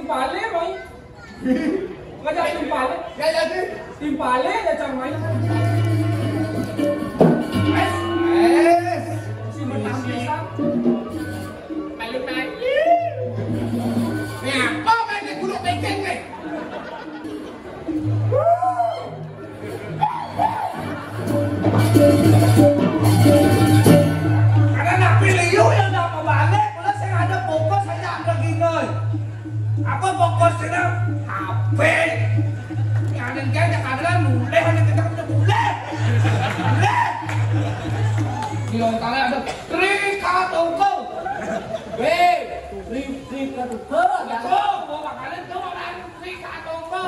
timpale mai. Ngajak timpale. Ya jadi Timpale aja cang mai. Si menang bisa. Malu-malu. Nih apa main kudu beceng nih? Karena nak pilih you yang nak membalik, kalau saya ada fokus saya ambil gini. Apa fokus dengan HP? Yang ada kan yang ada mulai hanya kita mulai. Di lontangnya ada Rika Tunggu. Weh, Rika Tunggu. Mau makanan tuh orang Rika Tunggu.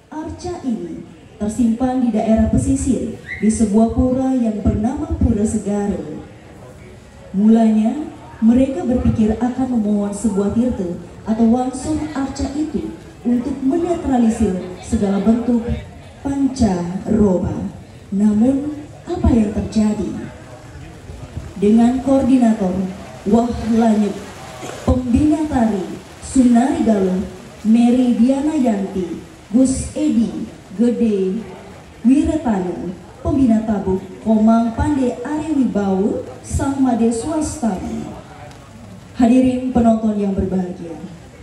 Arca ini tersimpan di daerah pesisir di sebuah pura yang bernama Pura Segara. Mulanya mereka berpikir akan memohon sebuah tirta atau wangsung arca itu untuk menetralisir segala bentuk pancaroba. Namun apa yang terjadi? Dengan koordinator Wahlanyuk, pembina tari Sunari Galuh, Mary Diana Yanti, Gus Edi Gede Wiratana, pembina tabuk Komang Pande Ariwibaur, Sang Made Swastami. Hadirin penonton yang berbahagia,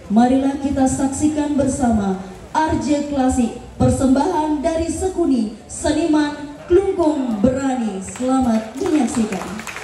marilah kita saksikan bersama Arje Klasik, persembahan dari Sekuni Seniman Klungkung Berani. Selamat menyaksikan.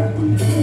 Thank you.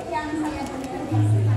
Yang saya dengar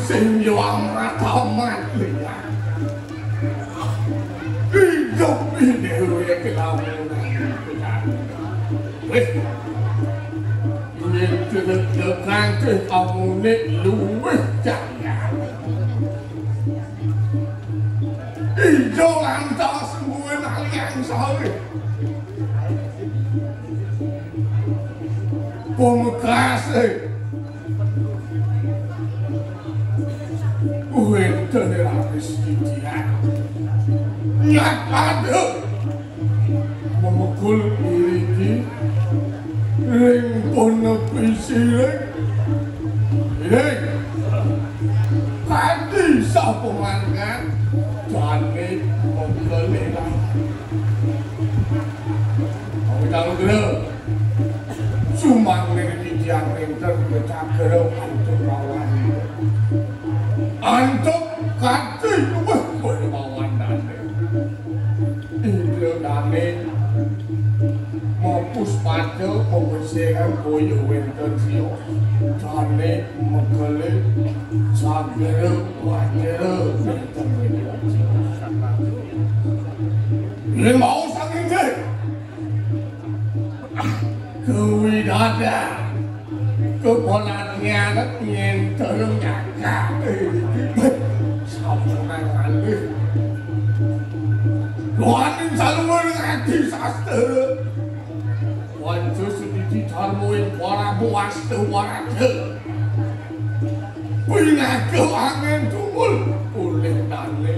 Sing yang rata mati ya. Hidup ini ya kelamunan. Wes. Ini tekan ke amunet luwes jangan. Hidup lantas semua yang sawi. Pemekasih. Wenten habis didiak nyak ada memukul iriki ring pono pisireng ring tadi sapo mangan jane mengkelelah aku tahu gede sumang ring didiak ring terpecah gerau antuk lawan antuk kati wah berbawan dane ide dane mampus pada pembersihkan koyo wenten sio dane mekele sagere wajere wenten ini mau saking ke kewidada kepolannya nyen terung nyaka sampungan ini luanin saluan ngati sastra wancu sedikit harmoin para buastu warate pindah ke angin tumul oleh dane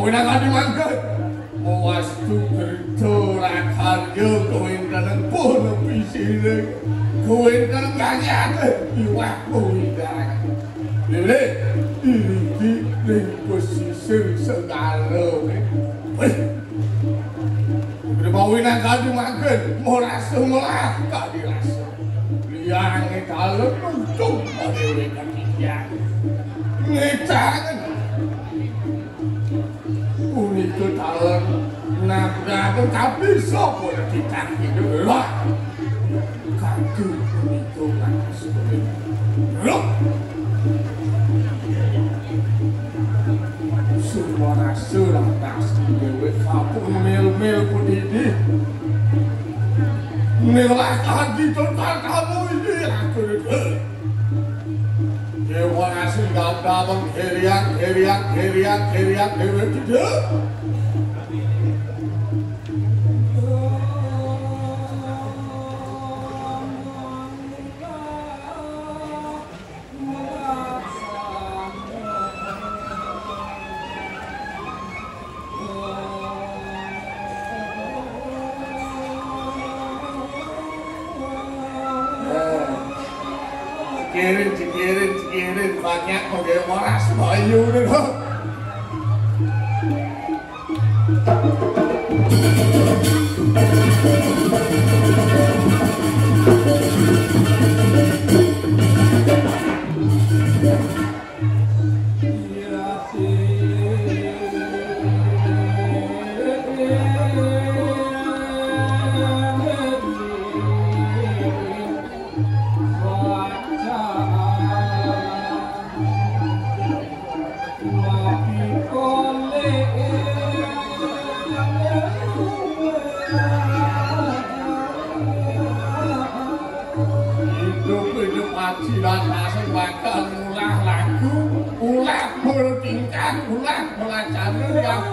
Wena kadi mangkat. Mawastu berdorak harga kawin kanang pono pisine. Kawin kanang banyak iwak kawin kanang. Lele, ini di posisi segala. Wes. Udah bawina kadi mangkat. Mau rasa malah tak dirasa. Liang kalau untung pada mereka tidak. Ngecangan. Uniko talon nabrak tapi sopo ditangki dulu. Kaki uniko langsung loh. Semua rasulah tas dewe kapung mil-mil pun ini. Nilah kaki total kamu ini aku itu. Dewa ngasih gabung heriak dewe tidak. Cikirin banyak pakai waras bayu dulu. Cilan masuk bakal ulah lagu, ulah bertingkah, ulah belajar yang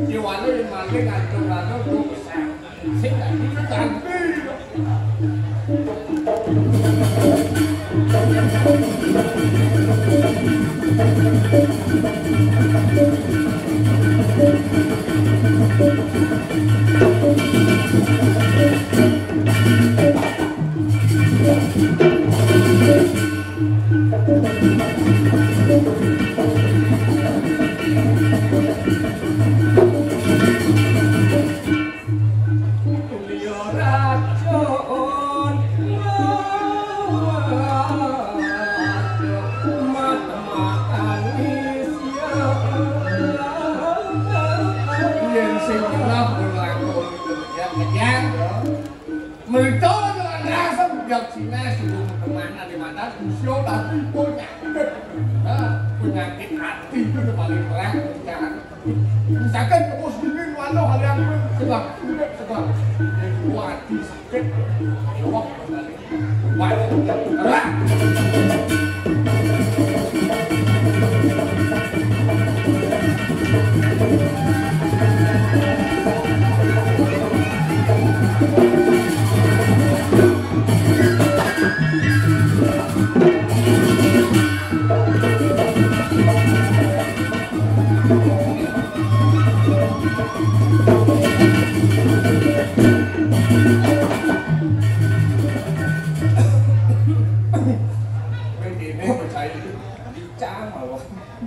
jiwa lo yang maling ngancur lo gue besar. Saya nggak bisa ganti. Penyakit hati itu paling berat. Misalkan kamu sendiri walau hal yang sedang yang dua hati sakit, jawab kembali. Wah,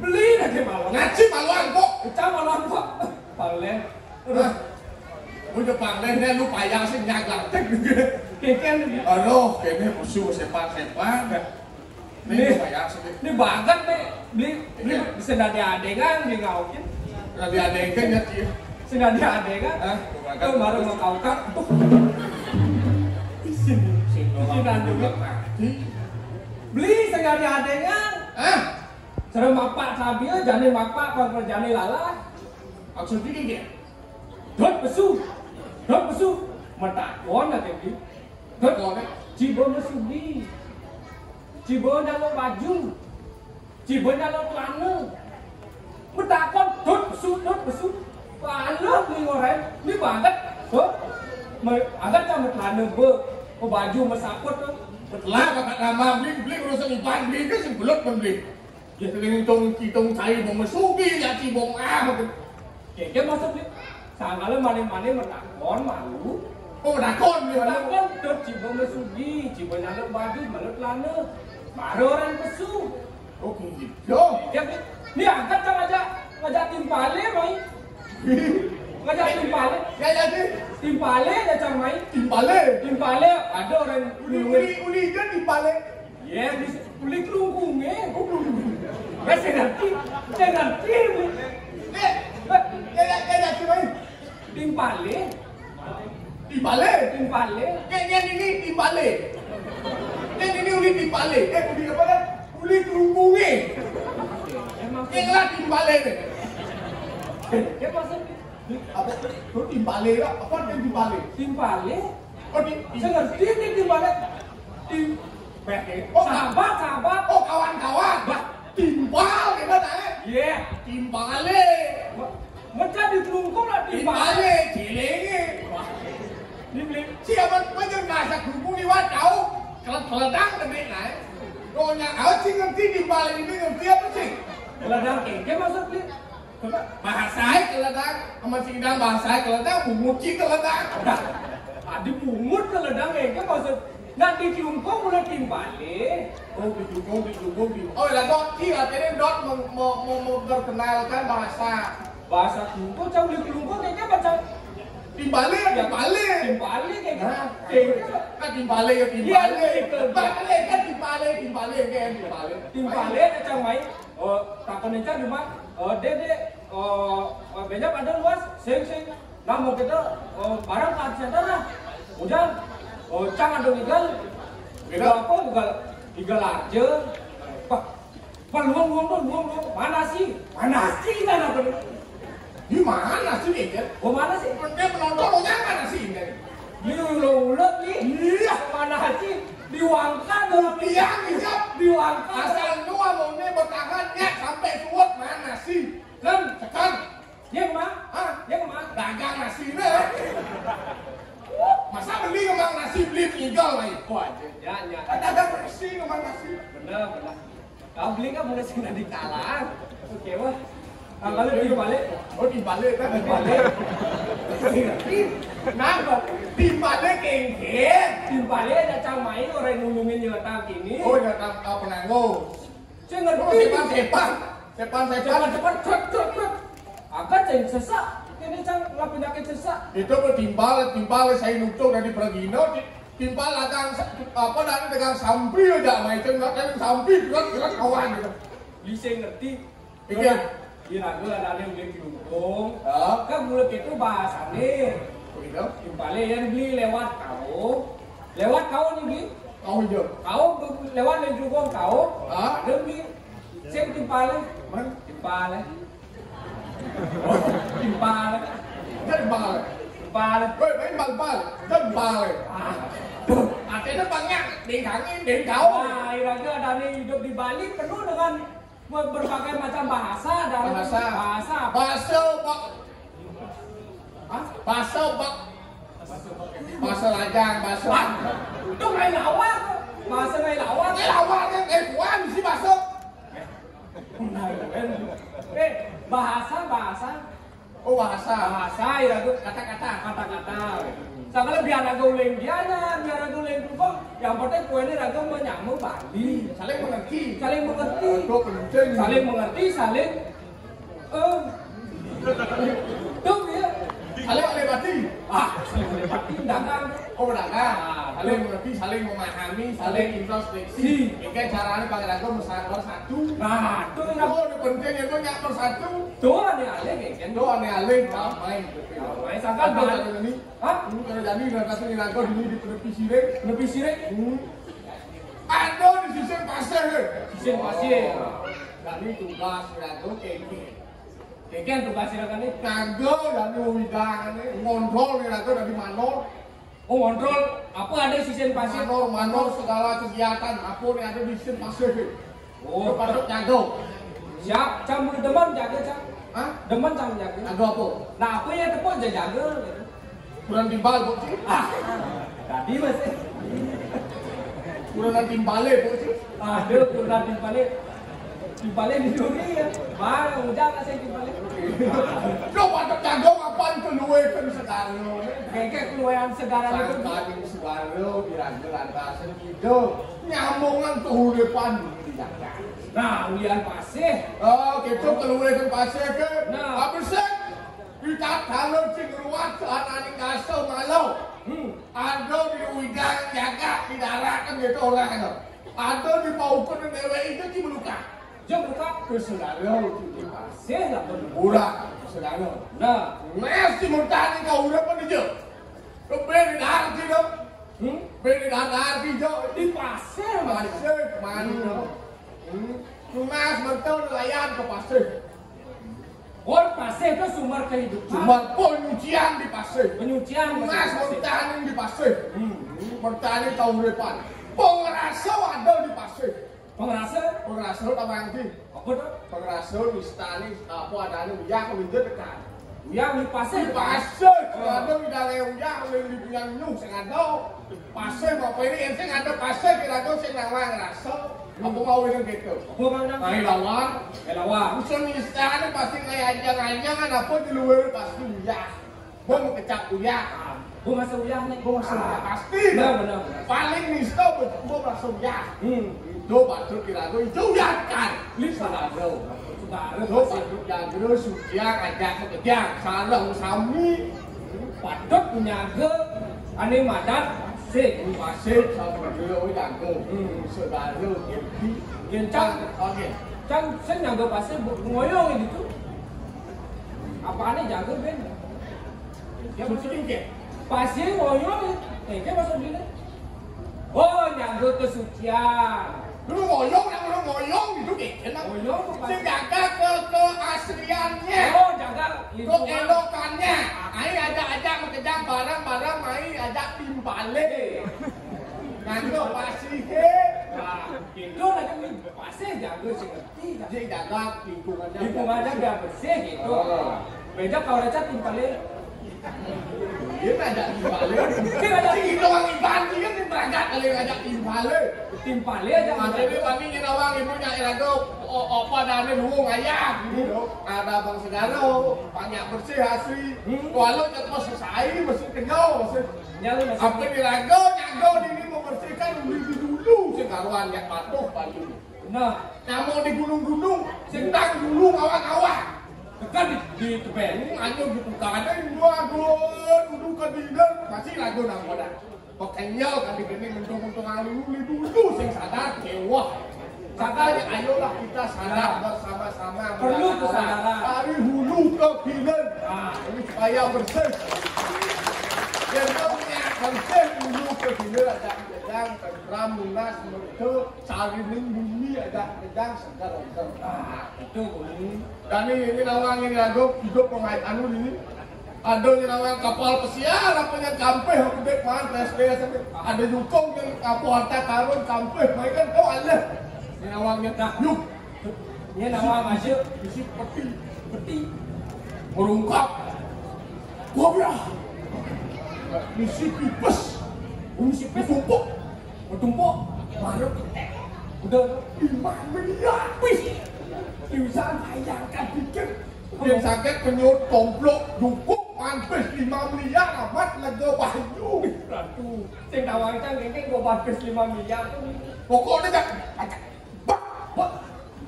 beli lagi malu ngaji maluan kok cah maluan kok palen udah palen deh lu payah sih nyaglang keken aduh kene musuh sepak ini payah sih ini banget nih beli bisa dari adegan di ngaukin dari adegan ya sih sudah di adegan tuh baru mau kau sini juga beli sengaja adegan Serem bapak sabil, jani bapak, jani lala. Maksud ini dia. Dot besu, metakon lah tadi. Dot cibo mesugi, cibo nalo baju, cibo nalo celana. Metakon dot besu. Panas nih orang, ini banget. Agak sama celana baju mesaput tuh. Betul kata nama beli urusan iban beli ke sebelum membeli. Ya hitung cari bong mesugi ya ci bong keke masuk nih sangkala maning-maning menakon malu menakon dot ci bong mesugi ci bong nyalet baju malut lana baru orang pesu gitu ini angkat kan ngajak timpale mai ngajak timpale ya jadi timpale ya cang mai timpale ada orang uli kan timpale ya uli kelungkungnya saya ngerti timpale ini uli timpale uli apa kan uli kerungkungi yang lah timpale ya maksud apa itu timpale lah apa yang timpale saya ngerti ini timpale sahabat kawan-kawan timpal gitu nah iya timpale macam di kelungkung lah timpale cilenge dibeli siapa macam nasa kelungkung di wadau keledang gede nah konya kau sih ngerti timpale ini ngerti apa sih keledang keke maksud beli bahasanya keledang sama si Idang bahasanya keledang bunguci keledang ada bungut keledang keke maksud nggak di kelungkung mulai timpale di kelungkung oh ya dot iya tadi dot mau perkenalkan bahasa kelungkung jauh di kelungkung kayaknya baca timpale cang main takon encar cuma dede banyak ada luas sing nah mau kita barang kan center lah hujan cang ada igal apa igal aja luang mana sih kan apa di mana sih ini mana sih dia penontonnya mana sih ini di ulet nih iya mana sih diwangkan diwangkan asal dua maunya bertahan ya sampai suat mana sih kan sekan ya mah Udah dikalah. Oke wah. Kalau dibalik, Oh dibalik kan? dibalik. Kenapa? Dibalik kengkeng. Dibalik ada camai orang nulungin nyeletak ini. Oh ya penanggung. Saya Oh ngerti. sepan. Cepat krek. Akan saya sesak. Ini cang lah penyakit sesak. Itu timpal saya nucuk dari Pergino. Timpal datang apa nanti dengan sampi aja, mah itu nggak ada sampi gerak kawan gitu. Bisa ngerti. Iya. Iya, gue ada yang beli kerudung. Ah. Kan mulut itu bahasanya. Begitu. Timpalnya yang beli lewat kau. Lewat kau nih beli. Kau hijau. Kau lewat yang kerudung kau. Ah. Ada beli. Saya timpalnya. Mana? Timpalnya. Timpalnya. Jembal. Timpalnya. Woi, main bal. Jembal. Artinya banyak di kau. Nah, Iraga ada nih hidup di Bali penuh dengan berbagai macam bahasa dan bahasa. Baso lajang, baso. Itu main lawak. Bahasa main lawak. Ini awalnya kuan sih baso. Bahasa. Oh bahasa. Bahasa Iraga kata-kata. Sampai biar ada uleng dianya, biar ada uleng juga. Yang penting kue ini raga menyambung Bali. Saling mengerti. Saling mengerti. Itu penting. Saling mengerti, saling tuh ya. Saling melewati. Saling mengerti dagang. Oh berdagang. Saling mengerti, saling memahami, saling introspeksi. Ini caranya pakai lagu bersatu. Nah, itu yang Oh ini penting itu nggak bersatu. tuh aneh-aneh kayak Itu aneh-aneh damai. Damai, sangka Ada ini. Hah? Ini kalau jadi nanti ini lagu dulu di televisi deh. Lebih sirik. Ada di sisi pasir. Sisin pasir. Jadi tugas lagu kayak Keken tuh pasir kan nih. Kanggo dari widang ini ngontrol nih lagu dari manor. Oh, kontrol apa ada sisin pasir? Manor segala kegiatan apa yang ada di sisi pasir. Oh, Patut jago. siap, campur demen jaga cak. Hah? Demen cang jaga. Jago apa? Nah, apa ya tepuk jaga gitu. Kurang timbal bu sih. Tadi mas. Kurang timbale bu sih. Aduh, kurang timpalnya di dunia ya. Mana udah kasih timpalnya. Lo patut jago apaan keluar kan sekarang. Kayak keluaran segaran itu. Sangkaning segala kira-kira rasa gitu. Nyambungan tuh depan dijaga. Nah, ulian pasir. Oh, gitu keluar ke pasir ke. Nah. Habis kita kalau cing ruat anak kasau malau. Ada di udang jaga di darat kan gitu orang itu. Ada di paukan dewe itu di meluka. Jom buka. Saudara di pasir. Pasir lah perlu. Udah, saudara. Nah, Masih murtani kau udah pun aja. Kau beri darat itu. Beri darat itu. di pasir mas. Pasir mana? Mas betul nelayan ke pasir. Oh, pasir itu sumber kehidupan. Cuma penyucian di pasir. Penyucian Mas pasir. bertani di pasir. Bertani tahun depan. Pengerasa ada di pasir. Pengerasa Pengerasa apa nanti? apa tuh? Pengerasa mistani apa adanya dia kemudian dekat. Yang di pasir. Di pasir. Ada di dalam dia di punya nyung sengaja. Pasir apa ini? Yang ada pasir kira-kira sengaja ngerasa. Apa mau dengan gitu? Apa bang? Nah, lawan. Kelawar. Usul istana pasti kayak anjang-anjangan apa di luar pasti uyah. Gua mau kecap uyah. Gua masuk uyah nih. Gua masuk uyah pasti. Benar. Paling nisto gua masuk uyah. Itu patut kira-kira itu uyah kan. Saudara. Itu patut jaga sucia ngajak bekerja. Sarang sami. Patut menjaga ane madat pasir. Pasir sama dia jaga. Saudara gitu. Gencang. Oke. Kan saya jaga pasir ngoyong gitu. Apaan jaga ben? Ya betul ke? Pasir ngoyong. Kayak masuk gini. Oh, jaga kesucian. Lu ngoyong gitu kan? Ngoyong apa? Jaga keasliannya. Oh, jaga Keelokannya. Ai ajak mengejar barang-barang mai ajak timpale. Nganggo pasir. Nah, itu lagi pasir jaga sih ngerti. Jadi jaga lingkungannya. Lingkungannya biar bersih gitu. Oh. Beda kalau recet timpalnya. Dia ngajak timpale. Dia ngajak orang iban sih kan berangkat kali ngajak timpale aja. Masih ini kami nyinawang ibunya irago apa dane lungung ayam gitu. Ada bang segala banyak bersih asli. Walau jatuh selesai mesti kenyal mesti. Nyali masih. Apa irago nyago ini membersihkan dulu segaruan yang patuh paling. Nah, namun di gunung-gunung sedang gunung awan-awan. kan di tebel Ayo gitu kada dua duduk ke dinner masih lagu nama dah. Pokoknya kami gini mentung-mentung dulu sing sadar kewah. Sadar ayolah kita sadar bersama-sama. Perlu kesadaran. Dari hulu ke hilir. Ini supaya bersih. Yang punya bersih hulu ke hilir ada gedang, tentram, lunas, mereka salining bumi ada gedang segar. Itu Dan ini nawang ini lagu hidup pengait anu ini. Ada yang nawang kapal pesiar, apa yang kampeh aku dek man resde ada jukong yang kapal harta karun kampeh, mereka kan kau Allah. Ini nawangnya tak yuk. ini nama masuk Isi peti merungkap. Gobra. Isi pipes. fungsi Tumpuk. bertumpuk baru udah 5 miliar. Wis. Bisa bayangkan pikir. Yang sakit penyut komplok dukuk mampis 5 miliar amat lega wahyu. ratu sing tawangcang kengkeng gua bapis 5 miliar tuh Pokoknya tak bak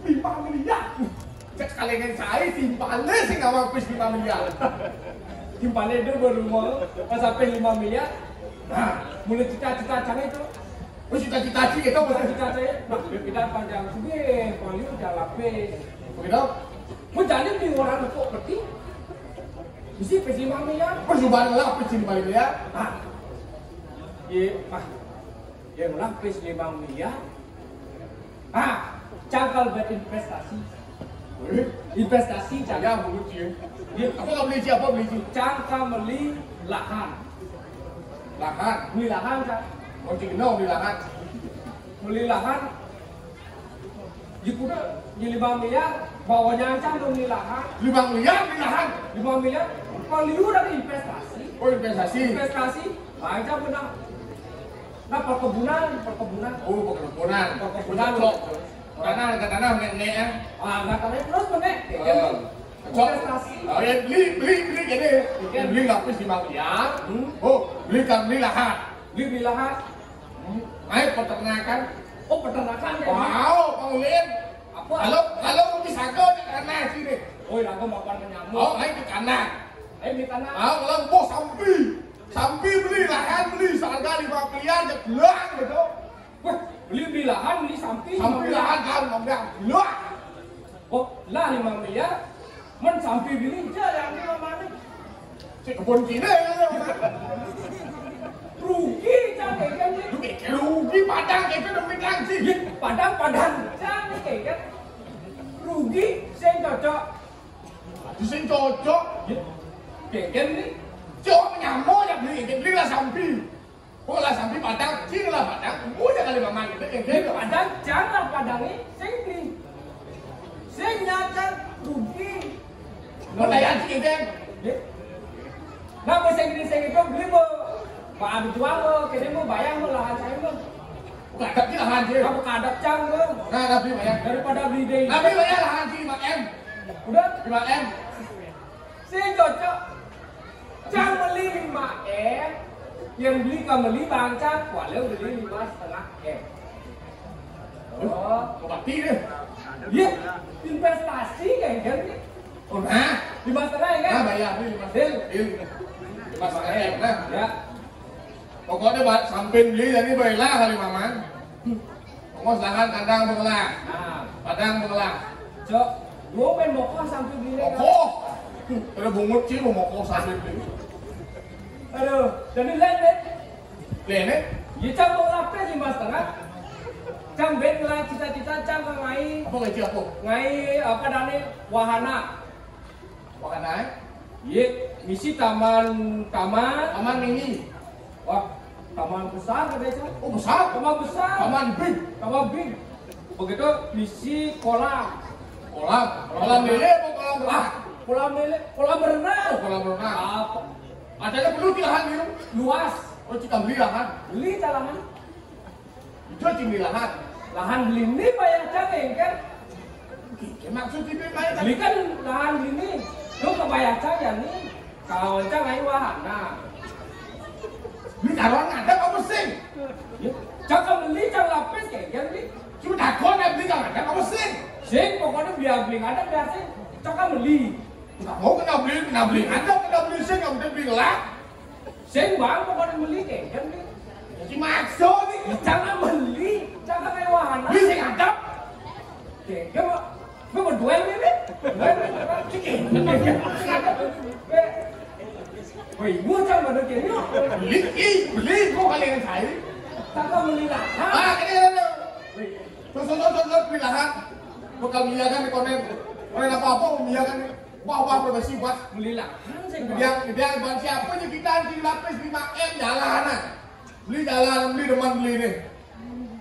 5 miliar. Sekali dengan saya timpalnya sih nggak mampis 5 miliar. timpalnya itu baru mau pas sampai 5 miliar nah mulai cita-cita cang itu Oh cita-cita sih kita bukan cita-cita nah kita panjang suge paling udah lapis begitu. mau jadi di orang kok peti isi pes 5 miliar Percobaan lah apa sih 5 miliar? nah iya mah yang lapis 5 miliar cangkal buat investasi Saya cangkal bulu cie. Apa nggak beli cie? Apa beli cie? cangkal beli lahan Lahan. beli lahan kan Mau cie kenal beli lahan. beli lahan jika di 5 miliar bawahnya ancam dong beli lahan 5 miliar beli lahan. 5 miliar paling udah investasi Oh investasi. aja benar nah perkebunan Oh perkebunan. Perkebunan. Loh. Tanah nggak ya? nggak tahu terus bener investasi Oh ya beli gini. Beli lapis 5 miliar. Oh beli lahan. beli lahan Naik peternakan. oh peternakan ya Wow, Paulin. apa Kalau bisa kau ke kanan sini. oh ya aku makan nyamuk Oh, naik ke kanan. di tanah Kalau bos sampi beli lahan beli seharga 5 miliar ya gelang gitu. wah beli lahan beli samping Sampi lahan kan ngomong gelang. oh lah 5 miliar men samping beli aja yang di mana Si kebun Cina ya. rugi cantik kan Rugi padang kayak itu bilang sih. padang cantik kan rugi saya cocok Di sini cocok. keken nih Cok nyamuk ya beli lah sampi. Oh lah sampi padang, cing lah padang. Udah kali mama gitu di padang jangan padangnya saya beli saya nyata rugi Mau daya sih kan. nah mau saya itu beli mau pak Abi jual mau kini mau bayang mau lahan saya mau Bukan ada di lahan sih. kamu kadap cang mau Nah tapi bayar. daripada beli deh Tapi bayar lahan sih 5 M. udah 5 M. saya cocok cang beli 5 M yang beli kamu beli bangsa walau beli 5,5 M oh Mati deh. iya investasi kayak gini Oh nah. 5,5 ya kan Nah bayar beli 5 M. 5 M nah. ya Pokoknya sampai beli jadi bayarlah kali mama. Pokoknya lahan kandang mengelah. nah Padang mengelah. cok gua main mokok sampai beli kan Mokok. Ada bungut sih mau mokok sampai beli. aduh jadi lain deh Lene. ya cang mau lapis 5,5 cang bet lah cita-cita cang ngai Apa gaji aku? apa dane wahana Makan naik. iya misi taman Aman ini. wah taman besar katanya Oh besar. taman besar Aman big. taman big begitu misi kolam Kolam lele apa kolam renang? kolam lele kolam berenang Oh kolam renang. apa Adanya perlu di lahan ini. luas. Oh, kita beli lahan. Beli lahan. Itu aja beli lahan. Lahan beli ini bayar cageng kan? Maksud itu kayak Beli kan lahan beli ini. Lu kebayar cageng nih. Kalau cageng wahana. beli taruhan ada kok mesin. Cakap beli cak lapis kayak gini. Cuma takut ada beli nggak ada kok mesin. Sing pokoknya biar beli nggak ada biar sing. Cakap beli. Nggak mau kena beli ada kena beli sih nggak udah beli lah. Sing bang pokoknya beli kayak gini. Jadi maksud nih. Jangan beli, jangan kayak wahana. Beli sih ngadap. Kayak gini. Gue mau duel ini. Wih, gue jangan ada kayak ini. Beli kok kalian cari. Cakap beli lah. Ini. Terus beli lahan. Bakal miliaran di konen. Konen apa-apa miliaran nih. Wah, profesi buat. Beli lah. Dia buat siapa nih kita di lapis 5M jalanan. Beli jalan, beli deman beli nih.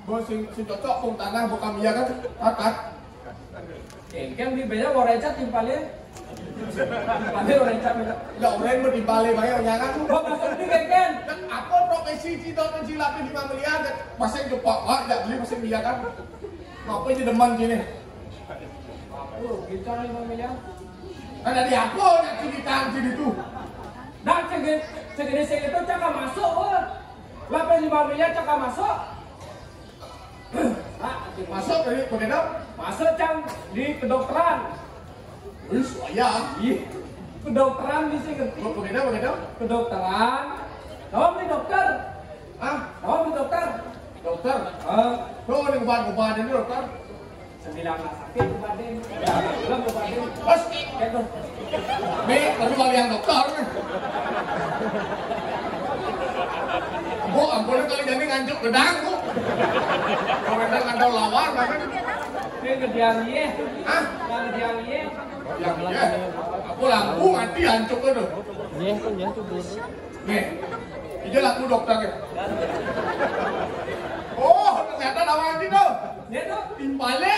Bos si cocok pun tanah bukan miliaran akat. Kan di beda orang cat timpalnya. Timpalnya orang cat beda. Ya orang mau dibalik banyak jangan. Gua masuk di kan. Dan apa profesi cito dan lapis 5 miliar pasang jepok wah enggak beli pasang miliaran. Ngapa ini deman gini? Apa kita 5 miliar? Kan dari apa yang cerita itu? Dan segede itu cakap masuk. Lapis 5 miliar cakap masuk. Masuk dari bagaimana? Masuk cang di kedokteran. Wih, saya. Ih, kedokteran di sini ngerti. Bagaimana? Kedokteran. Kamu di dokter. Ah, Kamu di dokter. dokter. Kau ada obat ini dokter? 9 sakit badan. Belum badan. Bos, Gitu. nih baru kali yang dokter. Ampun kali jadi ngancuk gedang bu. Kalau ngandau lawar, kan? Ini kerjaan ye. Hah? Kerjaan ye. Yang ya, aku lampu mati hancur tuh. Iya, kan ya tuh dulu. Nih, ini laku dokternya. Oh, ternyata lawan itu. Dia tuh Timpale.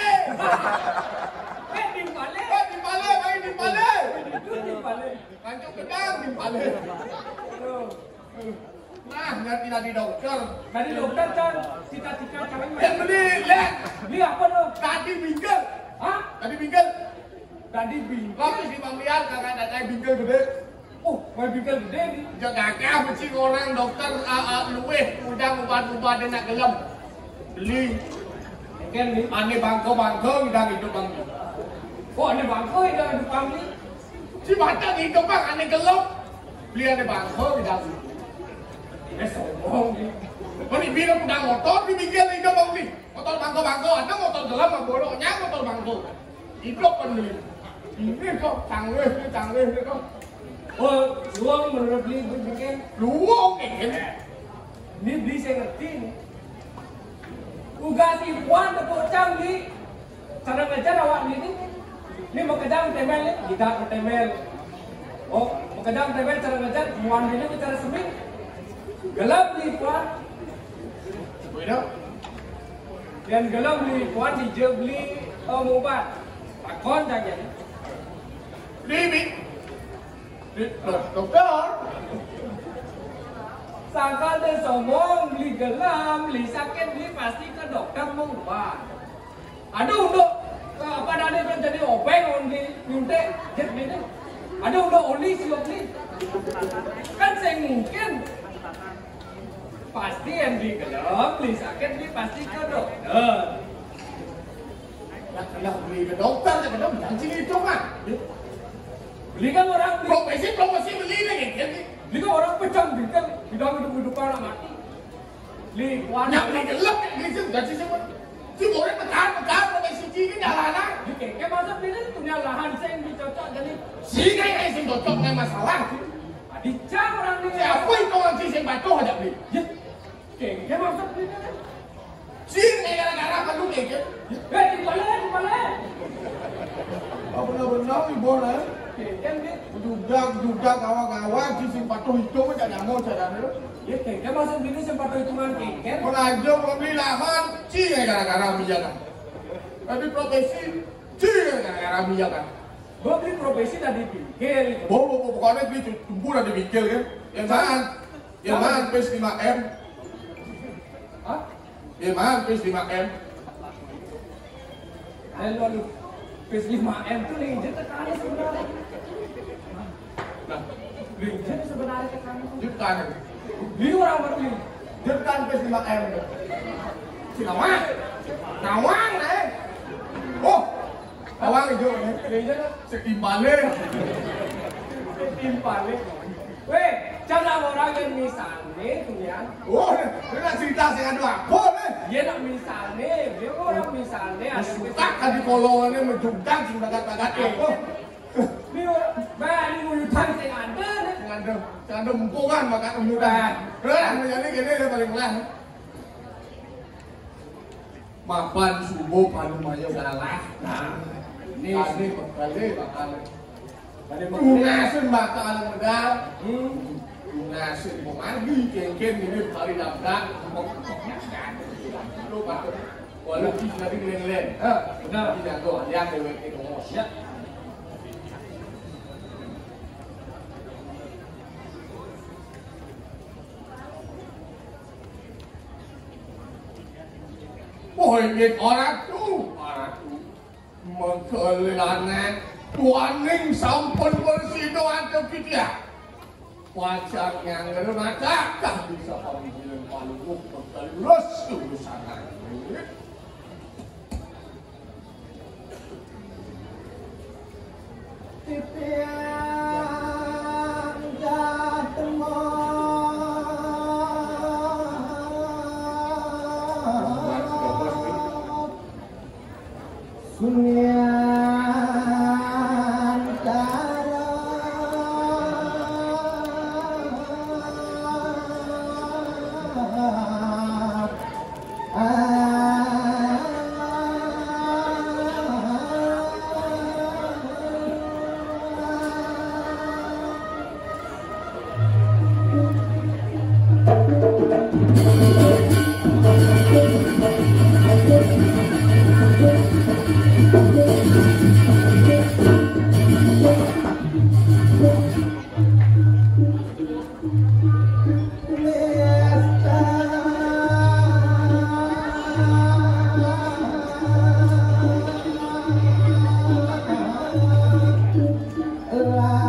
timpale. Main timpale. Itu timpale. Hancur gedang timpale. Nah, ngerti tadi dokter. Tadi dokter kan cita-cita cewek Yang beli, lihat. beli apa tuh? Tadi bingkel. Hah? Tadi bingkel. Tadi bingkel. Lapis 5 miliar, kakak ada kayak bingkel gede. Oh, mau bingkel gede nih. Jaga kakak mesti orang dokter luweh udang ubat-ubat dia nak gelem. Beli. Kan nih. Ane bangko udang hidup bang. Oh, ada bangko yang ada kami. Si batang hidup bang, ane gelem. Beli ane bangko udang. Sombong nih. Kau ni bilang udang motor di bingkel hidup bang ni. Motor bangko, ada motor gelem bang bodohnya motor bangko. Hidup kan beli. Ini kok canggih ni kok. Oh, luang menurut beli bingkel. Luang kan. Ini beli saya ngerti nih. Ugas ibuan tepuk cang di. Cara ngajar awak ini. Ini mau kedang temel nih. Kita ke temel. Oh, mau kedang temel cara ngajar. Muan ini cara seming. Gelap di ibuan. Beda. Dan gelap di ibuan beli obat. Takon saja. Beli. Dokter. Sangka dan sombong beli gelam, beli sakit, beli pasti ke dokter mengubah. Aduh untuk apa ada yang jadi obeng only nyunte jet ini. Aduh untuk oli siop nih. Kan saya mungkin pasti yang beli gelam, beli sakit, beli pasti ke dokter. Nak beli ke dokter, ke dokter jangan sini itu kan. Beli kan orang beli, Promosi beli ni kan. beli kan orang pecah beli kan hidup orang mati. Beli Nak warna beli gelap, beli tu dah sini pun. Si boleh pekan, profesi cini jalanan. Di keke masa beli ni punya lahan saya yang dicocok jadi Si kan sing cocok dengan masalah. dicang orang ni. Siapa itu orang si sing batu aja beli? Ya, keke masa beli ni. Si ni gara-gara perlu keke. Di balik. Apa benar ni boleh? Keke ni. Dudak kawan-kawan si sing batu itu macam nyamuk cara ni. Ya keke masa beli ni sempat hitungan keke. Kalau aja mau beli lahan, si gara-gara mijakan. Tapi profesi si gara-gara mijakan. Gua beli profesi dah dipikir. Pokoknya beli tumbuh udah dipikir kan. Yang mana? Yang mana PS 5M? Hah? Yang mana PS 5M? Lalu PS 5M tuh legend tekannya sebenarnya. Nah, Legend sebenarnya tekannya. jutaan. Beli orang beli. Jutaan PS 5M. Si Nawang nih. Oh, Nawang itu nih. Legend lah. Setimpalnya. Timpalnya. Weh, jangan orang yang misalnya tuh ya. Oh, ini nak cerita saya ngadu apa nih? Dia nak misalnya, dia orang misalnya ada Tak kan di kolongannya menjungkang sudah kata-kata apa? Ini orang muyutan yang ada nih. Jangan ada mumpungan maka kemudian. Lah, menjadi gini dia paling lah. Mapan subuh padu maya galah. Nah, ini kali bakal. Ungasun bakal medal. Ungasun mau mandi kengken ini kali dabrak. Lupa. Walaupun sudah dilen-len. Benar. Tidak tahu yang dewek itu. Ya. Oh, ini orang tu mengkelilangan tuaning sampun bersih doa kita. Wajar yang ngeremata kah bisa panggilan paling terus urusan ini. Tipian jatemo Sunyan Tara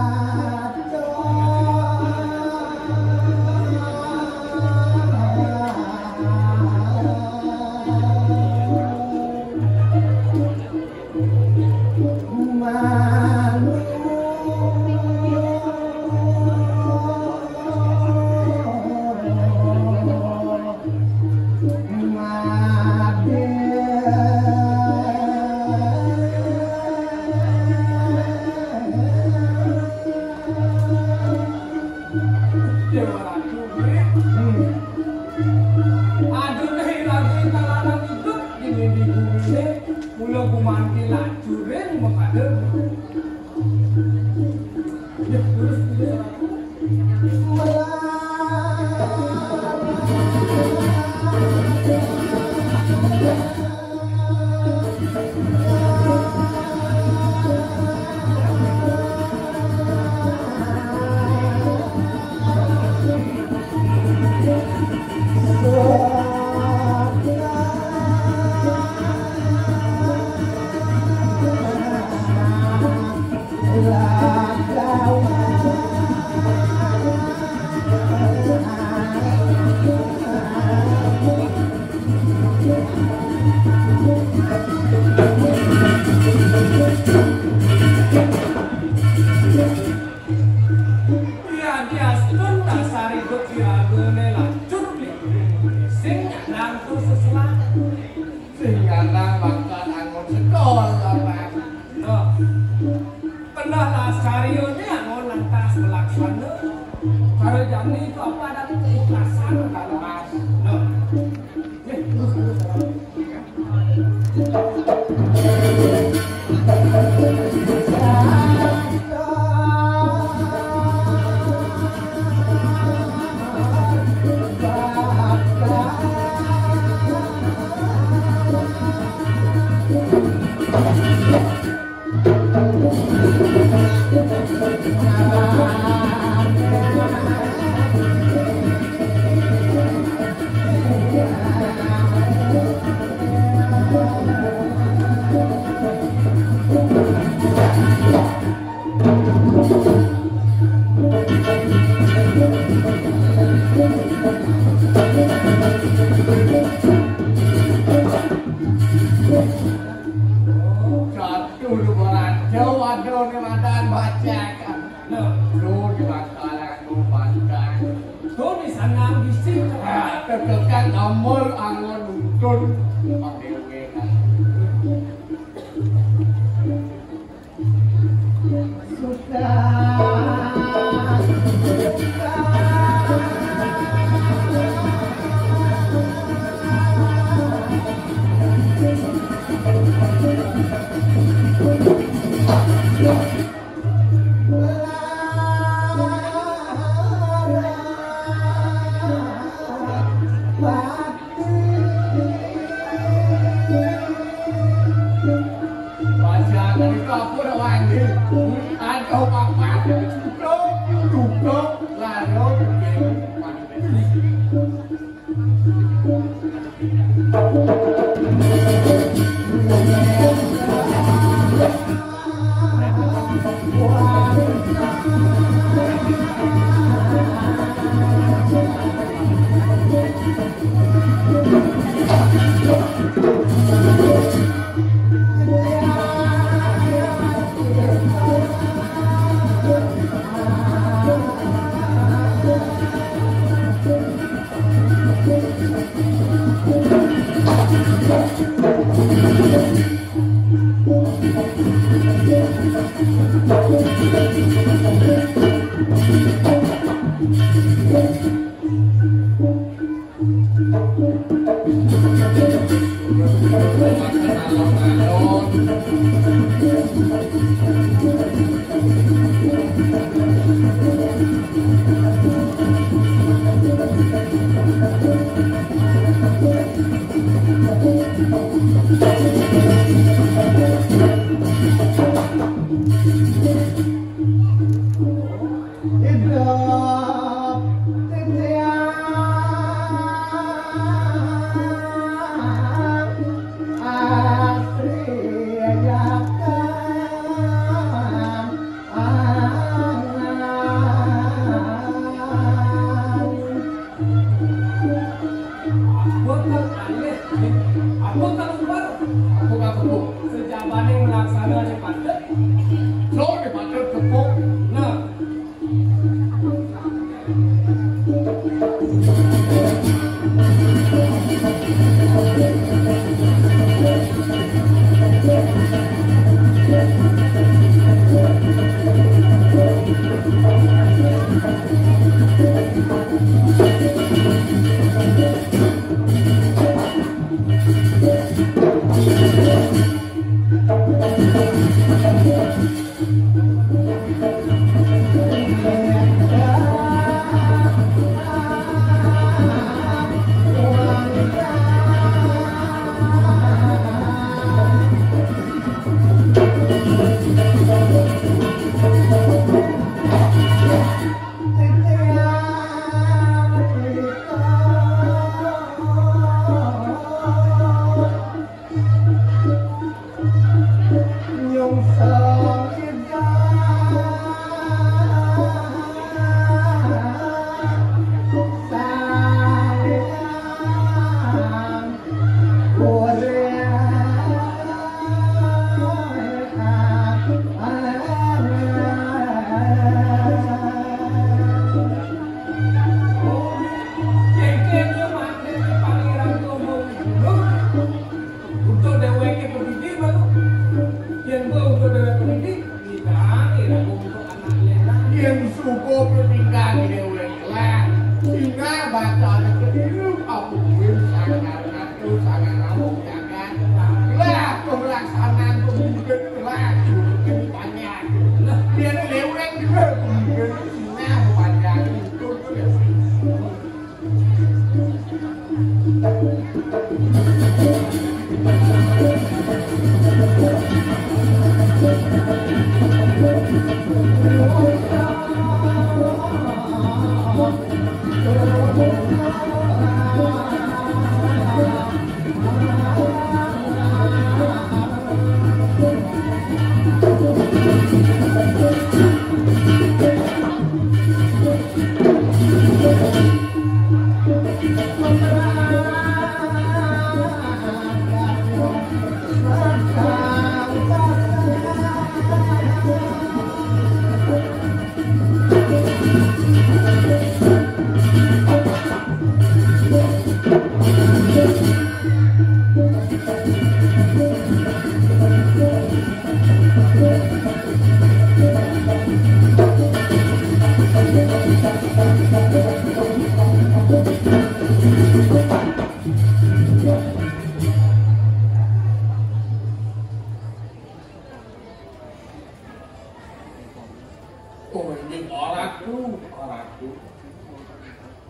Oh ini orangku.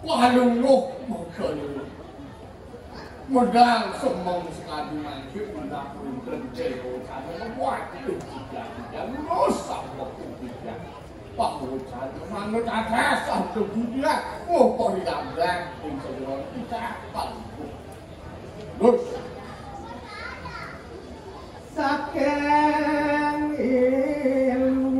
Walungguh mau keluluh. Modal semong sekali mangkir mendak punten ceko sana waktu tidak rusak waktu tidak pahucan manut atas satu dia oh kok digambar insya kita paling terus saking ilmu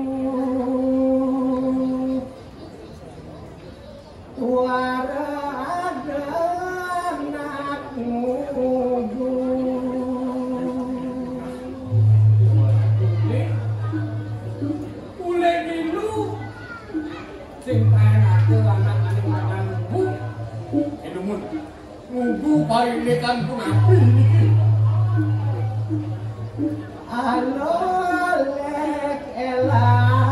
Parilekan pun api ini. Alolek elah.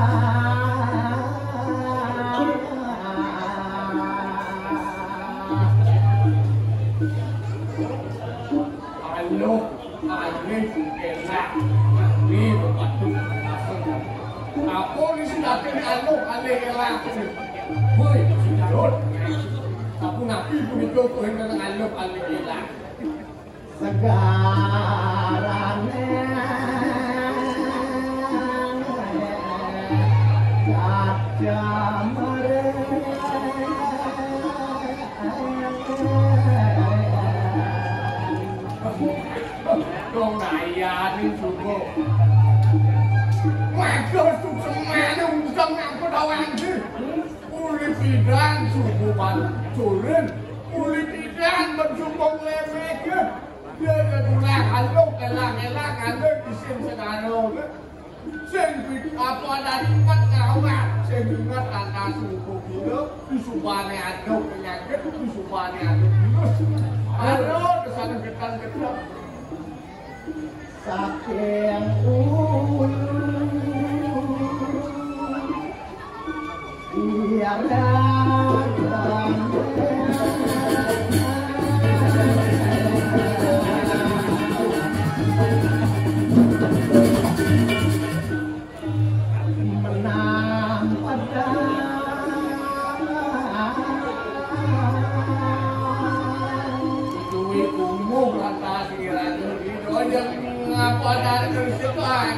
Alo, alek elah. Ini berbatuk. Apa ni sudah kena alo, alek elah. Woi, sudah. Aku nabi pun itu kau yang kena alok alek elah. Segarane kaca Kau naya ni suku. Maka semua usang aku tawan tu. Uli bidang suku turun. Uli bidang berjumpong lemek ke. Dia ketulah alok elang alok di sini sekarang. Sen apa dari kat kawan. Sen ingat angka suku kita. Di subane ada penyakit. Di subane ada virus. Ada kesana ketan-ketan. saking ulu menang Duit umum lantas kira-kira itu aja ngapa dari kerjaan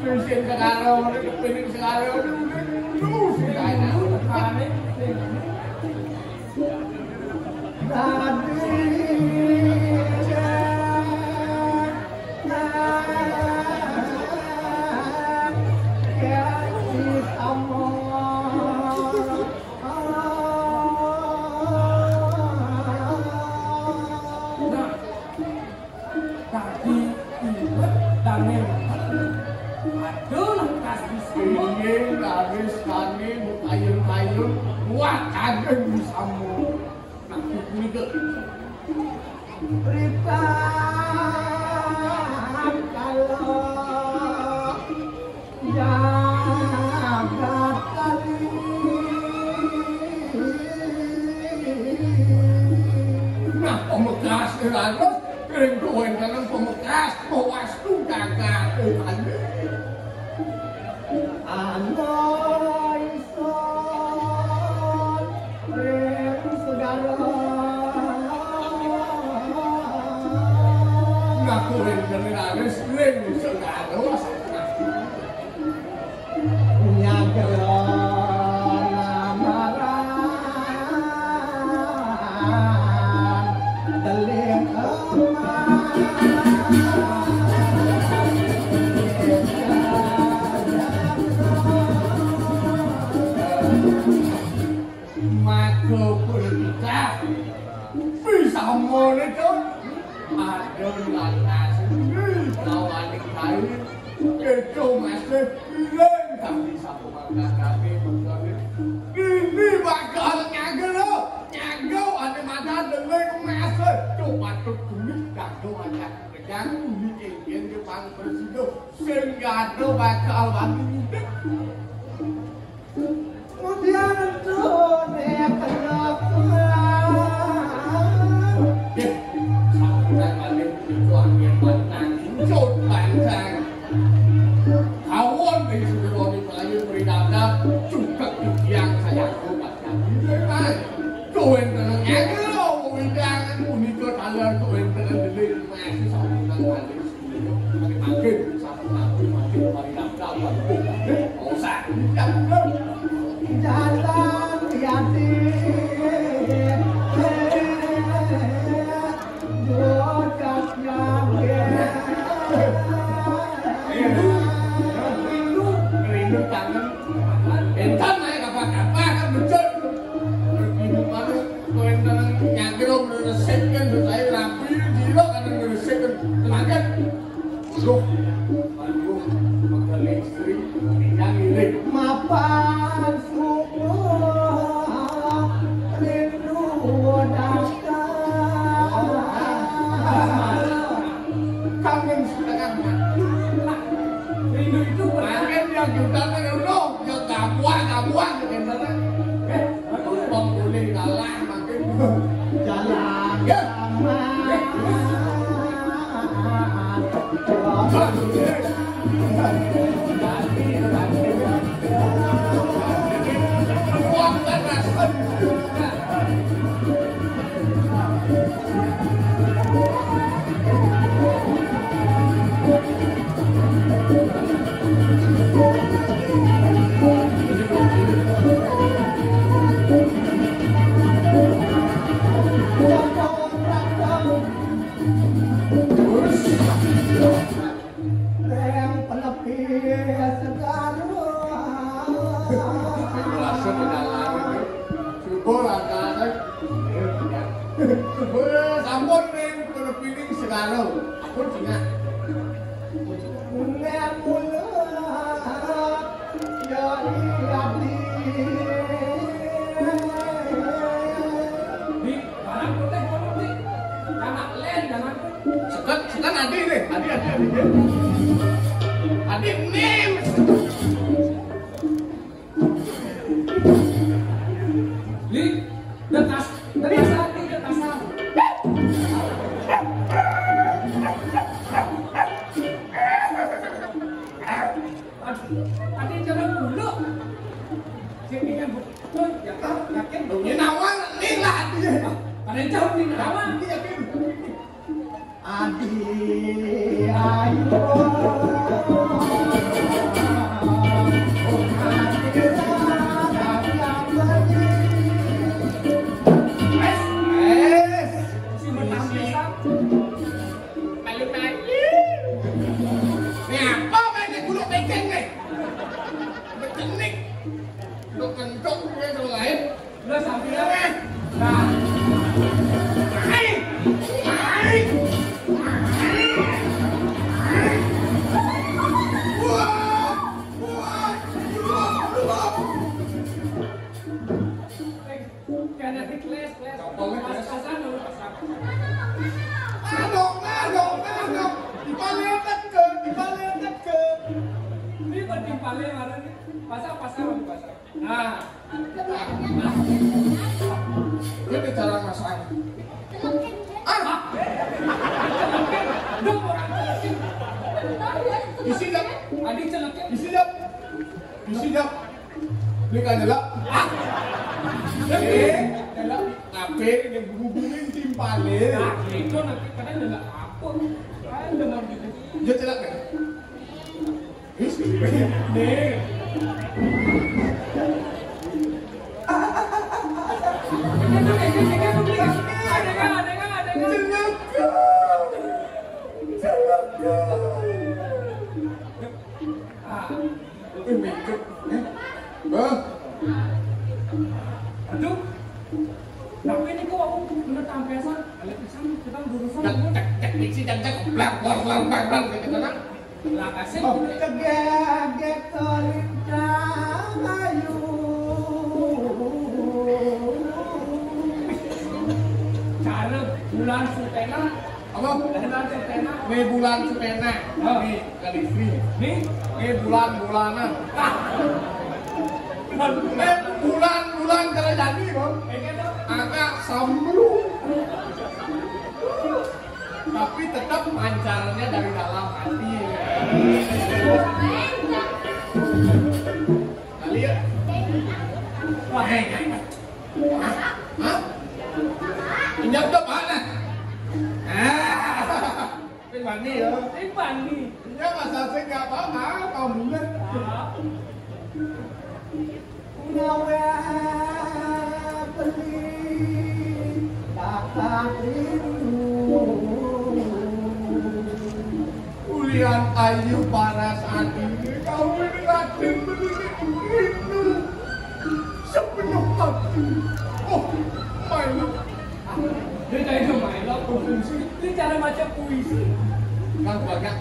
kerjaan sekarang pilih sekarang dulu sekarang ingin habis kami ayun-ayun wah kagak bisa mau nak juga Ripan kalau jagat kali nah pemegas terlalu kering koin dalam pemegas bawas tu gagal Andai son rem segala nak koin generasi kering segala nyageron amaran teling maka berita bisa mulai tu ada lantas kawan kain itu masih bilang tak bisa pemakan kami berkali ini bakal nyagel ada mata dengan masih coba tulis kado ada yang ingin depan presiden sehingga ada bakal bantu kemudian itu dia kenapa sampai balik itu angin menang jod bantang kawan di seluruh di Melayu beri daftar jalan yati jodaknya Rindu kangen. Entan naik kapal kan betul. Rindu kangen. Kau entan nyakir om resep kan saya rapi jilo kan resep kan tenaga. Loh, aduh, makan listrik, yang ini. mapan suku rindu Kangen setengah Rindu itu makan yang juta kan udah, yang kabuan kan sana. Bang boleh kalah makin. jalan Ya. Buang panas. yang pelepis segaru Langsung ke dalam itu. Syukur angkat. Sampun ning penepiling segala. Aku Cina. Mulia mula ya yati di barang putih putih. Anak len jangan. Sekan adik nih. Adik nim. Li, dekas hati, dekas hati. Tadi jalan dulu. Sini kan betul, yakin. Ini nawang nih lah dia. Ada jauh di nama. adi ayo Si menang bisa. Ini apa mainnya gulung peking nih? Berkenik. Lu kencok gue kalau lain. Udah sampai ya. Nah, karena di kelas. Pas-pasan dulu pasan. Adok. Dibalik ke. Ini bertimpalnya marah nih. Pasang di pasar. Nah, Dia bicara masalah. dong orang celekin. Isi dah. Adik celekin. Isi dah. Ini kan adalah. Adalah apa yang hubungin timpale. Nah, itu nanti kadang udah apa? Kan dengar gitu. Dia celak kan? Isi. Nih. Mikir. Bang. Aduh, tapi ini kok aku bener tampesan, balik pisan kita berurusan. Cek isi dan cek blang gitu kan? Lah kasih. Kegeget terintang ayu Cara bulan Sutena, Apa? bulan Sutena. Ini bulan Sutena. Ini kali istri. Nih, Ini bulan-bulanan. Bulan kalau jadi bang. Agak sambru. Tapi tetap pancarnya dari dalam hati. Kali ya? wah, Hah? Injak ke mana? Ini mandi ya? ini bandi. Injak masa saya nggak apa-apa, kamu Ngawe beli tak rindu. Ulian ayu paras hati kau ini Raden rindu sepenuh hati. Oh, my love. Dia kayak main lah provinsi. Ini cara baca puisi. Kan banyak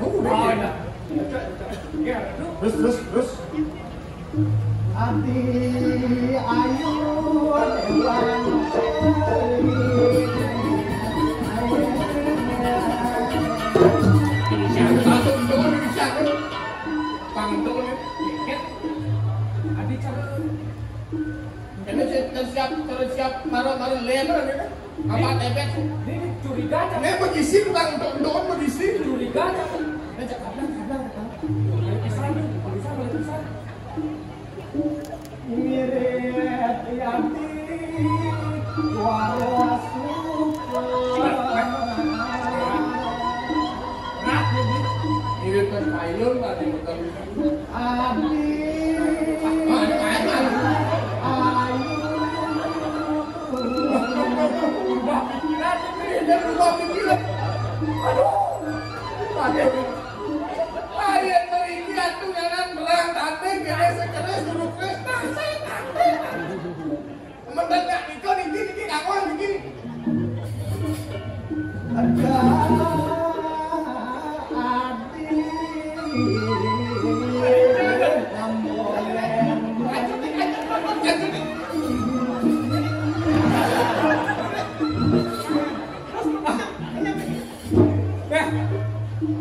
Oh, ya. Ya, terus. Hati ayu dewan Satu dulu bisa kan? Tangan dulu nih. tiket. Adik cara Ini siap maru lebar nih kan? Apa tebet? ini curiga aja. Ini begisi tangan dulu begisi. Curiga aja. Dia cakap kadang. Balik ke sana. mirip yanti waras Mirip kan payung tadi betul. Adi Dia berubah pikiran. Aduh. Ayat meriki atuh jangan belang tanding kene sekeres guru Krishna saya tanding. Mendadak nikah ini kakak begini. ada Adi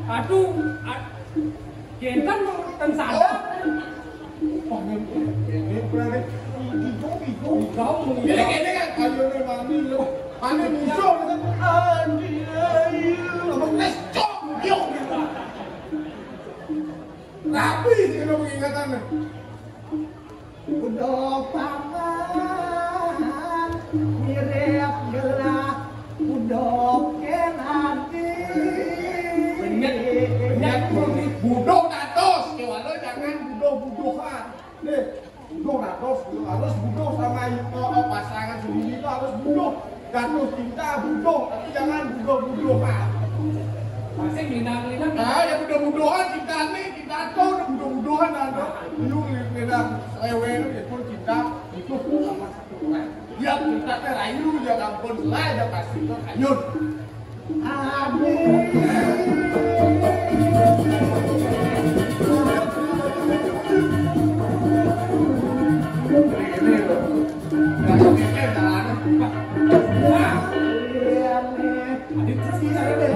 Aduh, kita tensada. Ini berarti Kau Gini kan ayo nih mandi lo. Mandi musuh kan Andi ayo. Abang cok yo. Rapi sih kalau pengingatan. Udah pangan mirip gelah udah kenati Banyak budok natos. Kewalo jangan budok-budokan. Nih, budok natos harus budok sama pasangan sendiri itu harus budok. Jatuh cinta budok, tapi jangan budok-budokan. masih minang-minang. Nah, ya budok-budokan cinta nih, cinta tuh udah budok-budokan ada. Lu lihat lewe itu pun cinta itu sama satu orang. Ya cinta teh rayu ya kampun lah ya pasti itu ayun. Adi Ini loh. Nah, ini jalan. Adik terus bicara deh.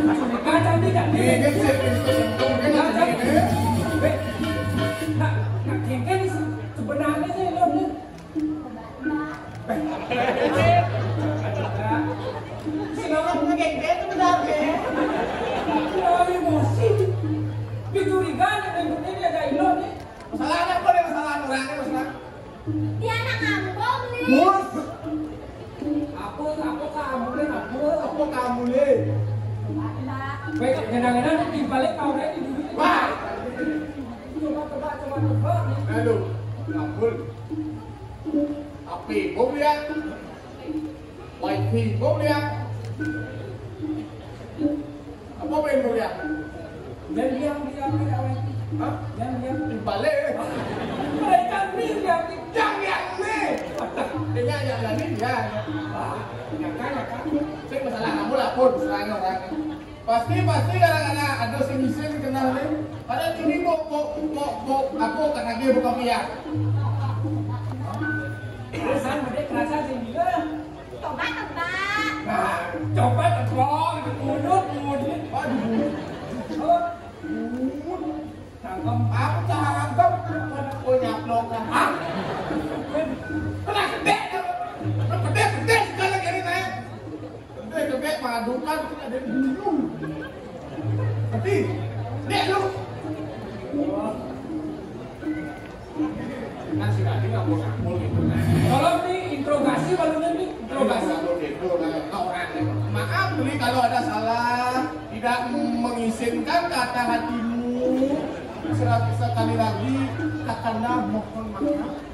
Langsung dikaca tidak nih. Ini sih untung kan ini. Nak kengken sebenarnya sih lo nih. Silakan ngegeng sebenarnya. Kalau emosi, dicurigakan dengan ini ada ilo nih. Masalah apa nih masalah orangnya masalah? Dia anak kampung nih. Bos, Aku kamu nih aku. apa kamu nih? Baik, kadang-kadang di balik kau ini dulu. Wah, Coba nih. aduh, kabul. Api bom lihat. Wifi bom lihat. Apa main bom lihat? Dan diam awet. Hah? Diam. Di balik. Mereka nih diam. Jangan nih. Dia yang ini dia. Kan. Saya masalah kamu lah pun masalahnya orangnya. Pasti kadang-kadang ada sing kenal nih. Padahal ini mau aku karena dia bukan pihak. Pesan mereka kerasa sih juga. Coba. Nah, Coba terbang, mundur. aduh. Oh, tangkap. Aku cakap punya blog kan. Ah, kena gede. Gede segala kali naik. Gede madukan ada di dulu. Tapi, dek lu. Kan si Radi nggak mau ngapul gitu. Tolong nih interogasi balunnya nih. Interogasi Interogasi. ngapul gitu. Nah, kalau ada salah, tidak mengizinkan kata hatimu, sekali lagi kakanda mohon maaf.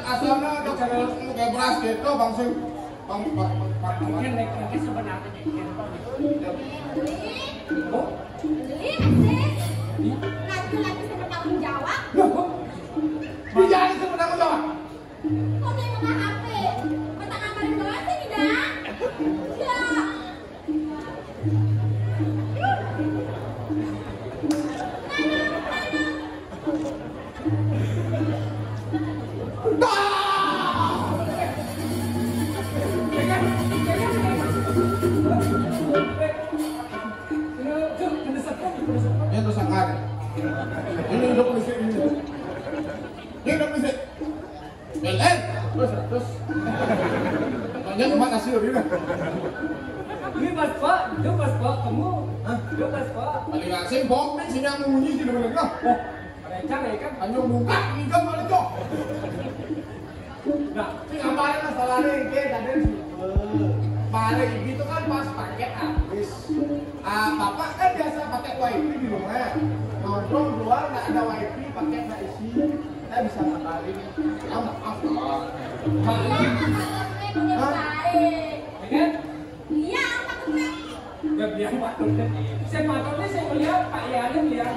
Asalnya ada kayak beras gitu bangsa Mungkin naik sebenarnya Laki-laki saya bertanggung jawab. dia itu bertanggung jawab. Kok saya makan HP? Mata kabarin doang sih tidak? Ya. Ini terus angkat. Ini udah polisi ini. Ini udah polisi. Terus. Tanya cuma kasih udah. ini pas pak, itu pas pak kamu, itu pas pak. Paling asing bom nih sini yang bunyi di depan kita. Mereka ya kan, Hanya buka ini kan malah cok. nah, Si kemarin masalahnya ini tadi Balik itu kan pas paket habis. Bapak kan biasa pakai wifi di rumah. Nongkrong keluar nggak ada wifi, pakai nggak isi. Saya bisa ngapain? Ya maaf lah. Iya, kan? iya, takutnya. Gak bilang patutnya. Saya patutnya saya melihat Pak Yani melihat.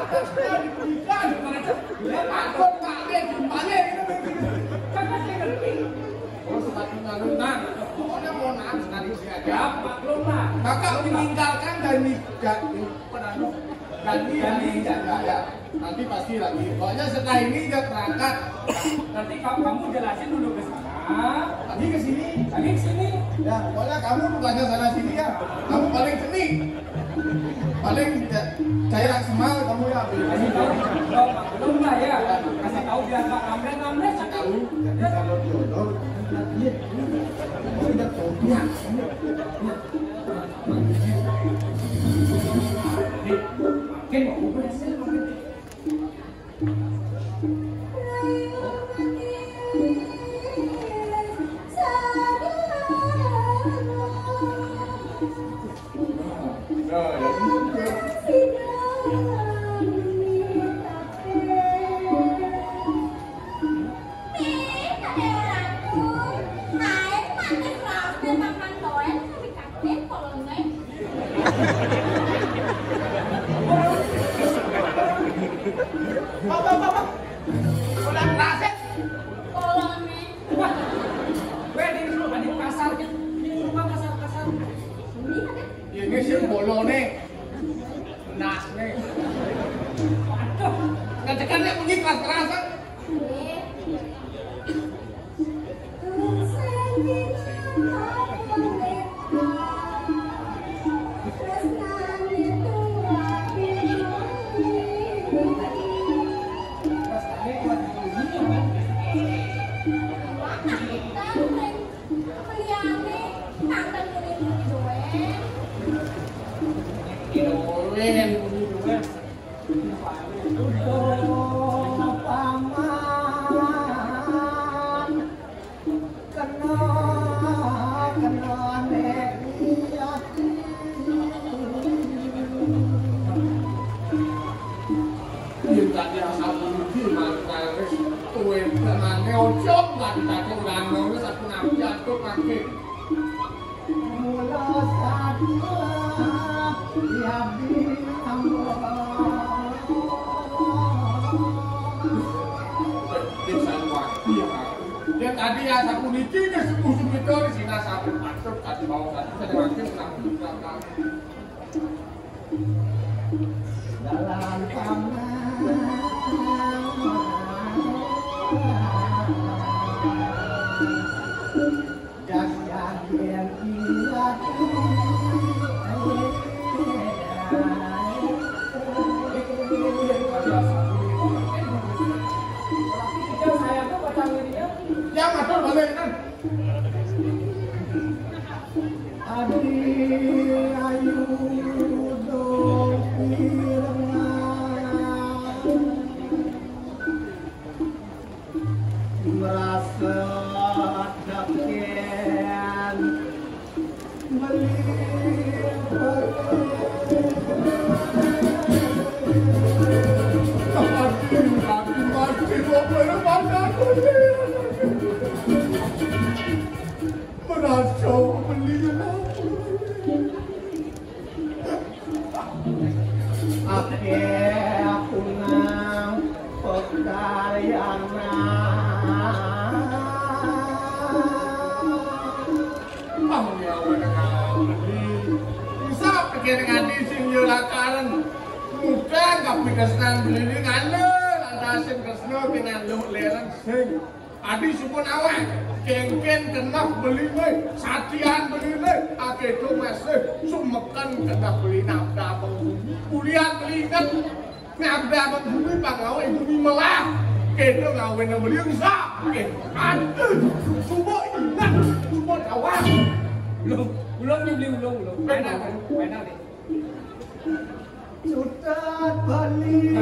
Sepatutnya diberikan. Ya patut pakai gimana itu? Kan saya ngerti. Oh sepatutnya renang. Pokoknya mau nahan sekali sih Ya aja. maklum lah. Kakak meninggalkan Dani ya. Nanti pasti lagi. Pokoknya setelah ini dia berangkat. Nanti kamu jelasin dulu ke sana. Tadi ke sini. Tadi ke sini. Ya, pokoknya kamu bukannya sana sini ya. Kamu paling seni. Paling cairan semal kamu ya. Kasih tahu. Oh, maklum lah ya. Kasih tahu biar nggak ngamret Tahu. Jadi kalau diodor dia tidak tahunya. Makin mau berhasil makin. Bapak. Udah raset. Wah, gue di pasar di rumah pasar. Ini sih bolone. Nah, nih. Aduh, Ngajakan dia bunyi keras-kerasan. Tadi ya sapu niki ke sepuh itu di sini sapu masuk tadi mau tadi saya wakil belakang dalam kamar jaga yang ingat Ake punang pekayana bisa pikir ngadi sing yo lakaran muka kapi kesnan beli ngane lantasin kesno dengan lu lereng sing adi supun awak kengken kenap beli nih satian beli nih ake itu masih sumekan kenap beli nabda penghuni kuliah beli kan nabda penghuni pangawa bumi melah kedo ngawin beli bisa aduh subuh ingat subuh awak Ulung ni beli ulung. Mana ni? Sudah bali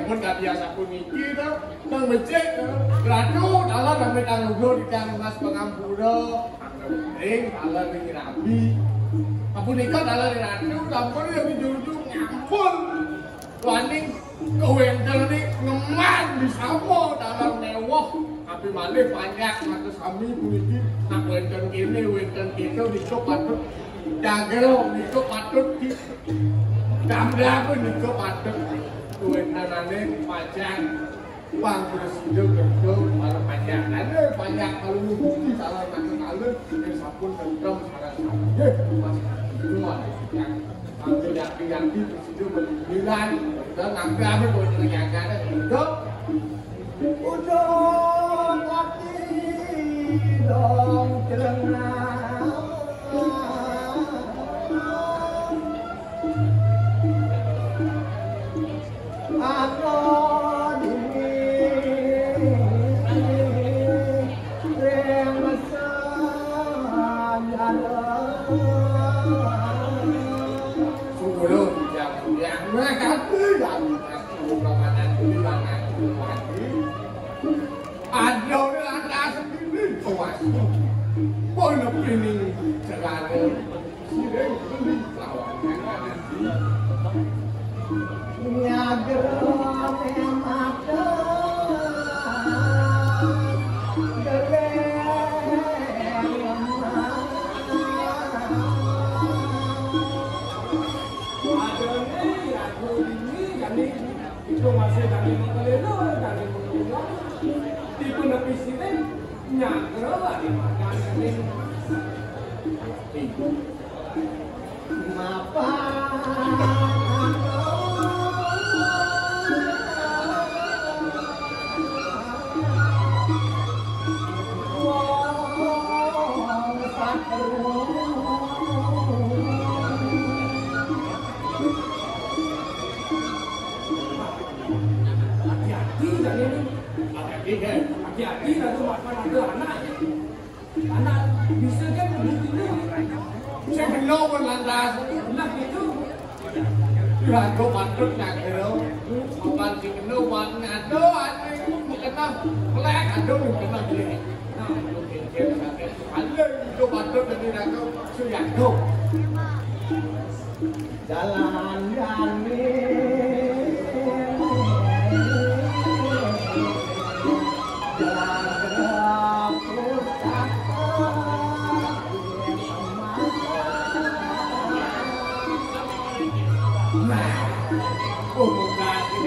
pun gak biasa pun iki tau nang becek ratu dalam sampai tanggung jawab di mas pengampura penting dalam ini rabi apa nikah dalam ini ratu campur yang dijujur ngampun waning kewendel ini ngeman di sama dalam mewah tapi malah banyak maka kami pun iki nak wenten kini wenten kita dikok patut jagel dikok patut damda pun dikok patut kewenangannya pajak uang presiden kerja para pajak ada pajak kalau bukti salah nakal yang sapun tentang salah semua yang ambil yang presiden berbilang dan ambil apa buat terjaga hidup udah mati dong celana Hati-hati nanti makan ada anak bisa kan begitu. Saya kenal pun lantas Anak itu ragu patut nak kenal makan si kenal makan ada kenal pelak ada kenal dia ada itu patut dari ragu sudah tu jalan kami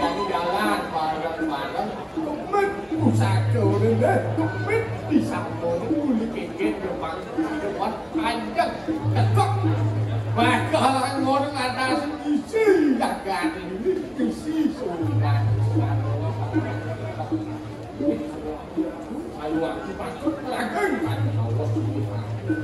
dari jalan bareng-bareng kemit usaha deh kemit bisa kulit keket depan depan panjang tekok bakalan orang atas isi jaga ini isi sudah ayo aku patut lagi Allah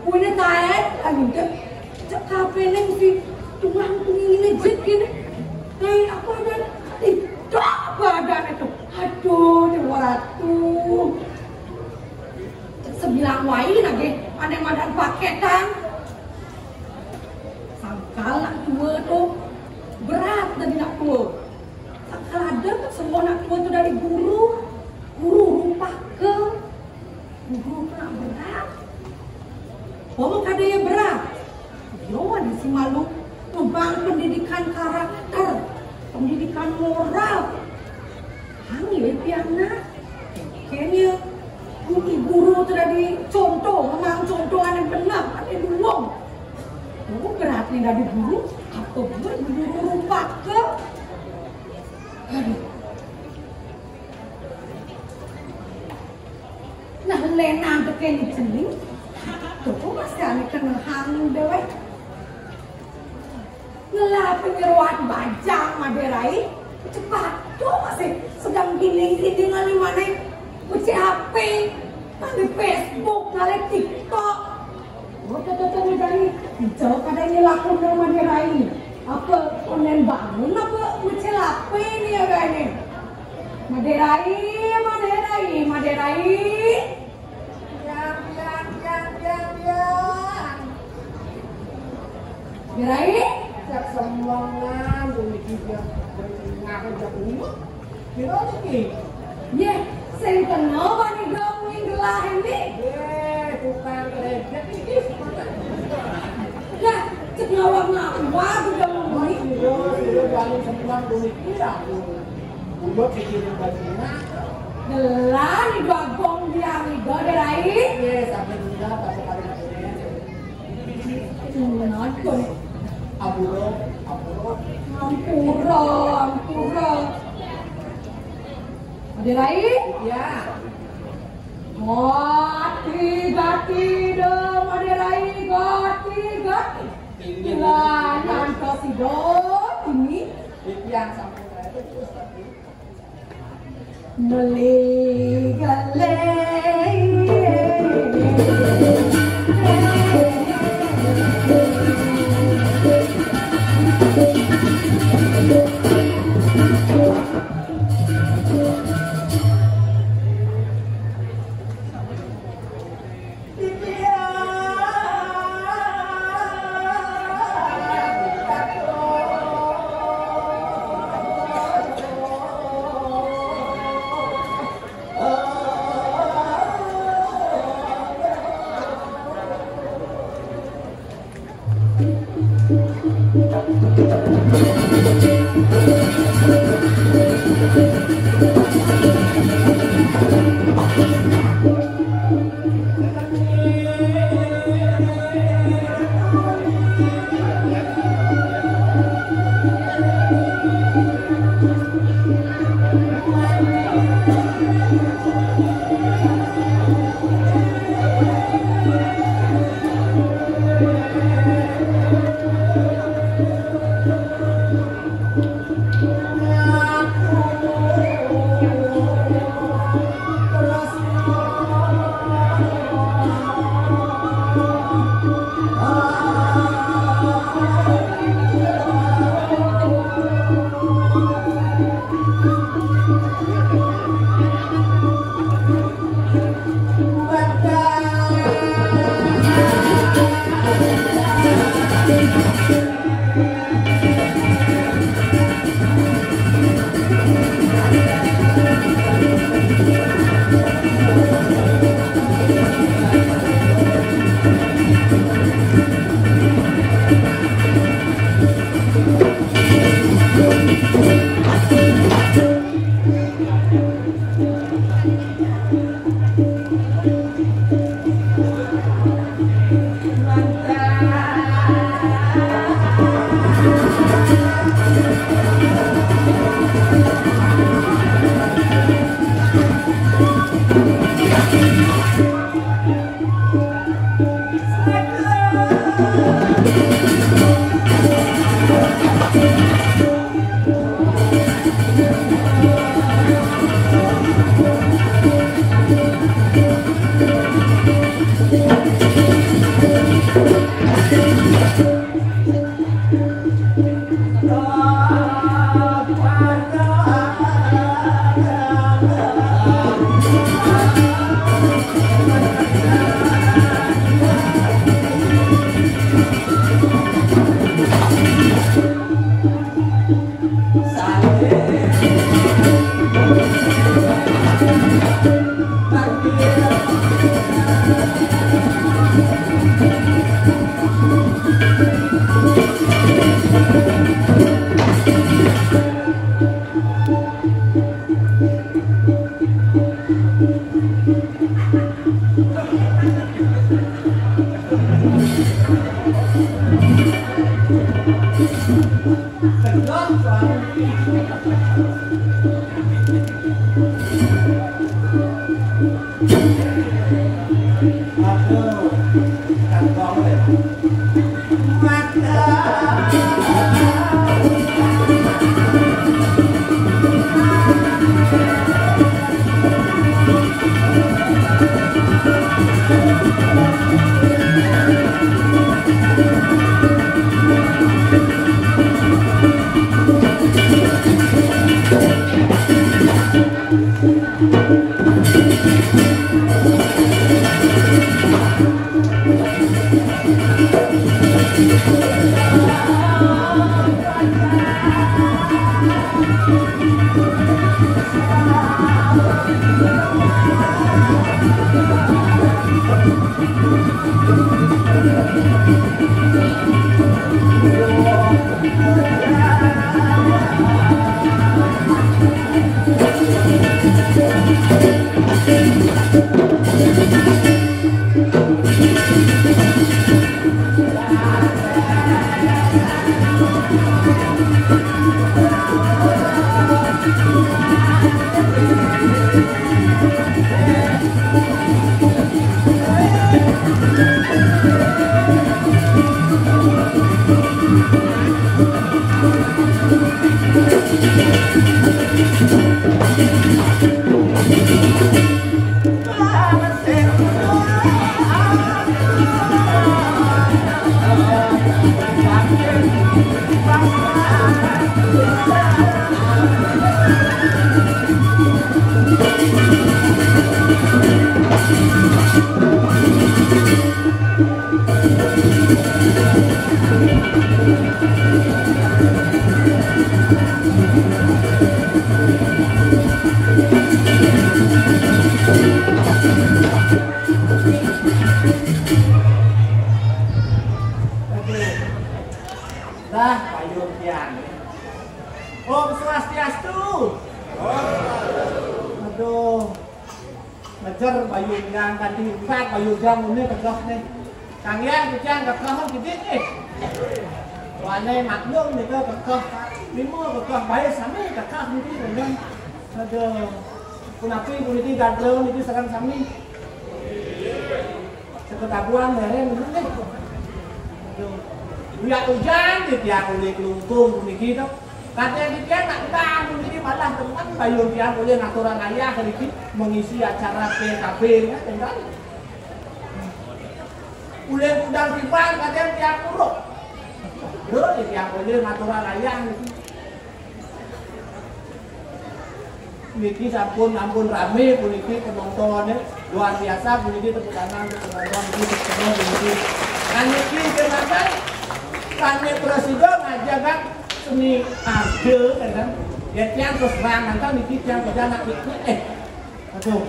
Punya tayo, ano ka? Sa kape ng si tulang memang pendidikan karakter, pendidikan moral. Angin piana, kayaknya guru tadi contoh, memang contohan yang benar, ada duong. Oh, berarti dari guru, apa guru rupa ke? Aduh. Nah, lenang tekeni celing, tuh masih ada kena hang dewek. Ngelah penyeruan bajang Maderai, cepat tuh masih sedang giling-giling kali mana, uci HP, kali Facebook, kali TikTok. Oh, tuh dari jauh kadangnya lakon dari Maderai, apa online bangun apa uci HP ini ya kayaknya. Maderai. Maderai. Siap semuanya boleh juga ngaku jago. Kira lagi. Ye, saya kenal bani gawin gelah ini. Bukan kerja ini. Lah, cek ngawang-ngawang udah ngomong. Sudah jalan semua boleh kira. Udah pikirin bajunya. Gelah nih gabung dia nih Maderai. Sampai juga tapi kali ini. Nonton. Ampura. Maderai? Ya. Gati dong Maderai, gati. Gila, nyanto si dong ini. Yang sampai itu Meligale. Thank you. Kedok soalnya. Aduh, kantong deh. Mata. Dah, payungkian. Om Swastiastu. Aduh, ngejar payungkian kan diikat payungkian ini tegak nih. Kang ya, kita tegak gede nih. Soalnya maklum nih ke tegak. Lima tegak baik sami tegak ini dengan. Aduh, kunapi kuniti gadreng itu sekarang sami. Seketabuan dari ini nih. Aduh. Lihat hujan, dia boleh kelungkung begitu. Katanya dia nak tahu ini malah teman bayar dia boleh ngaturan ayah sedikit mengisi acara PKB ya, kan? Boleh udang tiban katanya dia kuruk. Terus dia boleh ngaturan ayah gitu. Niki ampun rame puniki penontonnya luar biasa puniki tepuk tangan penonton puniki. Kan niki kenapa? Kami presiden ngajakan seni ade kan ya tiang terus terang nanti niki tiang kerja nak ikut aduh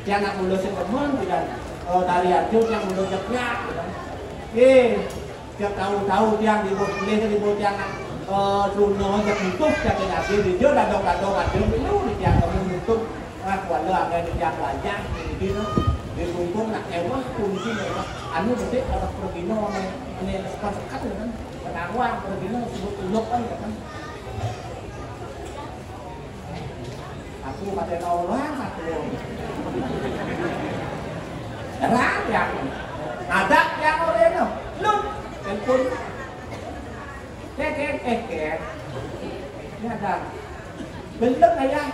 tiang nak mulai teman tidak tari ade tiang mulai cepnya tiap tahu tiang di bawah tiang dunia yang nutup tiang ade di dia dadong ade itu tiang kamu nutup kuala ada di tiang lajang gitu di kumpul nak ewah kunci ewah anu betul ada pergino ini sekat kan penawang pergino sebut unuk kan aku pakai orang aku terang yang ada yang orang lun telepon kek ini ada belum ayah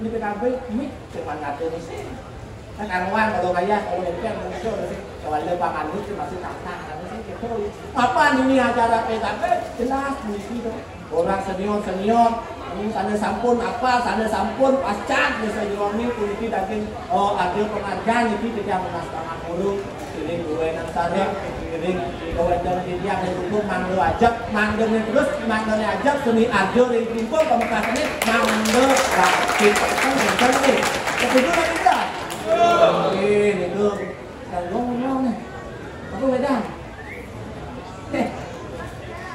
ini PKB mik cuma ngatur sih kan arwah kalau ayah kalau yang muncul sih kalau lebangan itu masih kata apa ini acara PKB jelas begitu orang senior ini sana sampun pasca desa Juroni kuliti daging ada penghargaan ini tidak menasihkan guru kiring gue nansare kiring gue jangan dia dari dulu mangga ajak mangganya terus mangganya ajak seni ajo dari kumpul pemekasannya mangga rakit kan benar nih kebetulan tidak ini tuh dan ngomong nih aku beda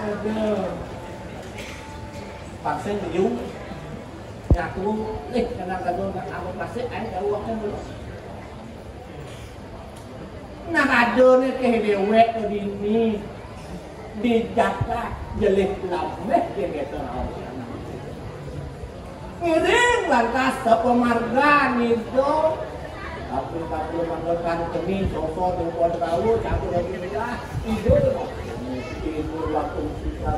aduh vaksin diung nyatu karena kadang aku pasti ada uangnya dulu nah ada nih ke dewek ke dini dijaga jelek lameh yang kita tahu. Iring lantas sepemargan itu. Tapi menggunakan kini sosok yang kuat tahu, campur lagi beda. Itu waktu kita.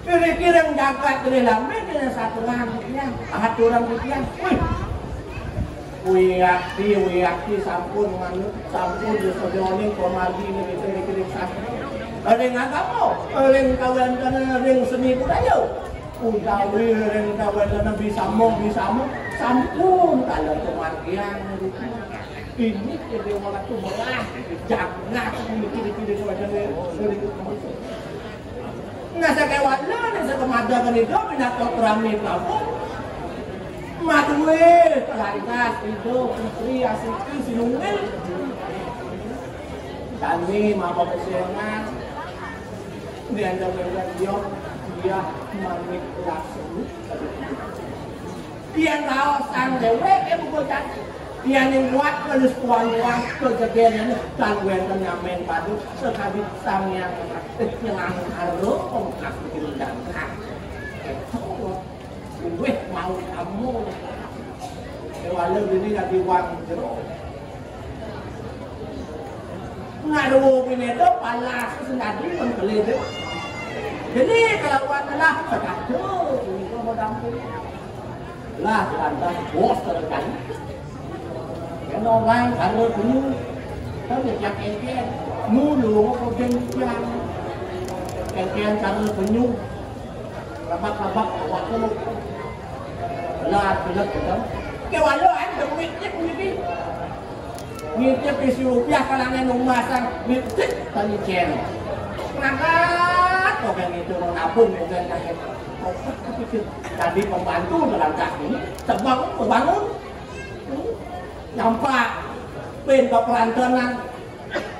Kira-kira yang jaga jelek lameh dengan satu orang dia, orang dia. Wiyakti sampun manut sampun disodoni pemargi ini dikira-kira sampun. Ring agama, ring kawan kana ring seni budaya. Utawi ring kawan kana bisa sampun kalau pemargian ini jadi waktu merah jangan dikira-kira wajah nggak sekewan lah, nggak sekemada kan itu binatang keramik kampung. Matwe, lantas itu putri asiki sinungil. Kami mabok kesengan. Dianjak-anjak dia mamit langsung. Dia tahu sang dewe bukan. Dia yang kuat kalau kuat kejadian tangguan kenyamen padu sekali sang yang arlo pengkak bikin dangkak. Weh mau kamu walau ini nggak diwang jeruk ngaruh ini itu palas sendiri mengkelih jadi kalau adalah sekatu ini kau mau damping lah lantas bos terkait yang orang kalau dulu tapi yang engkel mulu mau jenjang engkel kalau penyu rabak waktu lah benar benar. Kewalau ada mitik mitik. Mitik Rupiah kalangan umasan mitik tadi cen. Ngangkat orang itu menabung dengan kaget. Tadi pembantu dalam kaki terbangun, nampak pen keperantanan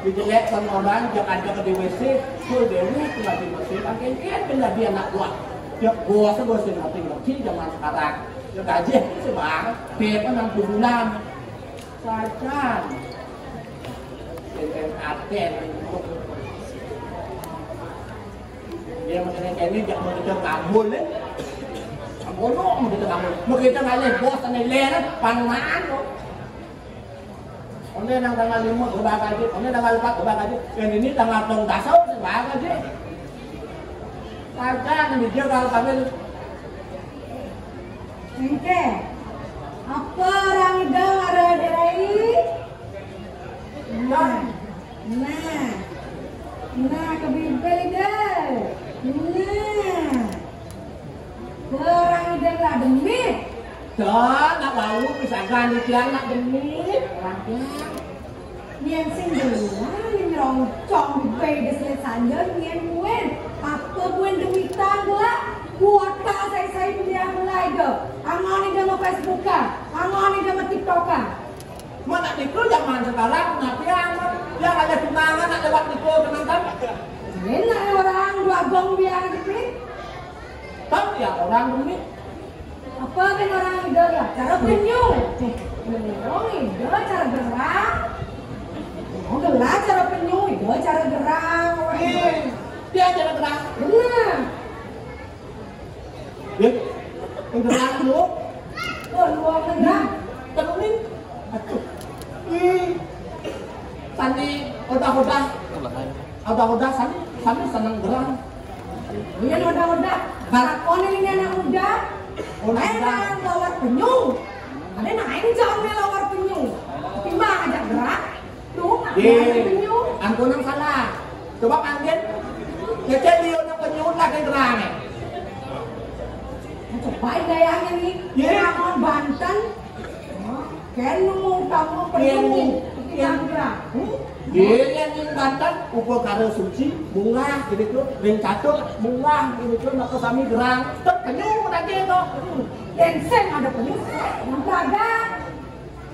dijelekkan orang jangan di WC, full dewi tinggal di WC, pakai pindah dia nak buat. Ya gua sebosin ngerti zaman sekarang. Ya gaji sebang, beta 60 bulan. Saja. Aten dia mengenai ini jangan mengejar ngambul deh. Ngambul dong, mengejar ngambul. Begitu ngalih bos tanah lera, pangan dong. Onde nang tanggal 5 berapa gaji, onde tanggal 4 berapa gaji. Yang ini tanggal 10 dasar berapa gaji. Kadang dia kalau kami Oke, apa orang hidang ada derai? Nah, kebimbel deh. Nah, orang hidang lah demit. Dah, nak lalu misalkan dia nak demit, Nien sing belah, nien roncong di beda selesanya, nien muen. Apa muen demitan lah? Kuota saya dia mulai ke. Angoni dia mau Facebookan, angoni dia mau TikTokan. Mana itu zaman sekarang nanti yang ada tunangan nak lewat itu tenang. Enak orang dua gong biar gitu. Tahu ya orang demit. Apa kan orang ide ya? Cara penyu. Orang ide cara gerak. Oh gerak cara penyu, ide cara gerak. Dia cara gerak. Benar. Ya, gerak dulu. Oh luar gerak. Terunin. Aduh. Sani odah-odah. Odah-odah sani senang gerak. Ini udah. Balakon ini anak muda. Ada lawar penyu. Ada naik jamnya lawar penyu. Timbang aja gerak. Tuh, ada penyu. Angkunan salah. Coba panggil. Ngecek dia yang penyu lagi gerak. Cobain gayanya nih. Rangon Banten. Kenung kamu penyu. Yang gerak. Dia yang Banten ukur karo suci bunga gitu ring catur bunga gitu nak kesami gerang tek penyu nanti itu Densen ada penyu yang beragam.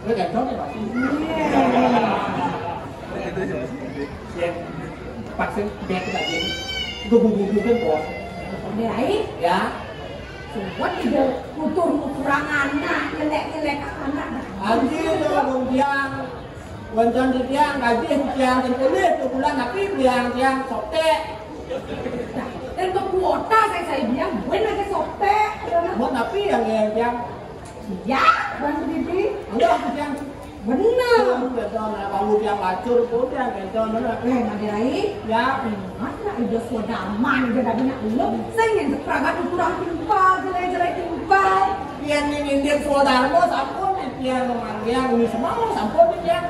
ini gantong ya Pak vaksin dia tidak gini gugu-gugukan bos Baik, ya semua tidak kutur-kuturan anak, ngelek-ngelek anak. anjir kemudian Wajan di tiang gaji tiang kulit bulan tapi tiang sote. Dan kuota saya bilang bukan aja sote. Buat tapi yang tiang Ya, bantu bibi. enggak tiang Benar. betul kalau tiang lacur tuh tiang betul benar. Madirai. Ya, Mana udah suadaman udah dagingnya lo. Saya ingin seperagat kurang timpal, jelek-jelek timpal. tiang ini saudarmo sampun tiang manggil ini semua sampun tiang.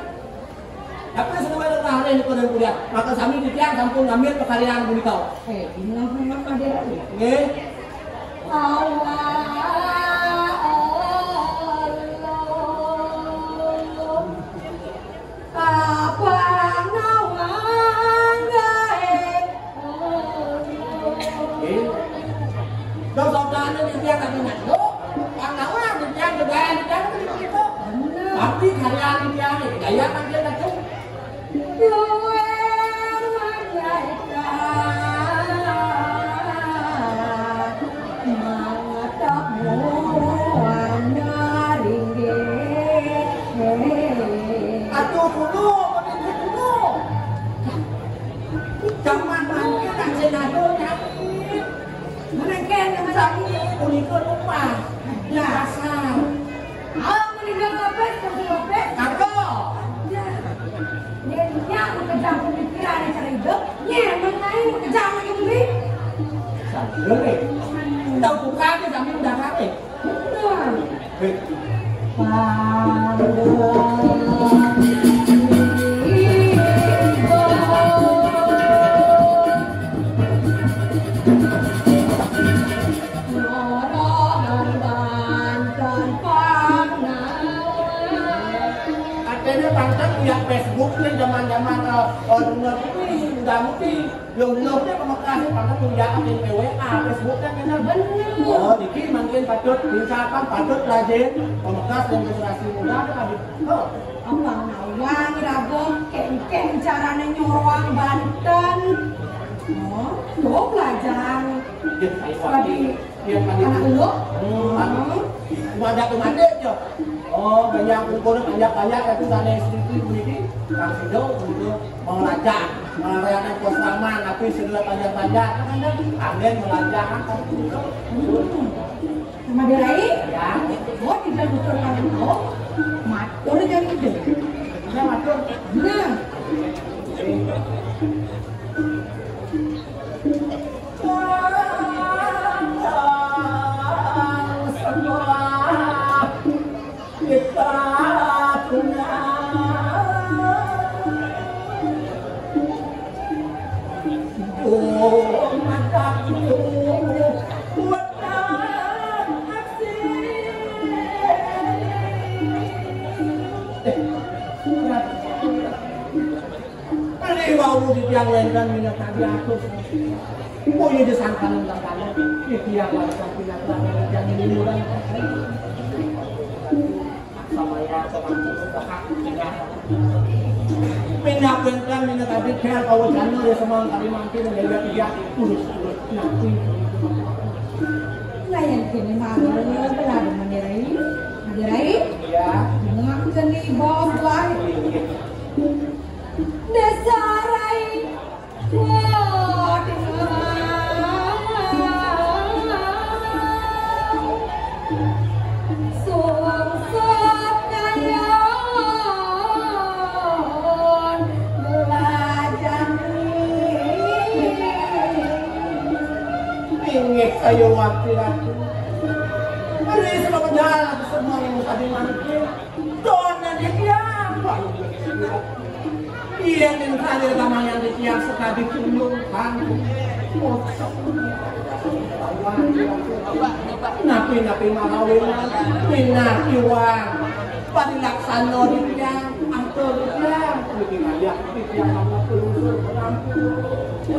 Tapi sebenarnya hari ini kuda kuda. Maka kami di tiang sampun ngambil pekaryan bumi kau. Ini memang Madirai. Nggih. Đâu giọt ra nên đi tiang là nhặt đó. Ang nào á đi tiang được ai đi tiang cái gì đó. Tapi karya đi tiang này gaya kan dia nak tu. Aduh kuno, kuno. Jangan main nak senado nyamit. Menengken yang tadi. Unikun rumah. Biasa. Meninggal kopes, tapi kopes. Kakak. Dia mengejar pemikiran yang cara hidup. Dia mengenai mengejar ini. Sambil ni. Tahu buka ni sambil dah kami. Benar. Hei. Yang Facebook ni zaman-zaman orang ini udah mesti belum-belumnya pemekaran pada tunjangan di WA Facebook kan benar benar. Oh, dikit mungkin patut misalkan patut rajin pemekas dan generasi muda tadi. Oh, Abang nawang rabong keng-keng caranya nyorong Banten. Oh, lo belajar. Tadi anak lo? Ada kemana je? Oh, banyak kumpul banyak itu sana sedikit begini. Kang Sido untuk melajak, merayakan posraman, tapi segala panjang-panjang. Amin melajak kan Sido. Madirai? Ya. Oh, tidak betul kan lo? Matur dan ide. Ya, matur. Nah. Kita punya mata buat aksi. Ini bau di tiang lain dan minat tadi aku. Oh ini disangkan tentang kamu. Di tiang lain dan minat tadi yang ini murah. Pindah-pindah minat tadi kaya kau jano dia semua tadi mampir dan dia urus nanti. Nah yang kini malam ini benar Madirai. Madirai? Ya. Mengaku ni bos lain. Desarai. Wah, ingin saya waktu-waktu ini semua berjalan semua yang tadi mampir donan dia apa yang tadi ramai yang dia sekali tunjukkan napi mahawin pinati uang padilaksana dia atur dia begini aja dia mau telusur menampung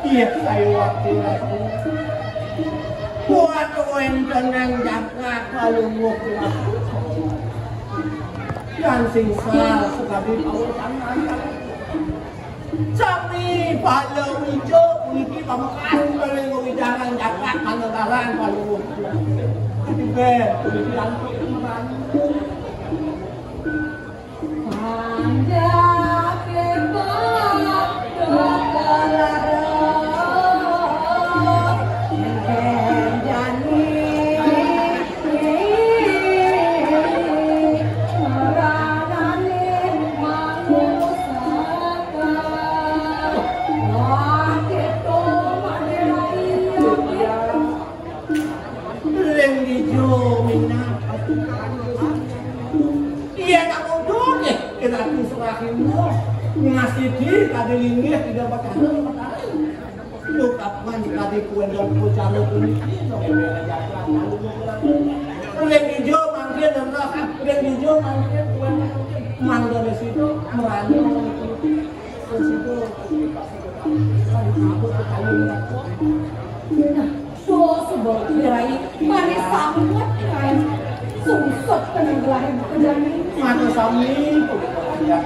Iya, saya waktu tenang jaga kalunguk dan singsal sekali kau tangan Sami palau hijau ini pamakan kalau jangan jaga kanagaran kalunguk juga udah Panjang kebab kelarang menjani meranani mangusaka waketo manerai Leng dijo minat iya tak bodoh deh kita surahin lo ngasih di kadilinggih tidak bakal lu kapan kadi kuen dan pucalo kunci Leng dijo mangkir dan rakat Leng dijo mangkir kuen mangga di situ merani di situ so sebab dirai manis sangat kain sungsut tenang gelahin kejami Mata sami ya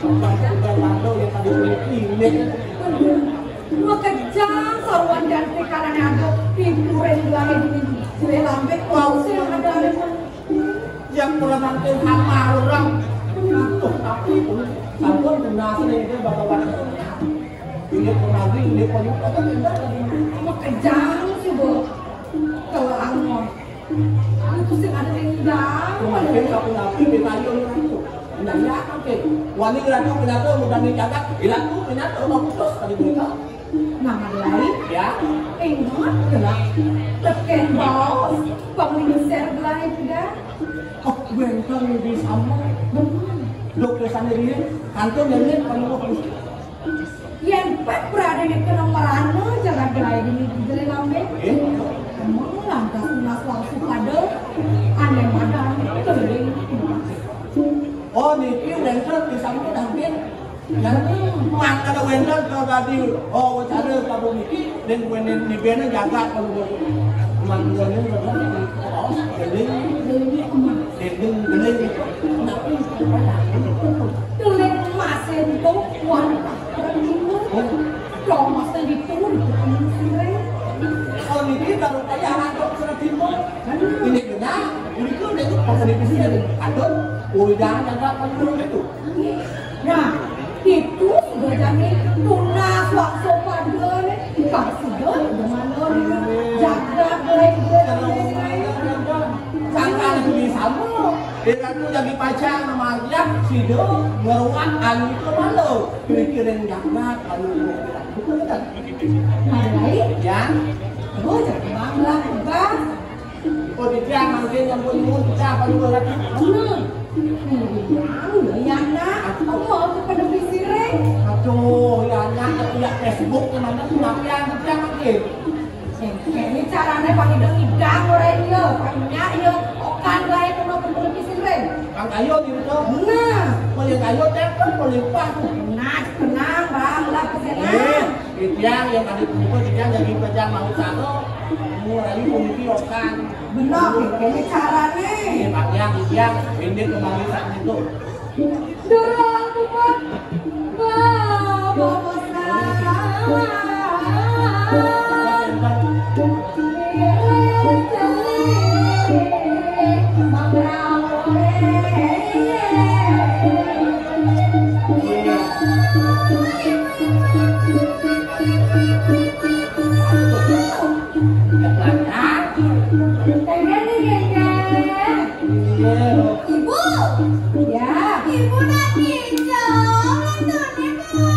udah lalu yang tadi ini dua kejam sarwan dan pekaran ada pinturen gelahin ini lambek wow sih ada yang mulai nanti sama orang tapi sabun benar sih itu bapak-bapak ini penagi ini penyuka kan tidak dua kejam sih bu kalau angin itu sih ada rendang mungkin kalau nabi ditayo itu tidak ya oke wani itu pidato mudah dijaga pidato pidato mau putus tadi mereka nama lain ya ingat gelap teken bos penginser gelahin tidak oh bentang di sama dokter sendiri kantor jadi kalau yang pet berada di kenang merana jangan gelahin ini jadi lambek emang langkah tunas langsung pada aneh madan kering oh niki bentang di sama hampir jadi mak ada bentang kalau tadi oh cara kalau niki dan bentang di bentang jaga kalau manggilnya berarti oh geling geling masih itu wanita kalau masih ditunggu oh ini kalau kayak anak sudah timur ini benar ini tuh itu pas divisi dari adon udah jaga kalau itu nah itu sudah jadi tunas waktu pada kasih dong gimana jaga geling sangkal di sama dia tuh jadi pacar nama dia sido ngeruakan itu malu pikirin jaga kalau betul kan ada lain ya oh jadi bangla bang oh dia mungkin yang punya kita kalau lagi yang nak kamu mau kepada bisireng aduh ya anak punya Facebook mana tuh yang makin ini caranya pakai idang orang yo pakai yo okan lain kalau kepada bisireng Kang Kayo di itu nah boleh Kayo telepon boleh pas tenang bang lah kesenang yang tadi pukul yang jadi pejam mau satu mulai pungki okan benar ini caranya yang ini kembali saat itu dorong kuat bawa Ibu, ya ibu nanti jauh itu nih bu.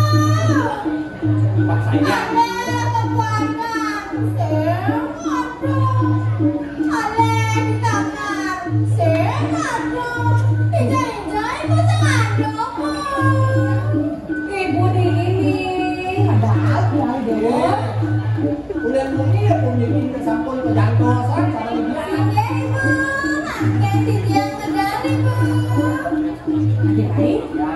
Pak saya Ada kekuatan, sehat dong. Ada di tangan, sehat dong. Ijai-ijai ibu sehat dong bu. ibu di ini ada apa deh udah mungkin ya pungki kesampun ke jangkau sama dia Iya ibu, makan di tiang negara bu. Adik-adik, ya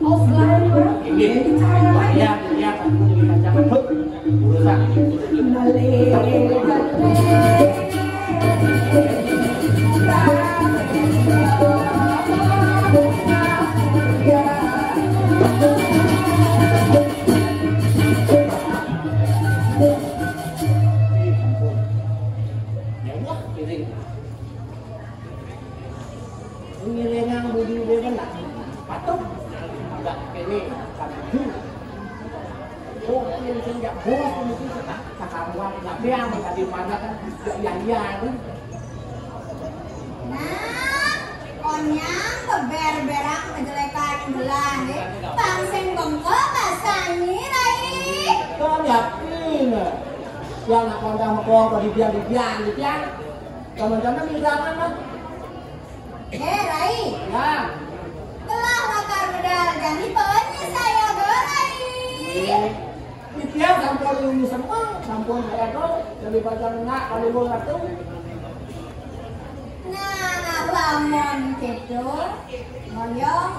oh selain orang ini cara ya jangan urusan Male, Pengiringan budi dia nak patung agak kini kaju. Oh, ini sejak bos mungkin sekarang nggak biang tadi mana kan ya tu. Nah, onyang beber-berang kejelekan belah nih. Pangseng bengkok basani rai. Kau yakin? Yang nak kondang kau di biang. Kamu-kamu misalkan mah. Rai. Ya. Telah bakar bedal jadi penyi saya berai. Tiap sampun ini semua, sampun saya tu jadi baca nak kali bola tu. Nah, lamun gitu, moyong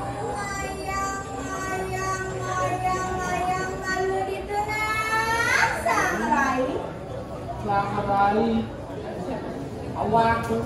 lalu itu nah, sangrai. Sangrai. Awak tu.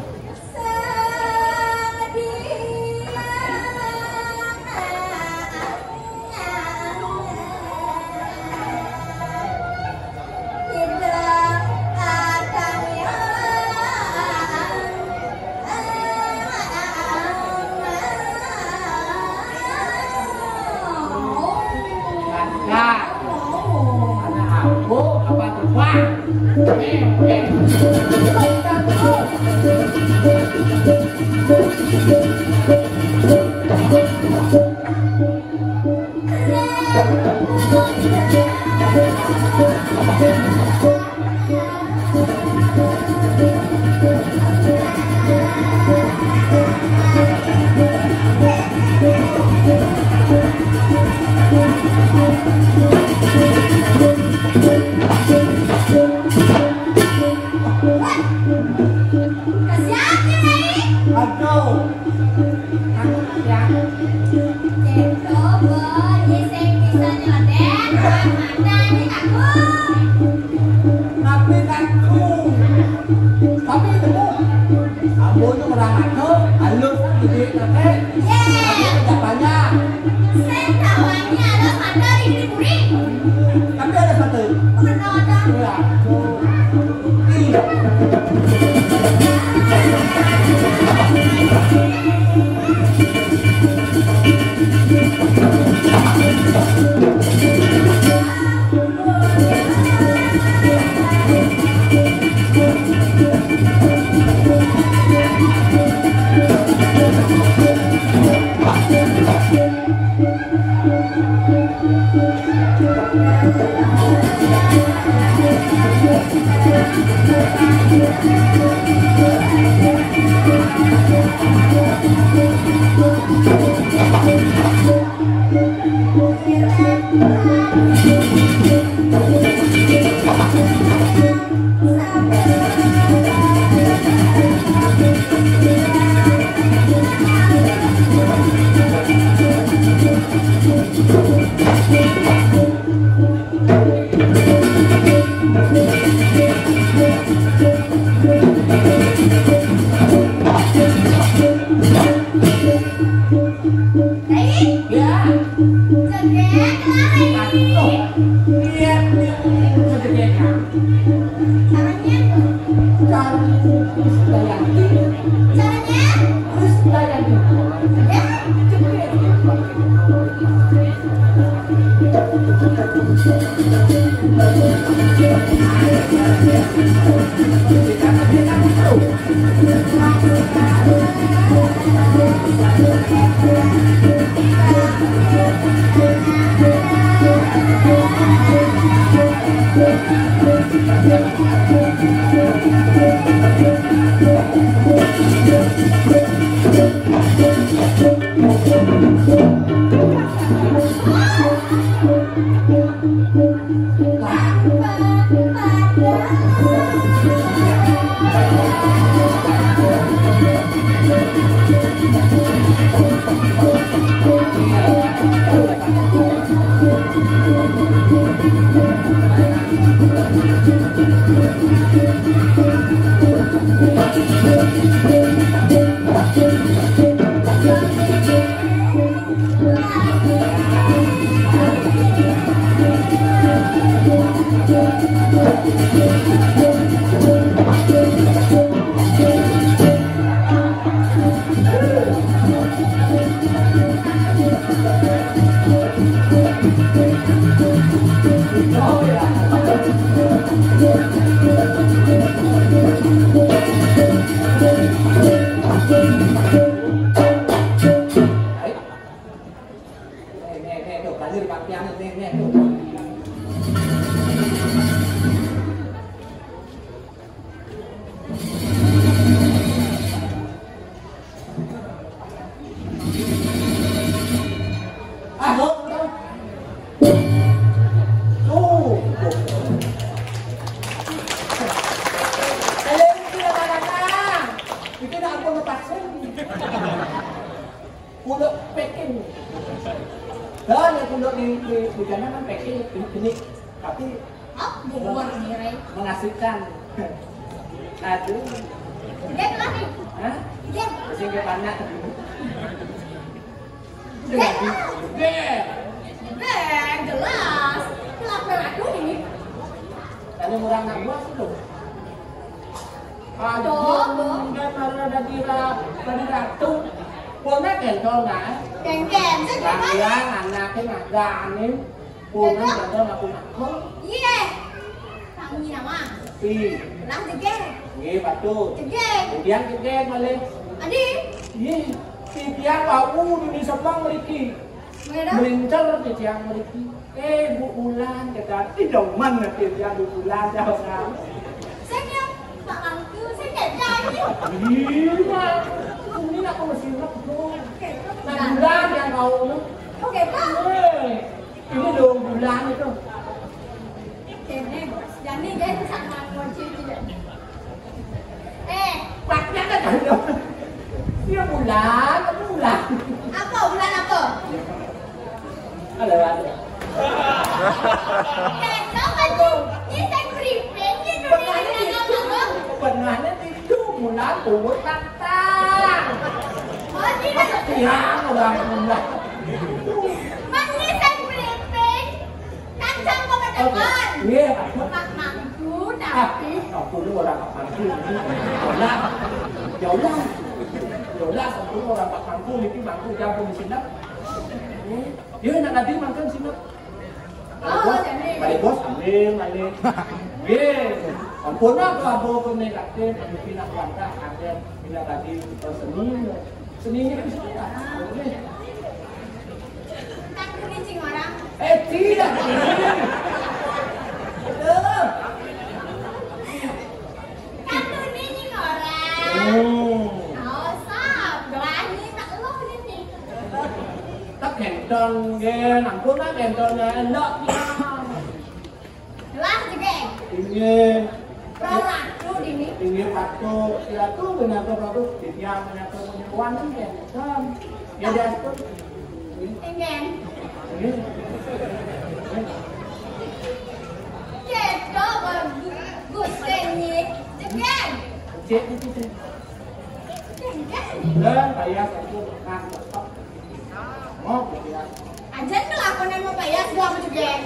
pun terpaksa. Kulit packing. Dan yang kulit di kanan kan packing ini, tapi Bubur nih, Ray. mengasihkan. Aduh. Dia telah nih. Hah? Dia. Masih nggak panas. Dia. Gede. Jelas. Lapar aku ini. Tadi murah nggak buat itu. Tuh. Kan baru ada tadi ratu. Punya kentol nggak? Ken-ken. Kalian anaknya nggak ganin. Punya kentol nggak punya. Iya. Kami nama. Si. Lang jegeng. Iya betul. Jegeng. Tiang jegeng balik. Adi. Iya. Si tiang bau di sebelah meriki. Mana? Melincer di tiang meriki. Bu Bulan kata tidak mana tiang Bu Bulan jauh kan. Saya Pak Angku, saya nggak jadi. Iya. Ini aku masih ingat tuh. Nah Bulan yang kau tuh. Oke, Pak. Ini dong Bulan itu. Ini bos. Jadi dia sama kunci tidak. Paknya kan ada. Dia Bulan, apa Bulan? Apa bulan apa? Ada. Kau kan ini saya briefing ni dulu. Benarnya itu Bulan tuh tantang. Oh, tidak. Tiang orang Bulan. Mana saya briefing? Kancang kau depan. Iya. Pak Mangku tapi. Aku lu orang Pak Mangku. Yaudah, aku orang Pak Mangku ini Mangku jago di sini. Dia nak nanti makan sini. Oh, jadi. Balik bos, ambil. Ye, ampun aku abo penekatnya, pindah kuanta, ada pindah tadi seninya di sini lah. Tak kuning orang. Tidak. Kan kuning orang. Oh, sab. Gelani tak lo ini. Tak kentong gen, ampun lah kentongnya elok ya. Jelas juga. Ingin Ratu ini. waktu ya tuh kenapa produk dia menyatu penyeruan kan kentong. Ya dia tuh. Ingin. Ini. Kita bagus kenyik. Jegen. Cek itu sih. Jegen. Dan kayak itu nak stop. Mau ya. Aja ngelakuin yang mau bayar segala macam jegen.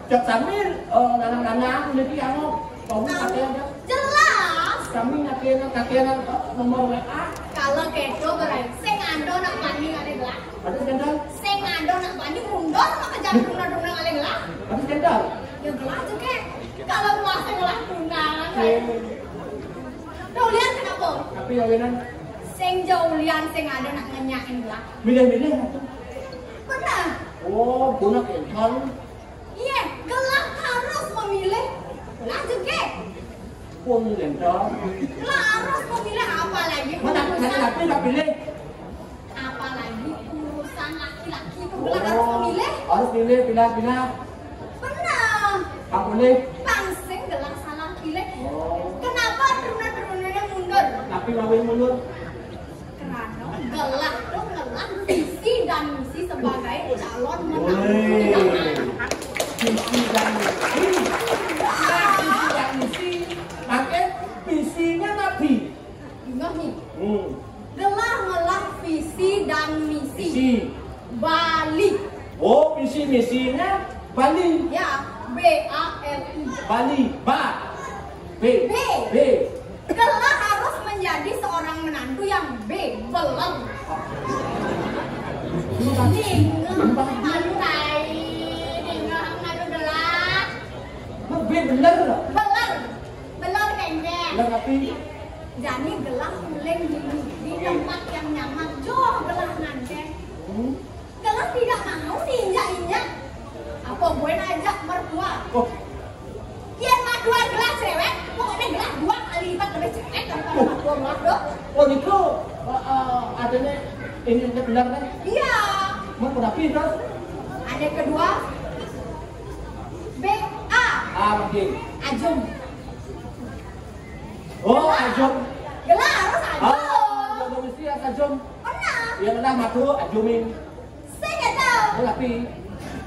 Cek sambil nanang-nanang ini kamu kamu katanya Jelas. kami katanya nomor WA Kalau kedo berarti saya ngando nak banding ada gelap. ada skandal Saya ngando nak banding mundur maka jangan dundang-dundang ada gelap. ada skandal Ya gelap juga. Kalau masa gelap dundang. Kau lihat kenapa? tapi lawinan Sing jauh lian sing ada nak ngenyakin gelap. milih-milih atau Benar. oh punya kentong Iya, gelap harus memilih. Gelap juga. pun kentong Gelap harus memilih apa lagi mana tapi nggak pilih apalagi urusan laki-laki itu gelap harus memilih. harus pilih pilih Benar. nggak boleh Pangsing gelap salah pilih. oh Kenapa turun-turunannya mundur? tapi lawin mundur Karena gelap itu gelap visi dan misi sebagai calon boleh menantu. visi dan misi pakai visinya nabi Ingat nih, hmm. gelap visi dan misi. visi Bali. oh visi misinya Bali Ya, BALI. Bali ba B B. B Gelap harus menjadi seorang menantu yang belum. Pantai. Dengan ngadu gelap. B bener loh Belum kayaknya. bener tapi Jadi gelap mulai di tempat yang nyaman. Jauh gelap nanti. Gelap tidak mau diinjak-injak. Apa gue ngajak mertua? oh Yang mertua gelap cewek. Pokoknya gelap 2 kali lipat lebih cewek daripada mertua gelap dong. oh itu adanya ini benar kan Iya. mau kenapa terus Ada kedua. BA. mungkin Ajum. oh ajong Gelap harus ajum. oh ajum. Pernah. Yang ada matu ajumin. Saya nggak tahu. Tapi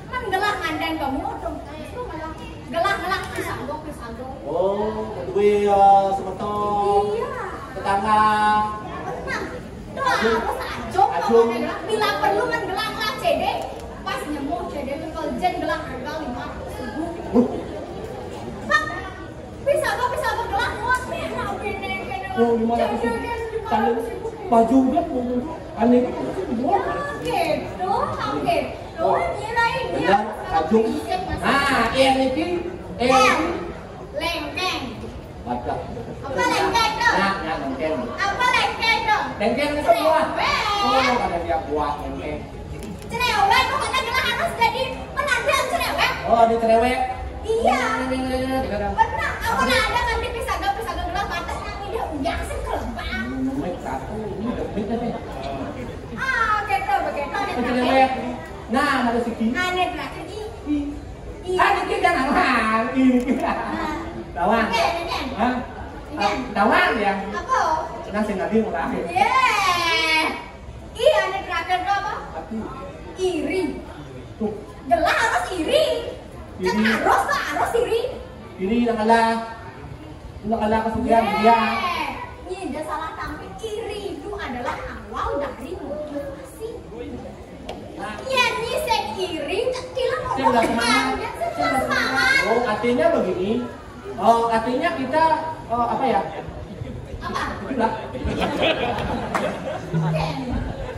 Man gelah ngandang kamu dong. Itu malah gelah pisagok. oh, kedua semetong. Iya. Tetangga. Pernah. Doa harus ajong Ajung. gelah. Bila perlu man gelah CD. Pas nemu CD itu koljen gelah harga 5.000. Hah? Pisagok gelah muat merah gini. Oh, 500. Tanda baju dia aneh kan dijual. Gitu. Nyirain dia. Benar, ajung. Nah, ini Lengkeng. baca. Apa lengkeng dong? Nah, lengkeng. Apa lengkeng dong? Lengkeng itu buah. Oh, ada dia buah lengkeng. Cerewet, pokoknya gelah harus jadi penampilan cerewet. Oh, di cerewet. Iya. Benar. Aku ada kan di pisaga gelah matanya dia udah sih kelembang. Mic satu, ini udah mic nih. Ah, gitu begitu. Cerewet. Nah, ada siki. Aneh terakhir Ini kita nawan. Ini. Nawan. Hah? Nawan ya? Apa? Nah, saya nggak mau terakhir. Iya, aneh terakhir apa? Tapi Iri. tuh, Gelah harus iri. Kan Iri. harus iri. ini nakala kesulian dia. Ini udah salah tampil. Iri itu adalah awal dari motivasi. Ya, ini saya iri. Kira mau Saya udah semangat. Saya semangat. Oh, artinya begini. Oh, artinya kita apa ya? Apa? Itulah.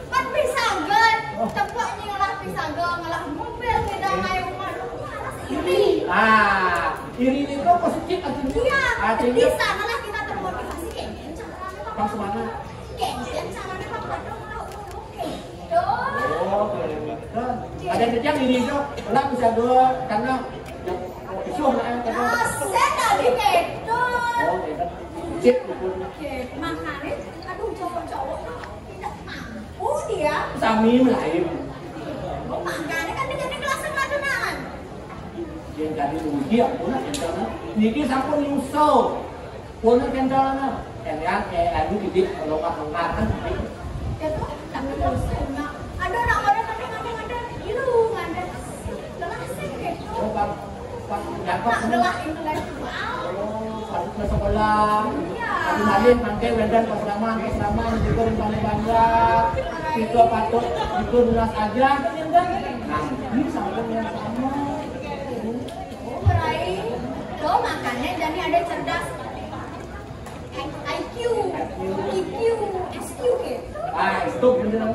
Kan pisagan. Tepatnya ngalah pisagan, ngalah mobil, beda kayak rumah. Harus iri. Ah, iri itu positif artinya. Iya, di Artinya sanalah kita termotivasi kayaknya caranya Bang semangat. kayaknya caranya Pak Padang gitu. Oh, ada yang iri itu, lah bisa dua karena yang isu lah kan. Saya tadi gitu. Oh, ya. Cip gitu. Oke, makanya, aduh cowok-cowok tidak mampu dia. Sami lain. Makanya kan dia jadi kelas madunan. Yang jadi rugi aku nak kentalna. Niki sampun nyusul. Puna kentalna. Yang anu didik longgar-longgar kan. Gitu, tapi terus enggak. Ada nak ada ilu ada kelasnya gitu. Oh, Pak Jakob. Nak gelah intelektual. Kalau ke sekolah, aku malin mangke wedan keseraman juga yang paling banyak. Itu patut itu lunas aja. Nah, ini sampun yang sama. Oh, berai. Tuh makanya jadi ada cerdas. IQ, EQ, SQ gitu. Ah, itu bener.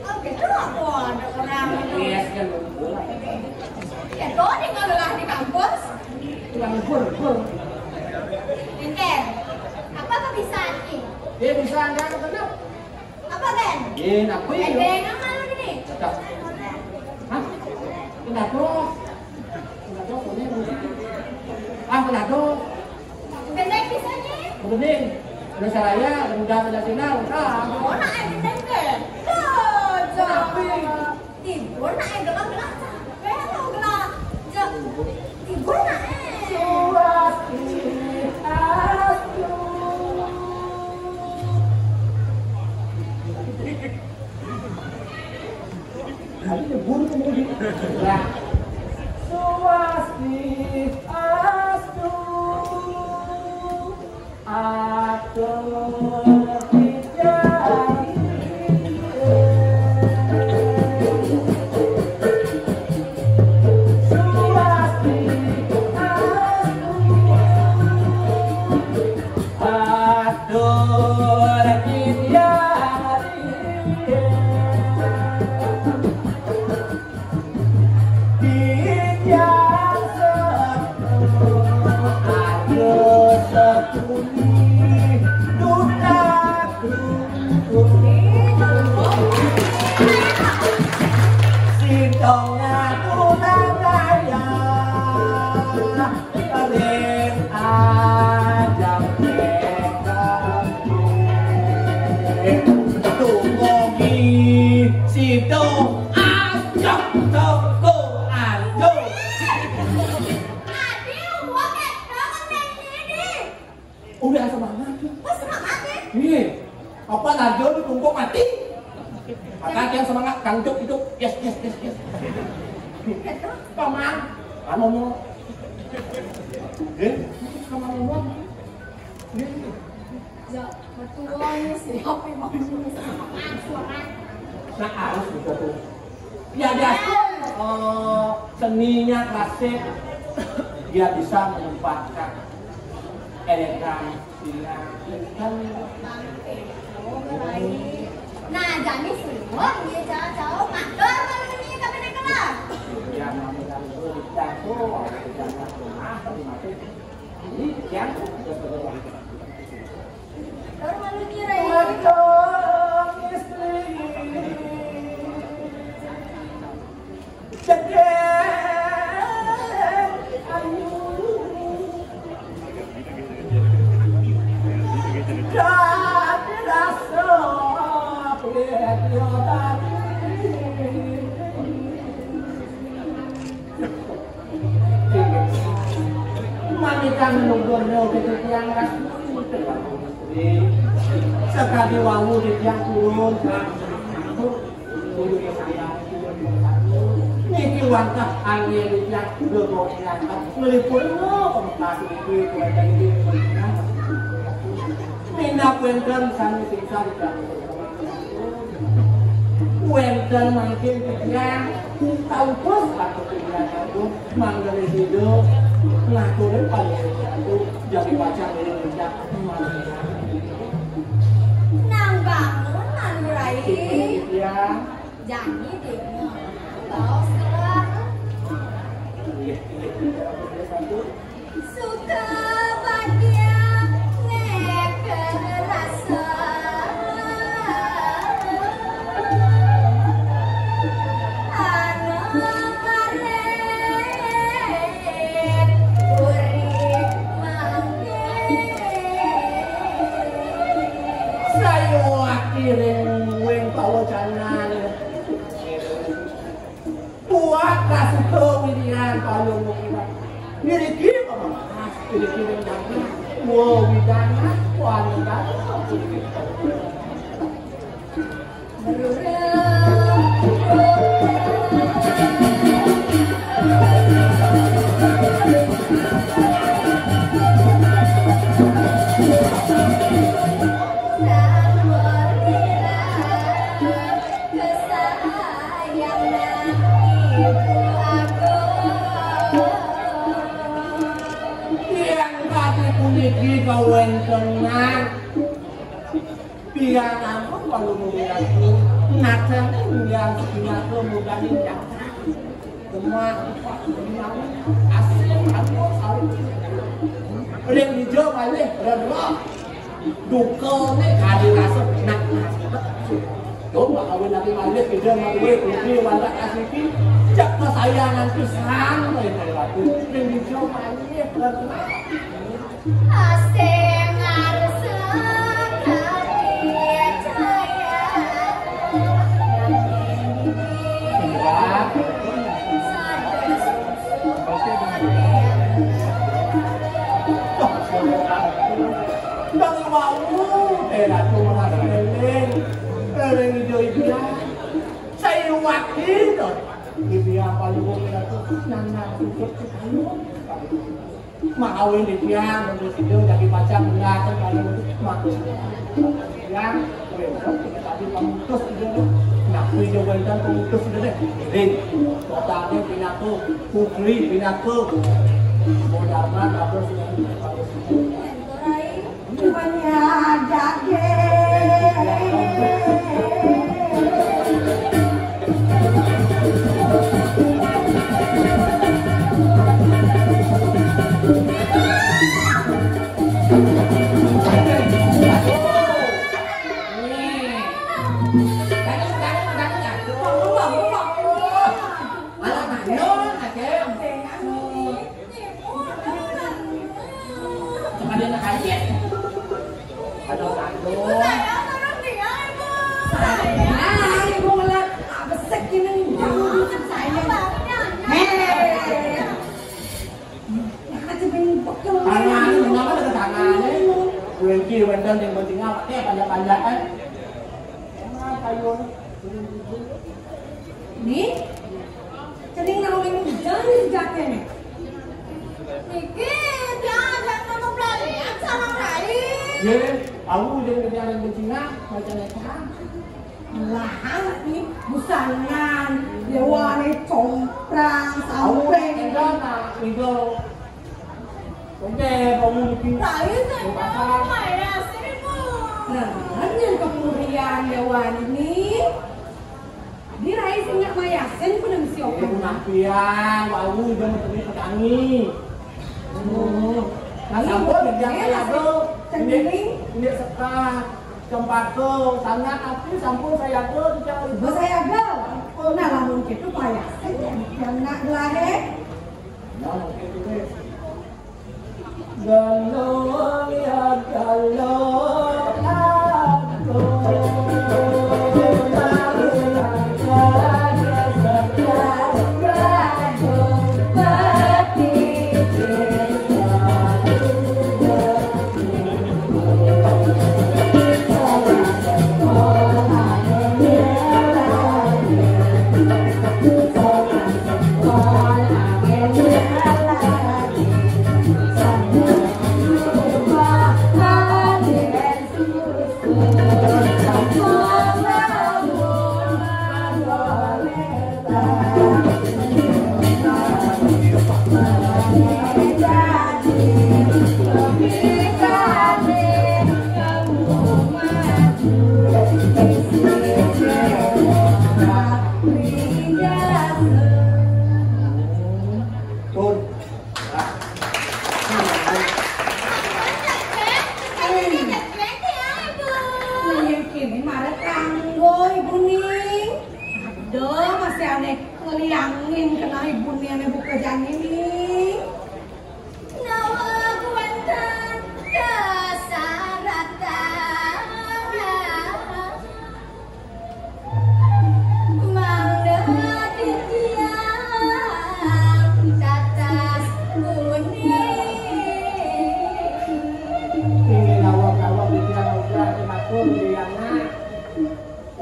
Oh gitu apa ada orang Yes kan betul. ya tuh di ngelah di kampus. Tukang bur. Enten, apa kebiasaan ini? Dia bisa enggak kenal. Apa kan? Aku ya. Enten apa lu gini? Cakap. Hah? Kenapa? Punya kenapa? Enten bisanya? Kemudian udah saya udah nasional, Oh nak enten kan? Tuh, jangan. Tidur nak gelah capek atau gelah? Tidur nak Hari ini buru kemudian. Swasti astu aku Semangat ya? Iya. Apa Narjo ditumpuk mati? Kakak yang semangat kangcuk itu yes. Paman, anu mau. Sama ngomong. Ya, betul sih. Apa yang mau suara? Nah harus begitu. Ya dia seninya klasik, dia bisa menempatkan elegansinya kan. Nah, jadi semua dia jauh makan kalau ini kami nak kelar. Ya namanya jatuh, jangan mati. Ini yang Terus malu kira sekali wangu di tiang turun niki wantah angin di tiang bergoyang meliput kasih itu kuliah ini mina wenten sami tinggal wenten makin tiang tahu terus aku tiang aku manggil hidup ngakurin paling itu jadi baca dari kerja nang bangun Manurai. ya Jadi dia bawa serang suka bahagia nek rasa weng bawa jalan buat kasih kewidian kalau mungkin ini kira ini kira jangan wow widana wanita kawan tenang biar aku kalau melihatku natang yang punya kemudahan yang semua asli aku yang hijau balik redok dukelnya kali rasa nak dong kawin lagi balik kita balik ini wala kasih cak kesayangan pisan yang hijau balik redok Asengar sekali cahaya Bang mau aku mengalir hijau saya wakil ini apa lu itu nana makawin di tiang untuk itu jadi pacar enggak kan kalau makin yang tadi pemutus itu nak video dan pemutus itu deh totalnya pinato putri pinato modalnya apa sih Cumanya ada Wengki wendel yang penting apa? Panjang-panjang kayu. Nih, cening naruhin hujan di sejatnya nih. Niki dia ada nama pelarian sama lain. Ye, aku udah kerjaan bencina macam-macam. Lah, nih busanan, dewa nih comprang, Aku sampai enggak nak itu. Oke, kamu bikin. Lain saja Maya seribu. Nah, yang kemudian dewa ini diraih singgah mayasen pun mesti Aku oke. nafian, aku udah menteri petani. Nah, sampun kerjaan aku. Ini sekat. Tempat tuh sangat tapi sampun saya tuh tidak Ibu saya gal, nah lamun gitu mayasen yang nak gelade. Galau ya galau aku ngeliangin kena ibunya nih pekerjaan ini. Nawa kuantan kesaratan. Mangga titiang tatas kuning. ingin awak-awak pikiran udah dimaklum di yang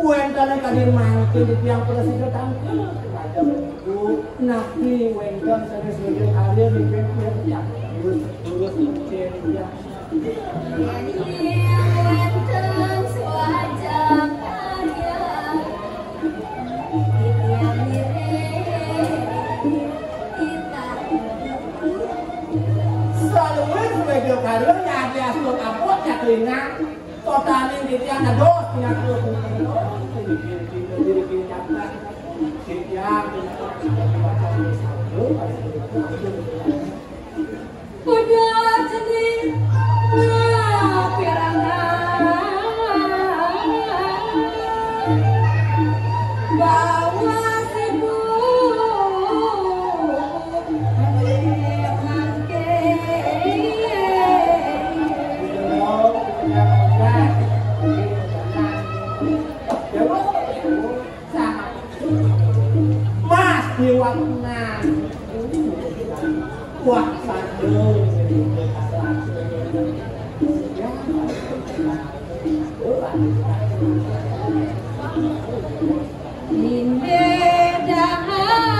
Wendel kadir mangkin di tiang presiden tangkil ada begitu nabi wendel saya sudah hadir di pihak yang lurus incin ya Wenten swajak karya. Titiang kita selalu video karir ya ada asal kapot ya telinga totalin di tiang ados tiang terus diri nyata tiang Udah jadi pirangan bawa sibu Mas Dewana wah satu Linde dahat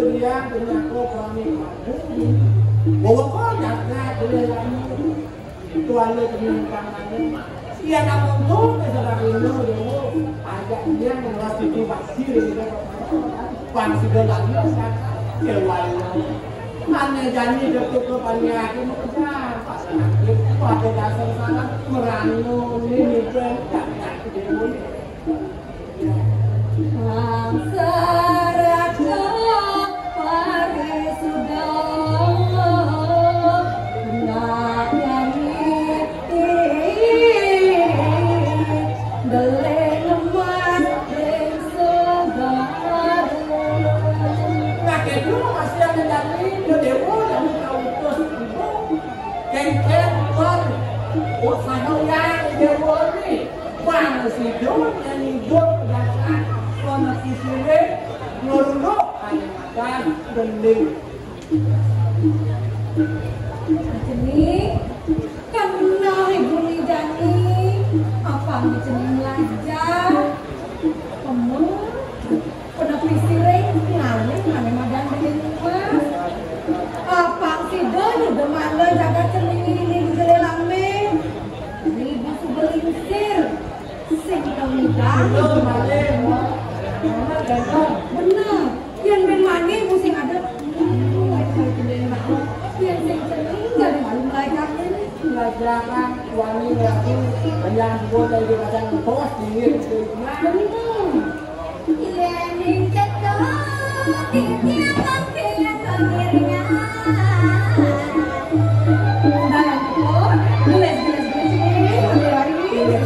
dia dengan program bahwa kau jangan dengan tuan le kemenangannya dia namun tuh sekarang ini dulu agak dia menguasai itu pasti dia pan segala lagi kan kewalnya aneh janji dekat ke panjang itu kan pas nanti pada dasar sana meranu ini brand jangan itu Nah, si Don yang hidup berdasarkan kondisi sini ngeruduk hanya makan gending. Cening, karena ibu Nidani, apa Cening belajar? Kamu pernah pisireng ngalir mana madan dari rumah? Apa sih dah juga malah jaga Cening ini di gelelame? Ibu sebelingsir, sing kau Nidani. Benar, yang ben mani ibu sing ada. Yang sing Cening jadi malu belajar ini. Belajaran wangi lagi banyak buat dari macam tos dingin Benar. Ilening cetok, tiap tiap sendirinya. Udah yang itu, geles ini, hari ini.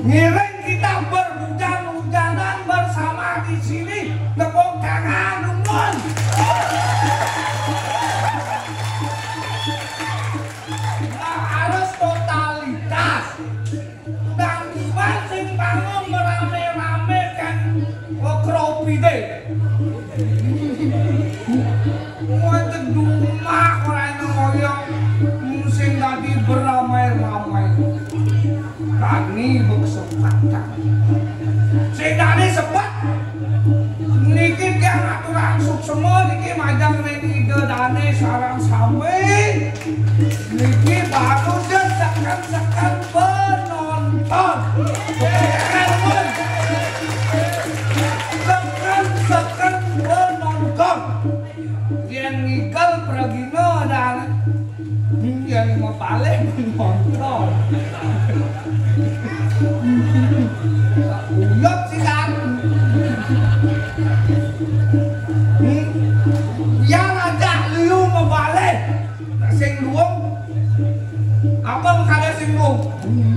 Ngiring kita berhujan-hujanan bersama di sini. Tepuk tangan, Numun. Wajah dumah orang ngoyong sing tadi beramai-ramai. Tani beksempatan. Sing tadi sempat niki tiang aturan semua niki majang niki dedane sarang sampai niki baru sekan-sekan penonton. Sekan penonton yang ngikal peragino dan yang mau balik menonton. Uyap sih kan. Yang ada liu mau balik sing luang apa makanya sing luang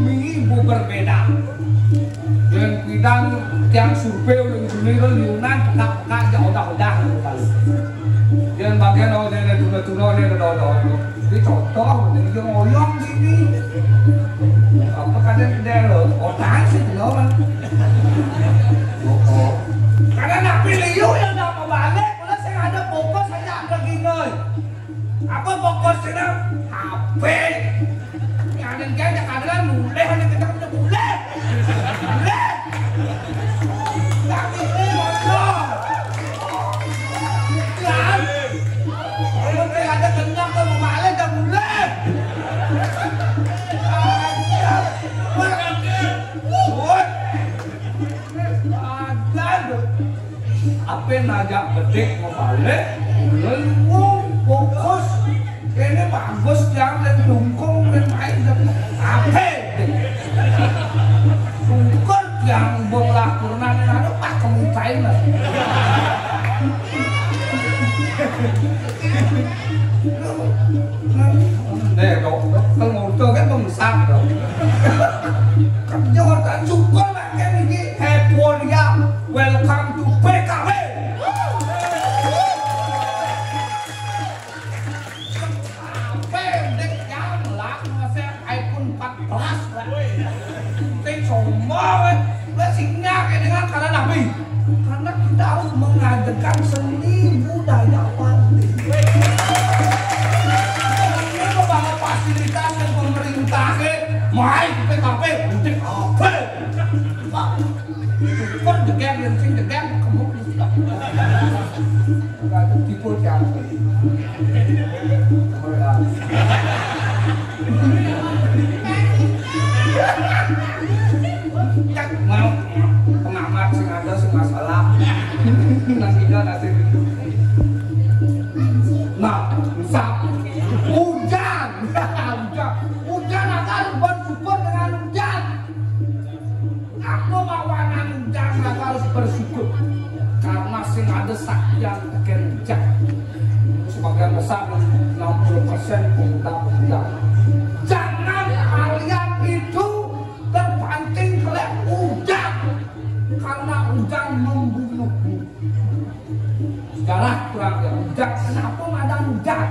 ibu berbeda yang bidang tiang survei yang sendiri liunan pekak-pekak jauh-jauh yang bagian orangnya tuna-tuna ini contoh ini ngoyong sini apa kadang dia otak sih kan karena nak pilih yuk yang nak membalik kalau saya ada fokus saya ada gini apa fokusnya HP yang ada yang kadang mulai hanya kita udah mulai nggak ini ngomong kan kalau saya ada kenyang ke membalik dan mulai apa najak bedek mau balik lalu fokus ini bagus yang dan dukung dan main apa sungkur yang bola kurnan itu pak kemutain lah deh dong kalau itu kan pembesar dong jangan tak cukup lah kan ini heboh ya welcome to PKW pendek yang lah ngasih iPhone 14 lah ting sombong lesingnya kayak dengan karena Nabi karena kita harus mengadakan seni budaya pantai ini banget fasilitas dan pemerintah main PKP udah apa con degem yang sing degem kamu bisa nggak ada tipe yang cak mau pengamat sing ada sing masalah nantinya nanti nah bisa hujan akan bersyukur dengan hujan aku mawanan hujan harus bersyukur karena sing ada sakyan kerja sebagian besar 60% pengguna hujan jangan kalian itu terpancing oleh hujan karena hujan membunuhmu sejarah kurang ya hujan kenapa ada hujan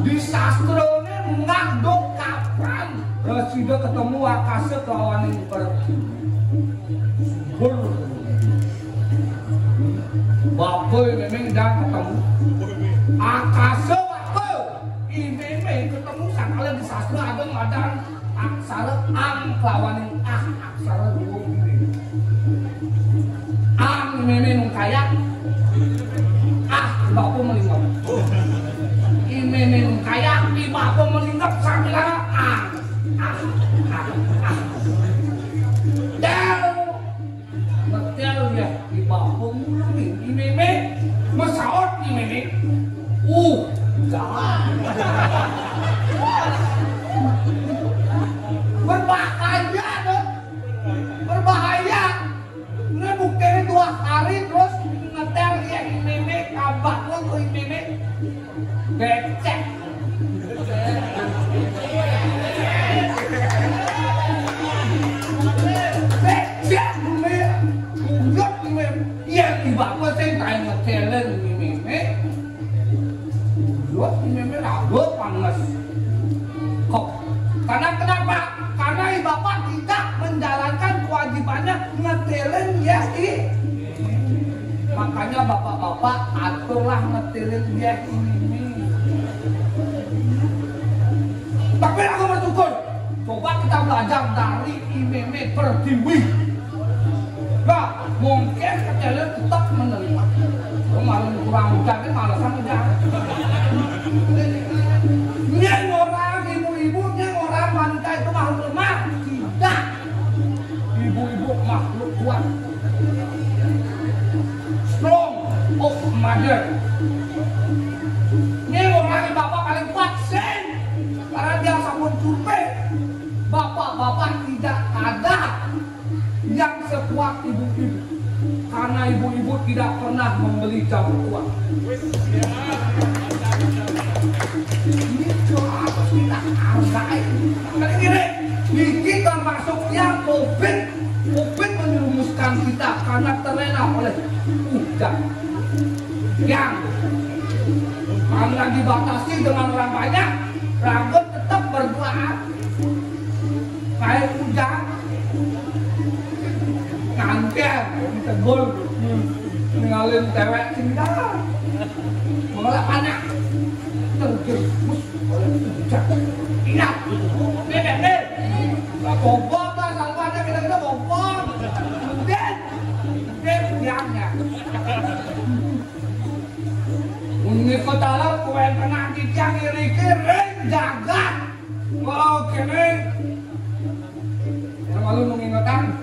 di sastronya mengandung kapan Rasida ketemu Akase kelawan yang pergi Bapak memang dah ketemu Akase apa? Ini ketemu sakala di sastra ada aksara ang kelawan yang aksara dua ini ang memang kaya bapak melingap ini kaya di bapak melingap sambil Ngetel ya di bapak mulai ini masaot ini jangan berbahaya ini bukti 2 hari terus ngetel ya ini kabak lo ke ini becek yang dibawa saya kayak ngetelan ini rambut panas kok karena kenapa? Karena bapak tidak menjalankan kewajibannya ngetelan ya Makanya bapak-bapak aturlah ngetilin dia ini. Tapi aku bersyukur. Coba kita belajar dari Imeme Pertiwi. Nah, mungkin kecilnya tetap menerima. Kemarin kurang jadi malasan aja. Yang orang ibu-ibunya orang wanita itu makhluk lemah. Tidak. Ibu-ibu makhluk kuat. Strong of mother. Ini orang bapak paling kuat sen. Karena dia sabun survei. Bapak-bapak tidak ada yang sekuat ibu-ibu. Karena ibu-ibu tidak pernah membeli jamu kuat. Ini harus kita hargai. Karena gini, ini termasuknya COVID menyerumuskan kita karena terlena oleh hujan. Yang karena dibatasi dengan orang banyak, rambut tetap bergerak. Kayak hujan. Ngangker, tegul, ngalin tewek cinta, mengelak anak, terjerumus oleh hujan. Ingat, nih, bobok lah, selalu ada kita bobok, mungkin biangnya. Unik ketalah, kuen kena dicang iri-kiri, jagat, wow kini, yang malu mengingatkan.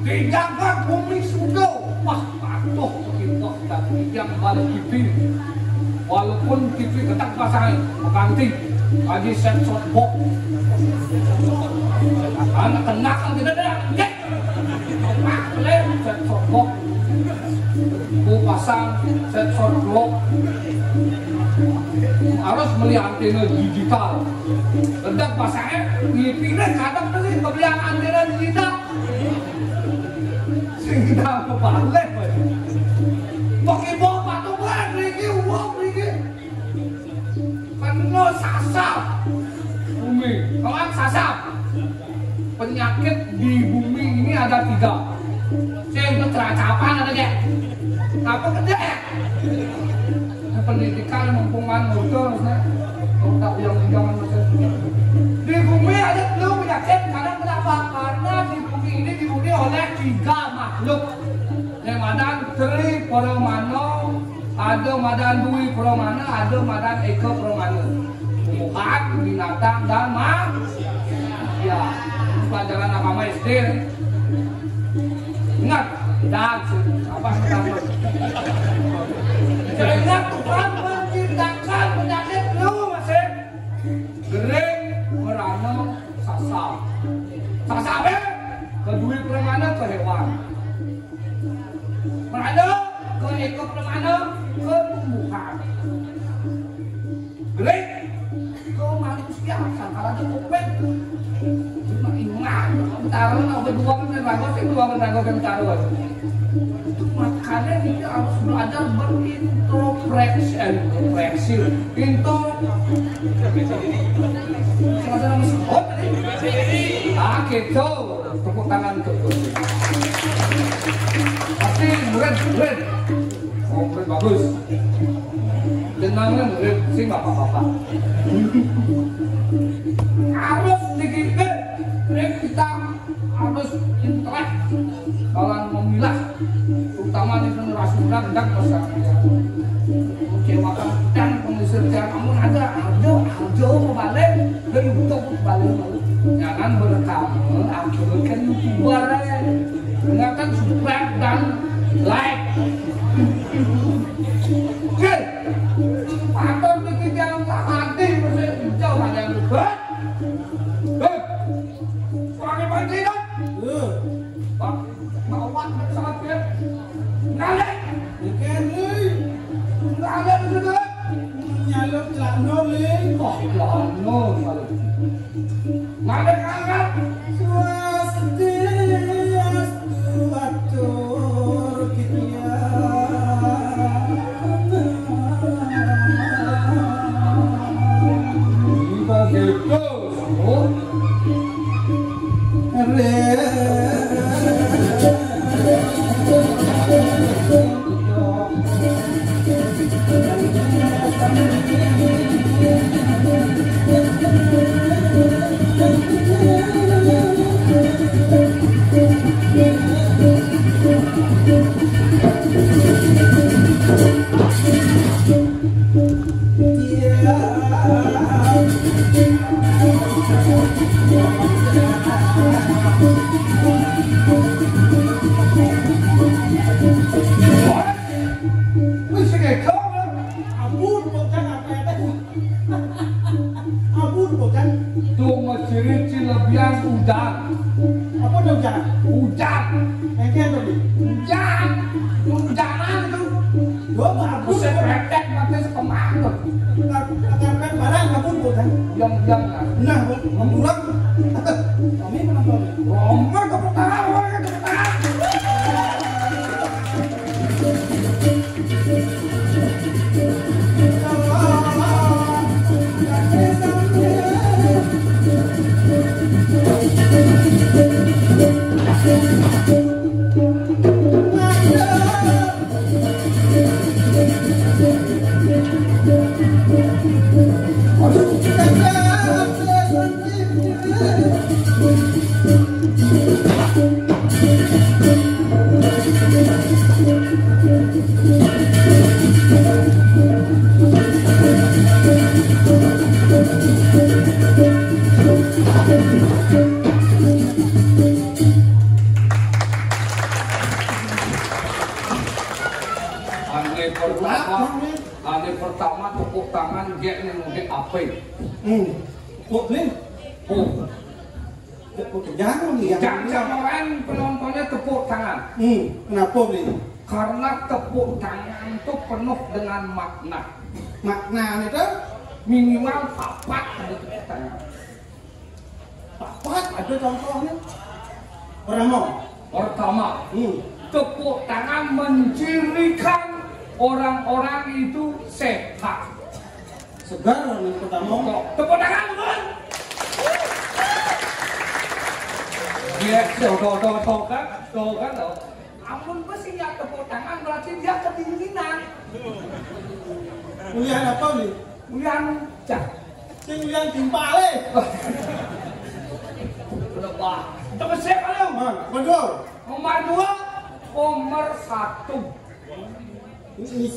Dijaga bumi sudo. Wah, patuh kita yang balik TV. Walaupun TV ketak pasang ganti lagi set shot box. Anak kena kan tidak ada. Pakai set shot box. Ku pasang set shot box. Harus melihat antena digital. Ledak pasangnya, dipilih kadang nanti pembelian antena digital. Sehingga kebalik. Pakai bawa patungan, lagi uang lagi. Kena sasap. Bumi, kawan sasap. Penyakit di bumi ini ada 3. Saya itu ceracapan ada deh. Apa gede? Pendidikan lingkungan betul, tak yang di bumi ada belum penyakit karena kenapa? Karena di bumi ini dihuni oleh 3 makhluk. Yang madan Tri Paramana, ada madan Dwi Paramana, ada madan Eka Paramana. Tumbuhan, binatang dan manusia. Pelajaran agama SD. Ingat, dan apa pertama? Ingat Tuhan menciptakan penyakit lu masih gering, merana, sasap. Sasapnya kedua permana ke hewan. Merana ke ekor permana ke tumbuhan. Gering ke manusia. Sangkala ke kopet. Cuma ingat, taruh nak berdua kan ragu, sih dua kan ragu kan taruh. Makanya kita harus belajar berintrospeksi, sama-sama sebut. Ah gitu, tepuk tangan untuk. Tapi murid, oh murid bagus. Jenangnya murid sih bapak-bapak. Harus dikirim, kita harus intelek dalam memilah. Terutama di generasi muda dan masyarakat kecewakan dan pengusir kamu ada arjo kembali dan untuk kembali jangan berkamu akhirkan youtuber dengarkan subscribe dan like. Oke, patut bikin jalan hati masih jauh ada yang lupa. Pakai panci dong. Pak, bawah sangat ya. Ngalek, ikan ni, ngalek sudah. Nyaluk celana ni, oh celana malu. Ngalek angkat. Swastiastu atur kita. Hari pertama tepuk tangan dia ngomongin apa? Jangan orang penontonnya tepuk tangan. Kenapa beli? Karena tepuk tangan itu penuh dengan makna. Makna itu Minimal 4 ada tepuk tangan. 4 ada contohnya. Pertama, tepuk tangan mencirikan orang-orang itu sehat. Segar yang pertama. Tepuk tangan, teman. Dia tuh kan. Amun pasti nggak tepuk tangan berarti dia kedinginan. Ulian apa nih? Ulian cak. Sing ulian timpale. Kenapa? Temen saya kalau. Betul. Nomor 2, nomor 1.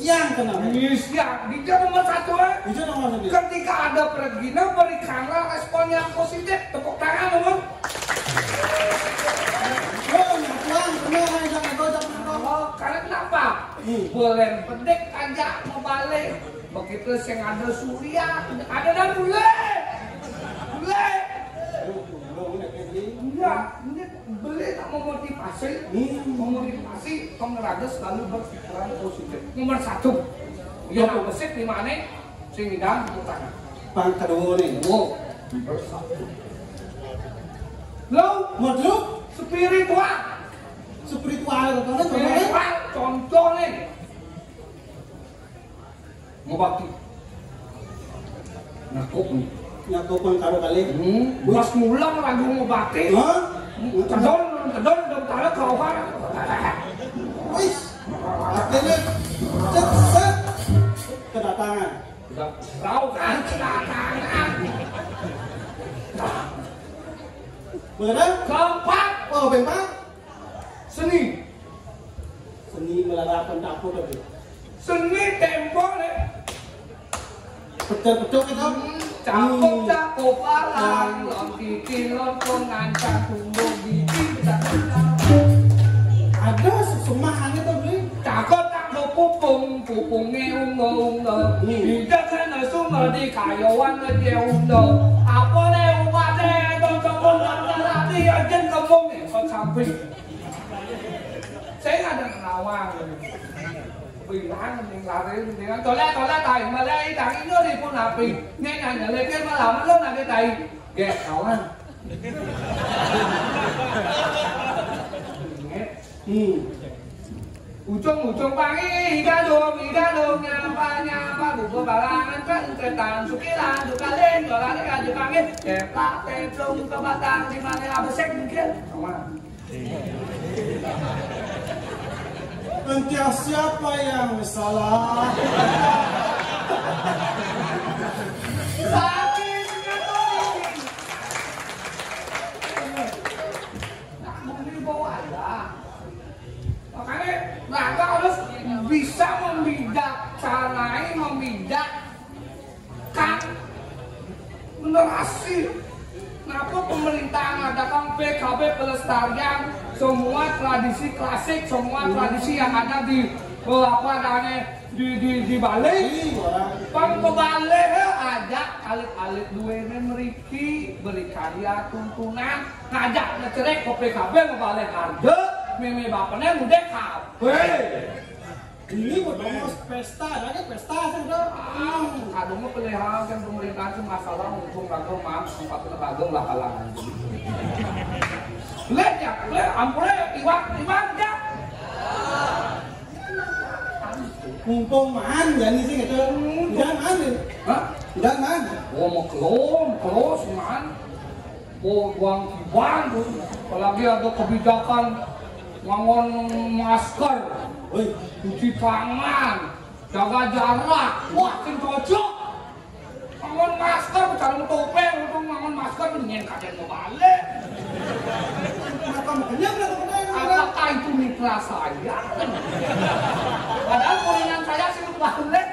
Siang kenapa? Siang, dia nomor 1 Itu nomor 1. Ketika ada pergina, berikanlah respon yang positif. Tepuk tangan, teman. Karena kenapa? Bulan pendek aja mau balik. Begitu yang ada Surya, ada dan mulai. Enggak, ini beli tak memotivasi, pengerada selalu berpikiran positif. Nomor 1, yang bersih di mana? Sehingga tepuk tangan. Bang kedua nih. Nomor 1. Lo, Modul spiritual. Contoh nih. Ngobati. Nyakupun karo kali. Pas mulang lagu ngobati. Kedon tara kawan. Wis. Akhirnya set kedatangan. Tahu kan kedatangan. Benar? Keempat, Bang. seni melarakan dapur tadi. Seni tembok nih. Betul itu. Cakup alang, lon pengancam tumbuh biji Ada semahannya tuh beli. Cakup pupungnya unga. Tidak kena sumber di kayuan dia unga. Apa nih umatnya tonton nanti agen kampung nih kau samping. Saya ada ngawang. Bilang mình toilet thầy mà đây thằng nó đi con nào thì nghe nhà lên cái mà làm nó là cái thầy ghét cậu ha. Ujung pagi hingga nhà ba buku balangan kan ketan sukilan juga len jualan kan juga kan kepak tepung ke batang di mana abesek mungkin. Entah siapa yang salah. Sakit sekali. Nah, ini bawa aja. Makanya Raga harus bisa membijakkan generasi. Kenapa pemerintah mengadakan PKB pelestarian semua tradisi klasik, semua tradisi yang ada di di Bali. Pang Bali ajak alit-alit duene meriki beri karya tuntunan ngajak ngecerek ke PKB ngebalik harga meme bapaknya mudah kabe. Ini berdomos pesta, lagi pesta sudah. Aduh mah pelihara kan pemerintah itu masalah untung kagak maaf sempat kagak lah kalangan. Lihat ya, ampule iwak ya. Mumpung man, jadi sih gitu. Jangan man, Hah? jangan man. Oh mau kelos man. Oh buang tuh. Apalagi ada kebijakan ngangon masker. Woi, Cuci tangan, jaga jarak, wah kan cocok. Ngangon masker, bicara topeng, untuk ngangon masker, mendingan kalian mau balik. makan kenyang lah kemudian. Apakah itu mitra saya? Padahal kulinan saya sih balik.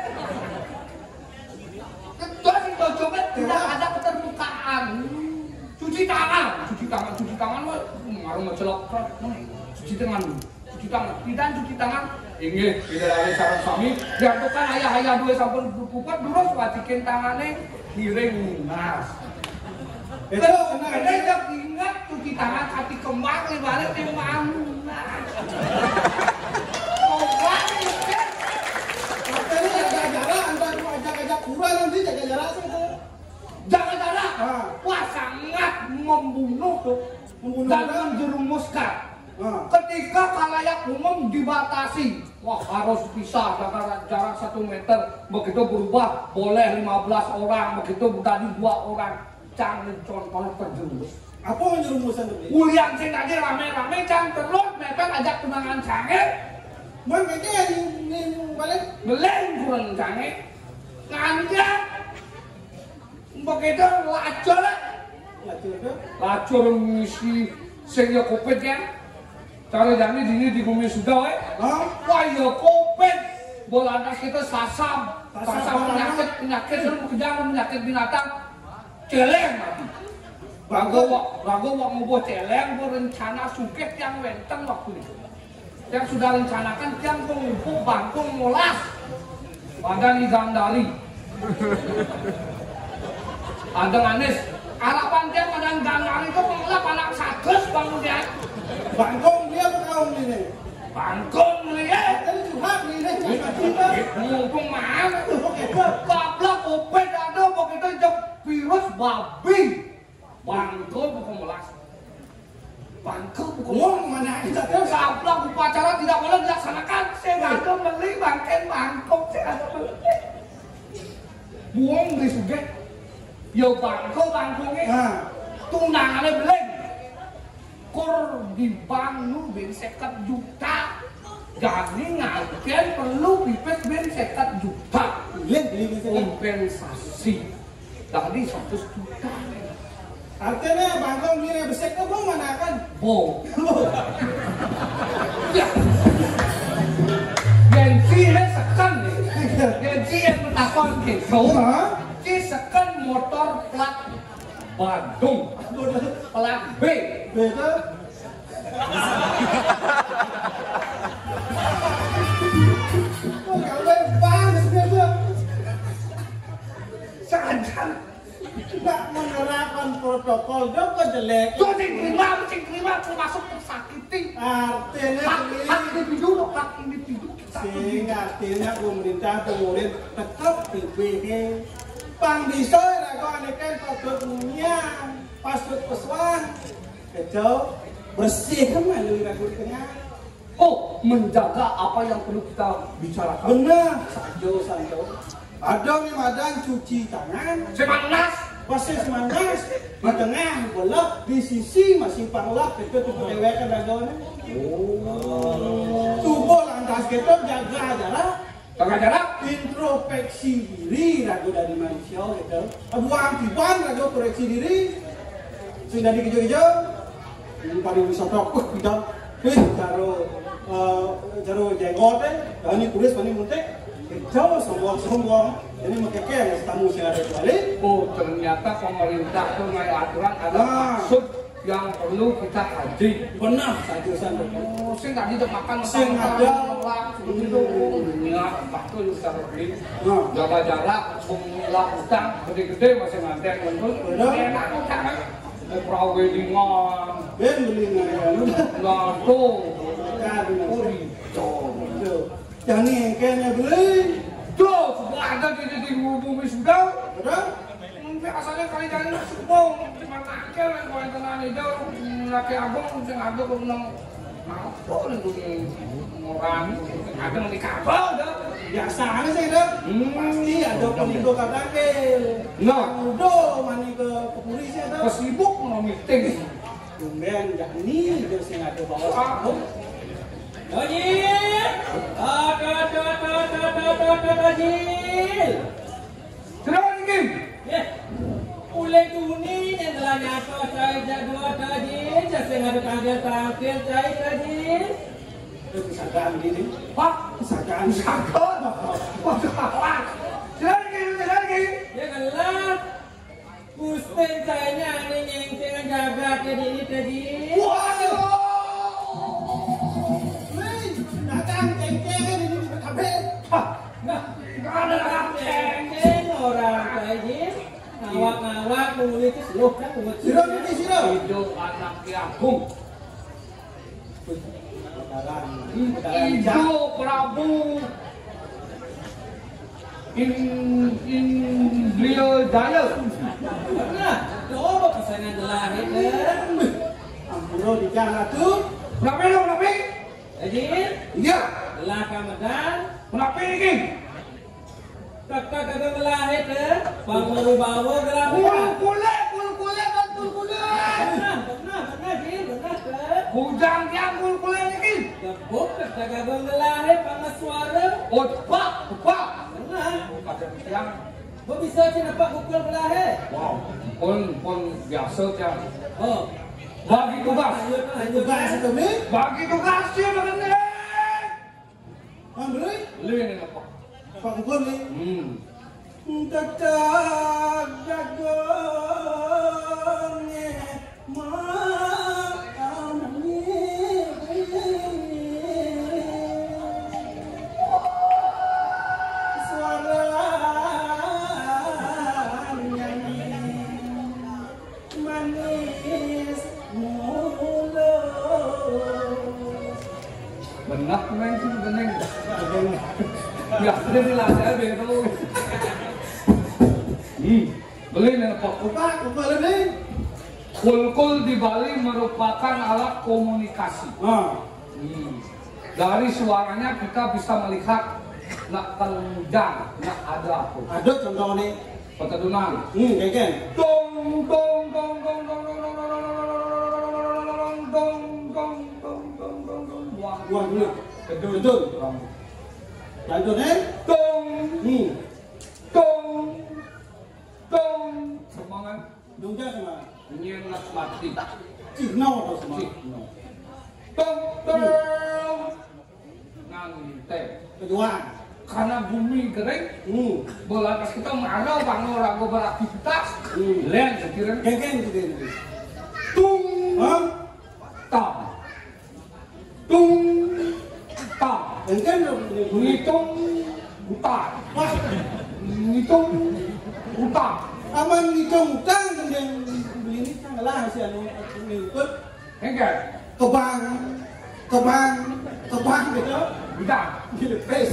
Terus itu cocoknya tidak ada keterbukaan. Cuci tangan, ngaruh mencelok. Cuci tangan. Tidak cuci tangan. Ingat, tidak ada saran suami. Diantukan ayah dua sampun berkupat dulu watikin tangannya hiring lunas. Itu kena Ada yang ingat cuci tangan hati kembang lebaran di mana? Coba nih. Makanya jaga jarak antara ajak-ajak kurang nanti jaga jarak sih itu. Jaga jarak. Wah sangat membunuh tuh. Dan menjerumuskan. Ketika khalayak umum dibatasi, wah harus bisa jarak 1 meter. Begitu berubah boleh 15 orang, begitu tadi 2 orang. Jangan contoh terjerumus. Apa menjerumusan tadi? Ulian sing tadi rame-rame jangan terus mepet ajak tunangan canggih. Man kayaknya ini balik. Beleng kurang canggih. Nganjak. Begitu lacur misi sing ya kopet kan. Cara jani dini di bumi sudah wah ya kopet. Bola anak kita sasam penyakit penyakit binatang. Celeng mati. Rago wak ngoboh celeng berencana suket yang wenteng waktu itu. Yang sudah rencanakan yang pengumpul bangkung molas. Badan digandari. Ada manis. Harapan dia badan gandari itu pengelap anak satus bangunnya. Bangkong dia berkaum ini. Bangkung lihat. Tadi curhat ini. Mumpung mana tuh? Kaplak kopet ada begitu jauh virus babi. Bangkul bukan melas. Bangkul bukan Ngomong mana kita tahu. kaplak upacara tidak boleh dilaksanakan. Saya nggak ada beli bangken bangkok. Saya ada beli. Buang di suget. Yo bangkungnya. Tunangannya beleng. Kur dibangun ben 50 juta. Jadi ngangken perlu pipet ben 50 juta. Lihat beli Kompensasi. Tadi 100 juta. artinya bangkong ini beseknya belum mana kan? Oh. Ya. Gensinya sekan nih. Gensi yang bertakon gitu. Gensi sekan motor plat Bandung. Plat B. Beda. Oh kalau bang sebenarnya Sadar. tidak menerapkan protokol juga jelek. Tuh terima termasuk tersakiti. Artinya Hak individu, hak individu. sehingga artinya pemerintah kemudian tetap PBB pang bisa kan produknya pasut pesuan kecil bersih kan melalui ragu tengah. Oh, menjaga apa yang perlu kita bicarakan. Benar, sanjo. Ada nih madan cuci tangan, Semanas. pasti semanas di tengah belak di sisi masih panglap itu tuh kedewekan ragone. Tubuh lantas kita jaga jarak. Jaga jarak. Introspeksi diri ragu dari manusia gitu. Buang tiban ragu koreksi diri. Sing dari kejo-kejo. Ini paling wisata kita. Jaro jenggot ini kulis paling muntek. Jauh sombong. Ini makanya yang tamu sing ada balik. Oh, ternyata pemerintah itu ngai aturan ada maksud yang perlu kita haji. Benar saja sampai. Oh, sing tadi udah makan Sing ada. itu ya betul secara beli. Jaga jarak, pengelola utang gede-gede masih nganteng menurut. Enak utang kan. Perahu weddingan. Ben beli ngayang. Lato. Jangan nih kayaknya beli. Tuh, sudah ada di bumi sudah. Ada? Biasanya kali kali sepung, cuma nakal yang kau yang tenang itu laki abang sing ada kau nang apa itu orang ada yang di kapal dah. Biasanya sih dah. Pasti ada penipu katakil. Nah, udah mani ke polisi ada. kesibuk mau meeting. Tumben jangan nih dia sing ada bawa. Dajil, Dajil. Sudah Kim. Uleng tuni yang telah nyata saya jaga Dajil, saya ada tampil saya Dajil. Kesagaan gini. Pak, Kesagaan. Wah, sudah Kim. Ya kalah. Pusten saya ini yang jaga ke diri Dajil. Waduh. Datang ceng-ceng ini kabeh. Nah, ada ceng-ceng orang Dajil. Ngawak-ngawak nulis itu slow kan buat Siro ini siro. hidup anak Agung. Hidup Prabu Indriya Jaya. Nah, coba kesannya lahir kan. Ampun di jalan tuh. Kenapa? Dajil, Iya. lah Ramadan. Kenapa ini? Kakak kagak melahir ke baru bawa gerak. Kul-kule kan kul-kule. Benar, Jil, benar ke. Bujang yang kul-kule ini. Gebuk kagak melahir panas suara. Pak. Benar. Pada siang. Kok bisa sih nampak pukul melahir? Wow. Pun biasa ya. Oh, Bagi tugas. tugas itu nih. Bagi tugas sih begini. Ambil. Lini apa? Pak pukul nih. Cacak jagongnya makamni. Suaranya manis mulus. Benar main sih bening. Ya, sudah dilatih begitu. Beli nih apa? Pukul nih. Kul-kul di Bali merupakan alat komunikasi. Dari suaranya kita bisa melihat nak kelenjang, nak ada apa. Ada contoh nih. Petedunan. Keken. Dong. Buang dulu. Betul. Lanjutnya. Semangat. Dongja sama. Nyenak mati. Cino atau sama. Dong. Ngante. Kedua. Karena bumi kering, bola pas kita marah bangun ragu beraktivitas, lain sekiranya Keken gitu. tung tam, Keken ngitung utang, Wah, ngitung utang, aman ngitung utang kemudian beli ini kan lah si anu ngikut enggak, kebang gitu. tidak, Dilepes.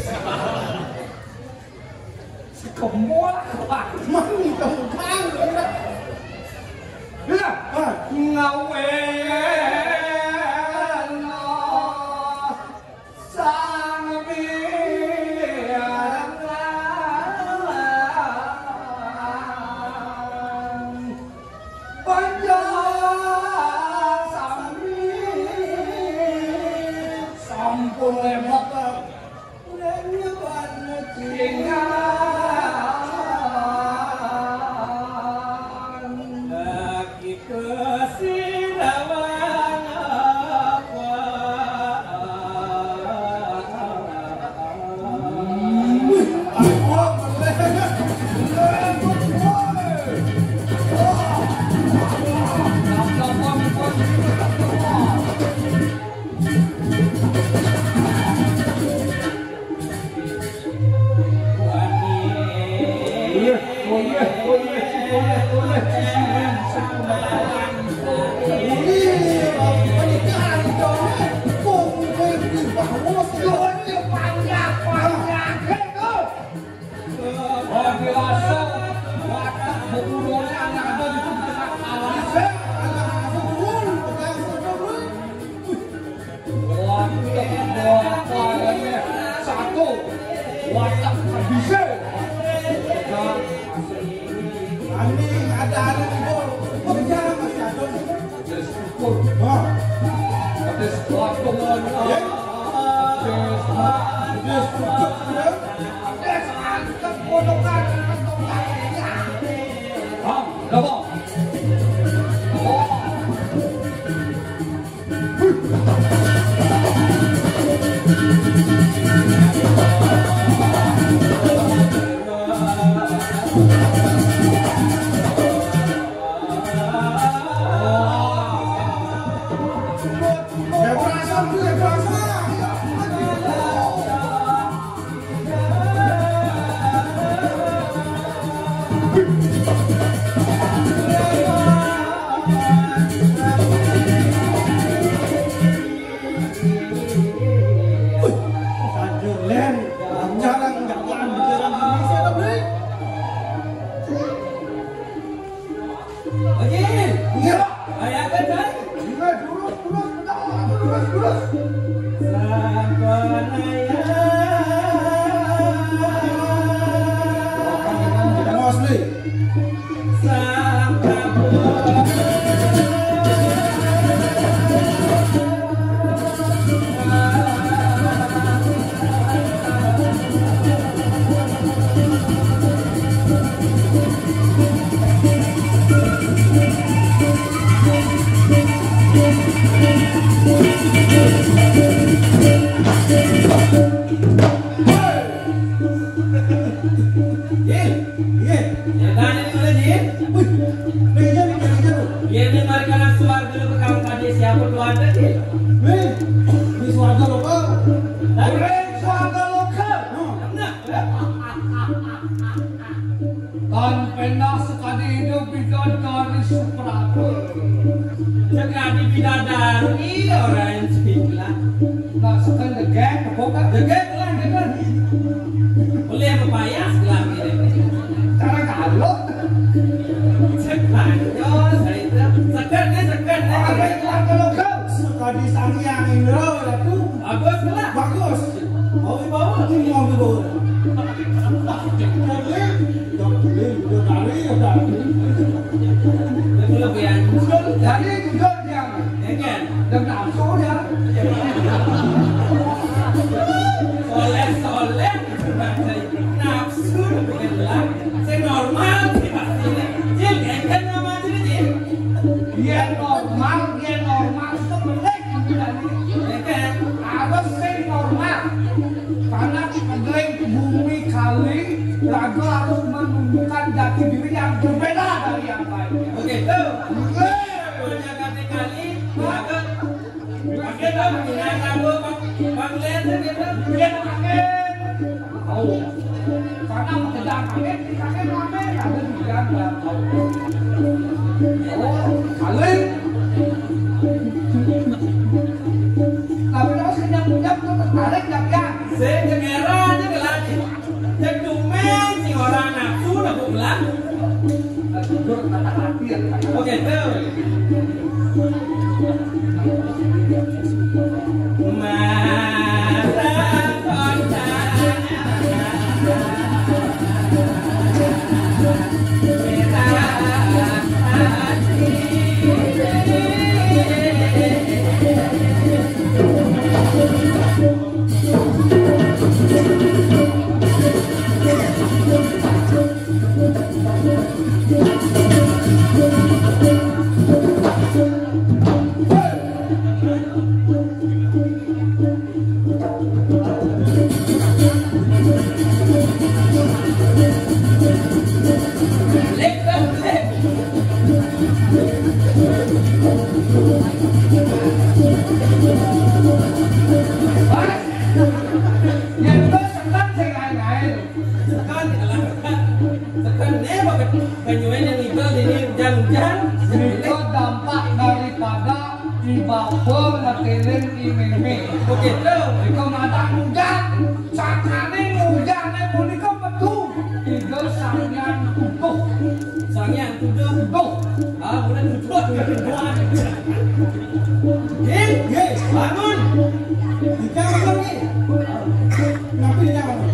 semua apa, Man ngitung utang gitu. tidak, Ah, ngawe. penyuwen yang itu ini hujan-hujan. Itu dampak daripada dibabong ngetilin imimi. Begitu. Itu mata hujan, sakane hujannya punika betul. Itu sangyan tutup. Sangyan tutup. Ah, bukan tutup, bukan. Bangun. Jika bangun nih. Kenapa dia bangun?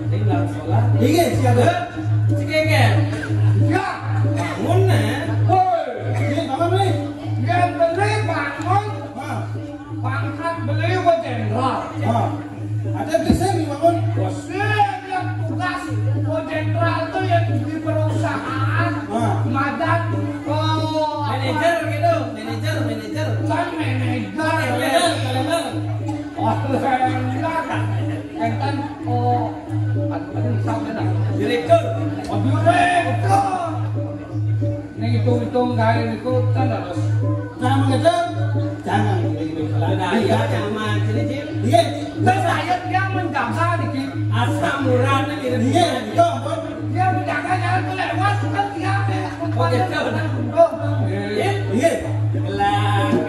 Tinggal sholat. Iya, siapa? Si Keken. Ya. Bangun nah. Woi, ini bangun nih. Yang beli bangun. Pangkat beli wa jenderal. Ada bisa nih bangun. Bosnya yang tugas wa jenderal itu yang di perusahaan. Madan. Manajer gitu, manajer. Kan manajer. Kan Direktur. Ini hitung-hitung kain itu kan harus Sama gitu. Jangan Budaya nyaman ciri-ciri. Iya. dan saya dia menjaga dikit. Asam murad ini. Iya, itu ampun. Dia menjaga jalan kelewat kan dia Iya. Belakang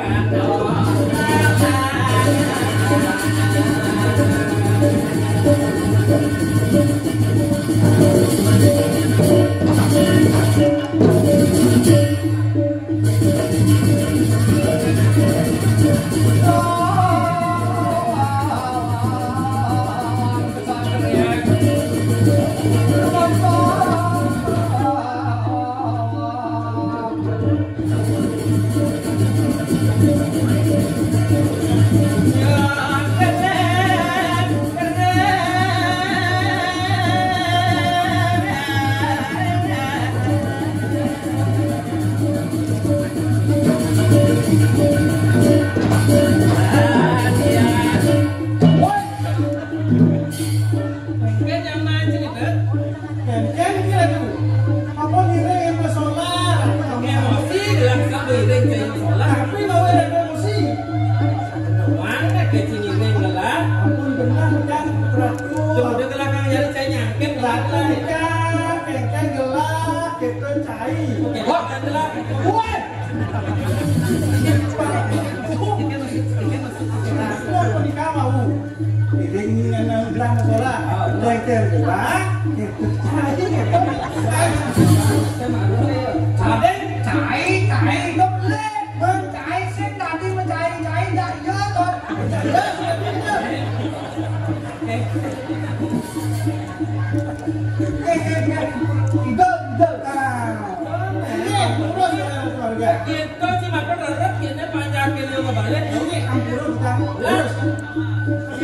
Kita sih makan rarap, kita panjakin yang kebalik. Ini ampun kita.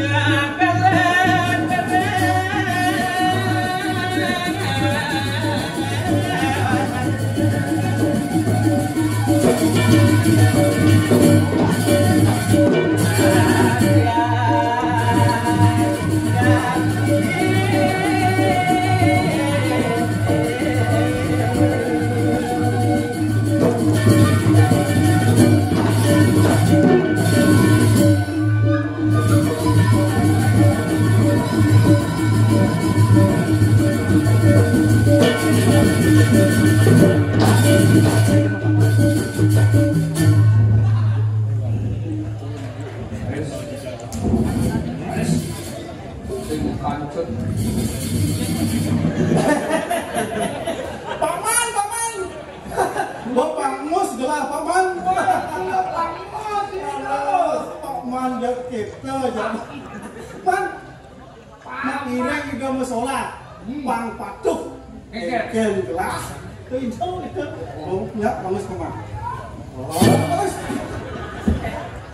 Ya keren,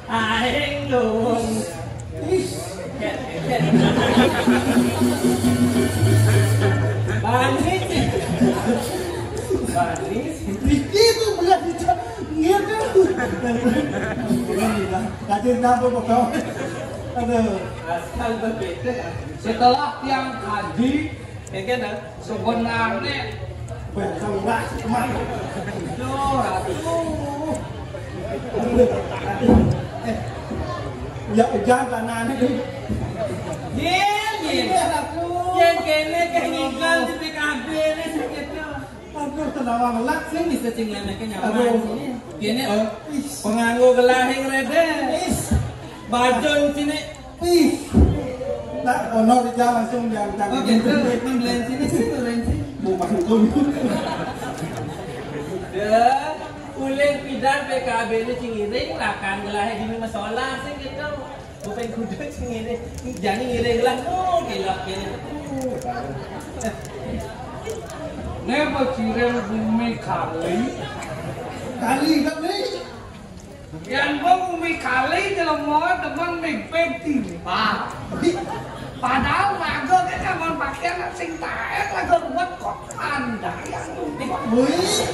aing dong. Banis. Itu belah gitu. Kajian apa kok? Aduh, Asal berbeda. setelah tiang haji Kayaknya sebenarnya bersama kemana? Ya jangan aneh. Yen kene kayak ngiklan di PKB ini sakitnya. Ukur tenawang lak sih. Bisa cinglan ke nyaman Aduh. sini. Gini Ih. penganggo gelahing rede. Bajon sini. Ih. Nak honor dia langsung diangkat. Oh gitu, pembelian sini pembelian sini. Mau masuk dulu. Dah, uling pidan PKB ini cingiring lah kan gelahing gini masalah sih gitu. Bukan kuda cingiring, jangan ngiring lah. Oh gila gini. Never cirem bumi kali. Kali kan ni? Yang bumi kali dalam mau demen mepeti. Pak. Padahal lagu kan kawan pakaian sing taek lagu buat kok anda yang wih.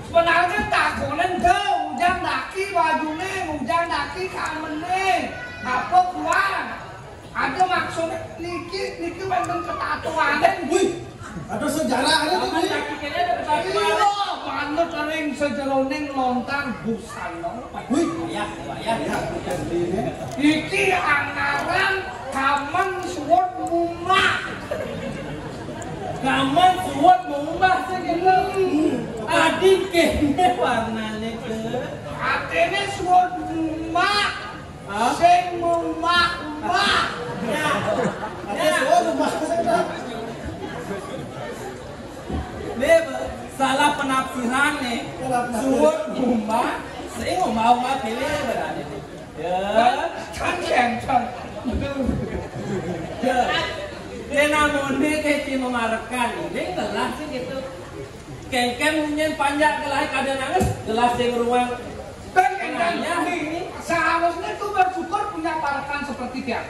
Sebenarnya takonan kau ujang daki bajunya, ujang daki kamennya. Apa kuat? Ada maksudnya niki memang ketatuanan. Wih. Ada sejarahnya tuh. Iya, manut ring sejeroning lontang busana. Wih, ya. Iki angaran kaman suwot mumah. Kaman suwot mumah segala. Adik kene warnane ke. Atene suwot mumah. Sing mumah. Ya. Suwot mumah. Nih salah penafsiran nih. Suwot mumah. Saya mau pilih berani. Ya. Can. Dia namun dia kayak memarekan, dia gelas sih gitu. Kayak mungkin panjang gelas kada nangis, gelas yang ruang. Tengahnya ini seharusnya itu bersyukur punya parakan seperti dia.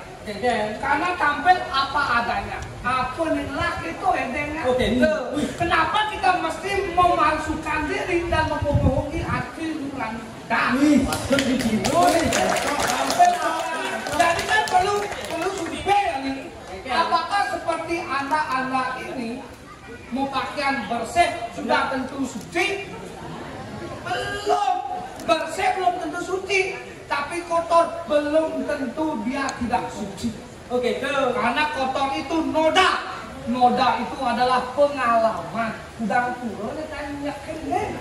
Karena tampil apa adanya. Apa nih laki itu edengnya. Oke. Kenapa kita mesti memalsukan diri dan membohongi hati nurani? Maksud di situ nih. Tampil apa? Jadi kan perlu survei nih. Apakah seperti anak-anak ini mau pakaian bersih sudah tentu suci? Belum. Bersih belum tentu suci. Tapi kotor belum tentu dia tidak suci. Oke, Karena kotor itu noda. Noda itu adalah pengalaman. Udah turun tanya kene.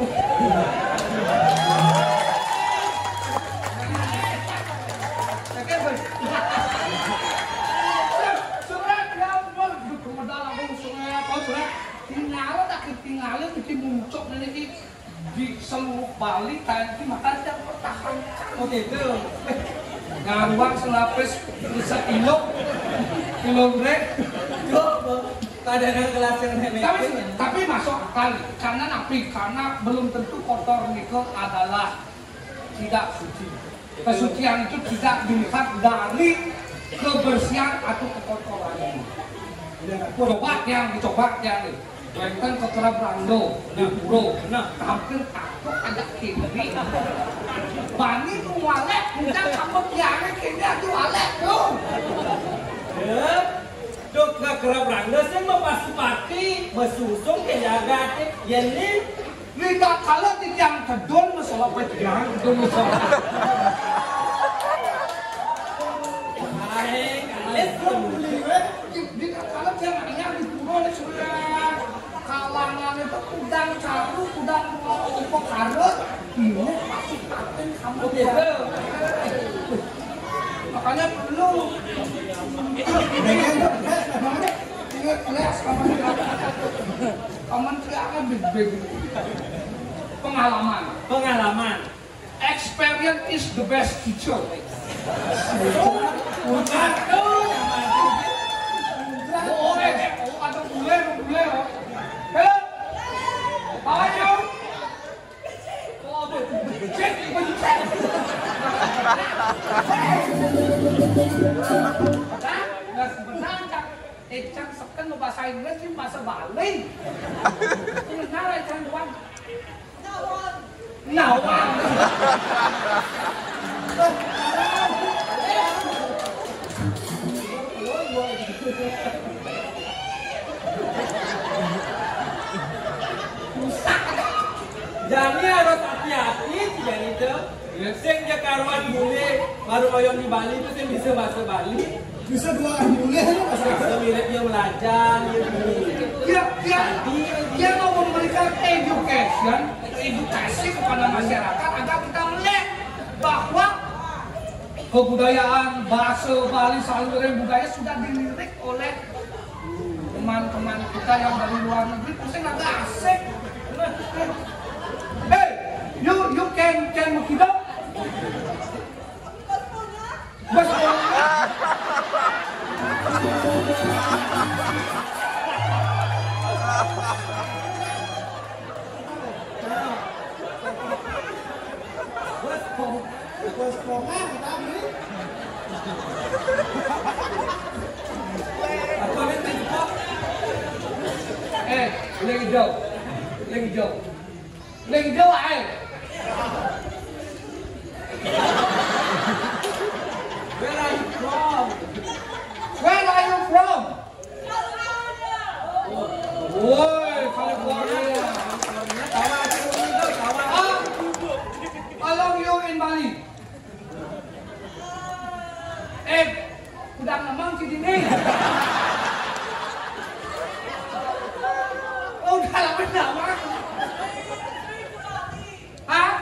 Surat yang berkemedah langsung sungai apa surat tinggal itu muncul nanti di seluruh Bali tadi makan yang pertahankan. Oke, Ngawang selapis bisa kilogram. kadang gelas yang Tapi masuk akal karena belum tentu kotor nikel adalah tidak suci. Kesucian itu tidak dilihat dari kebersihan atau kekotoran. Dicoba yang Wenten ke Kerab-Rando, di Puro, hampir takut ada kiri. Bani itu walek, bukan kamu tiara kiri itu walek tuh. Dok ke Kerab-Rando saya mau pasti bersusung ke jaga ini. Lihat kalau di yang kedon masalah pejalan, kedon masalah. Di kalau jangan di Puro sudah kalangan itu udang caru, udang umpuk karut, ini pasti paten kamu gitu. Makanya perlu kementerian big pengalaman. Experience is the best teacher. Bukan Ada bule. Hello. Ayo. Cek. Cek seken bahasa Inggris ini bahasa Bali. Ini nara cang doang. Nawang. Jadi harus hati-hati tidak itu. Sing karuan bule baru koyong di Bali itu sing bisa bahasa Bali. Bisa dua boleh Ada miripnya belajar dia mau memberikan edukasi kepada masyarakat agar kita melihat bahwa kebudayaan bahasa Bali saluran budaya sudah dilirik oleh teman-teman kita yang dari luar negeri. Pasti agak asik. Hey, you can mukidok. Bos. Lagi jauh ai. Where are you from? Woi, California. How long you in Bali? Udah ngomong di sini. Udah lama lama. Hah?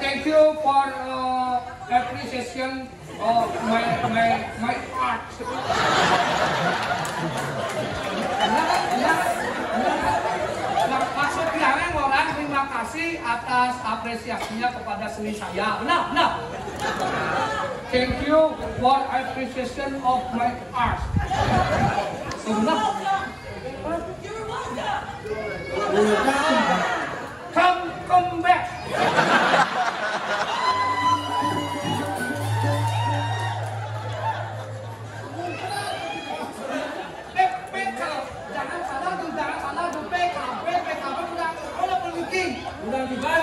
Thank you for appreciation of my art. Maksud bilangnya orang terima kasih atas apresiasinya kepada seni saya. Benar. Thank you for appreciation of my art. Benar. Come back.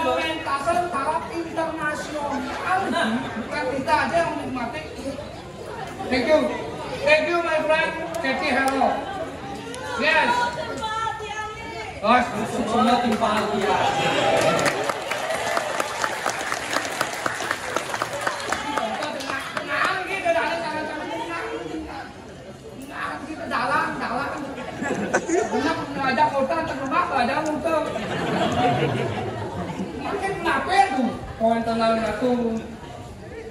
Pementasan taraf internasional, bukan kita aja yang menikmati. Thank you my friend. Jadi hello. Yes. Guys, semua timpal dia. Ada kota terlemak, ada muter. Makin kenapa itu? Poin tenang itu,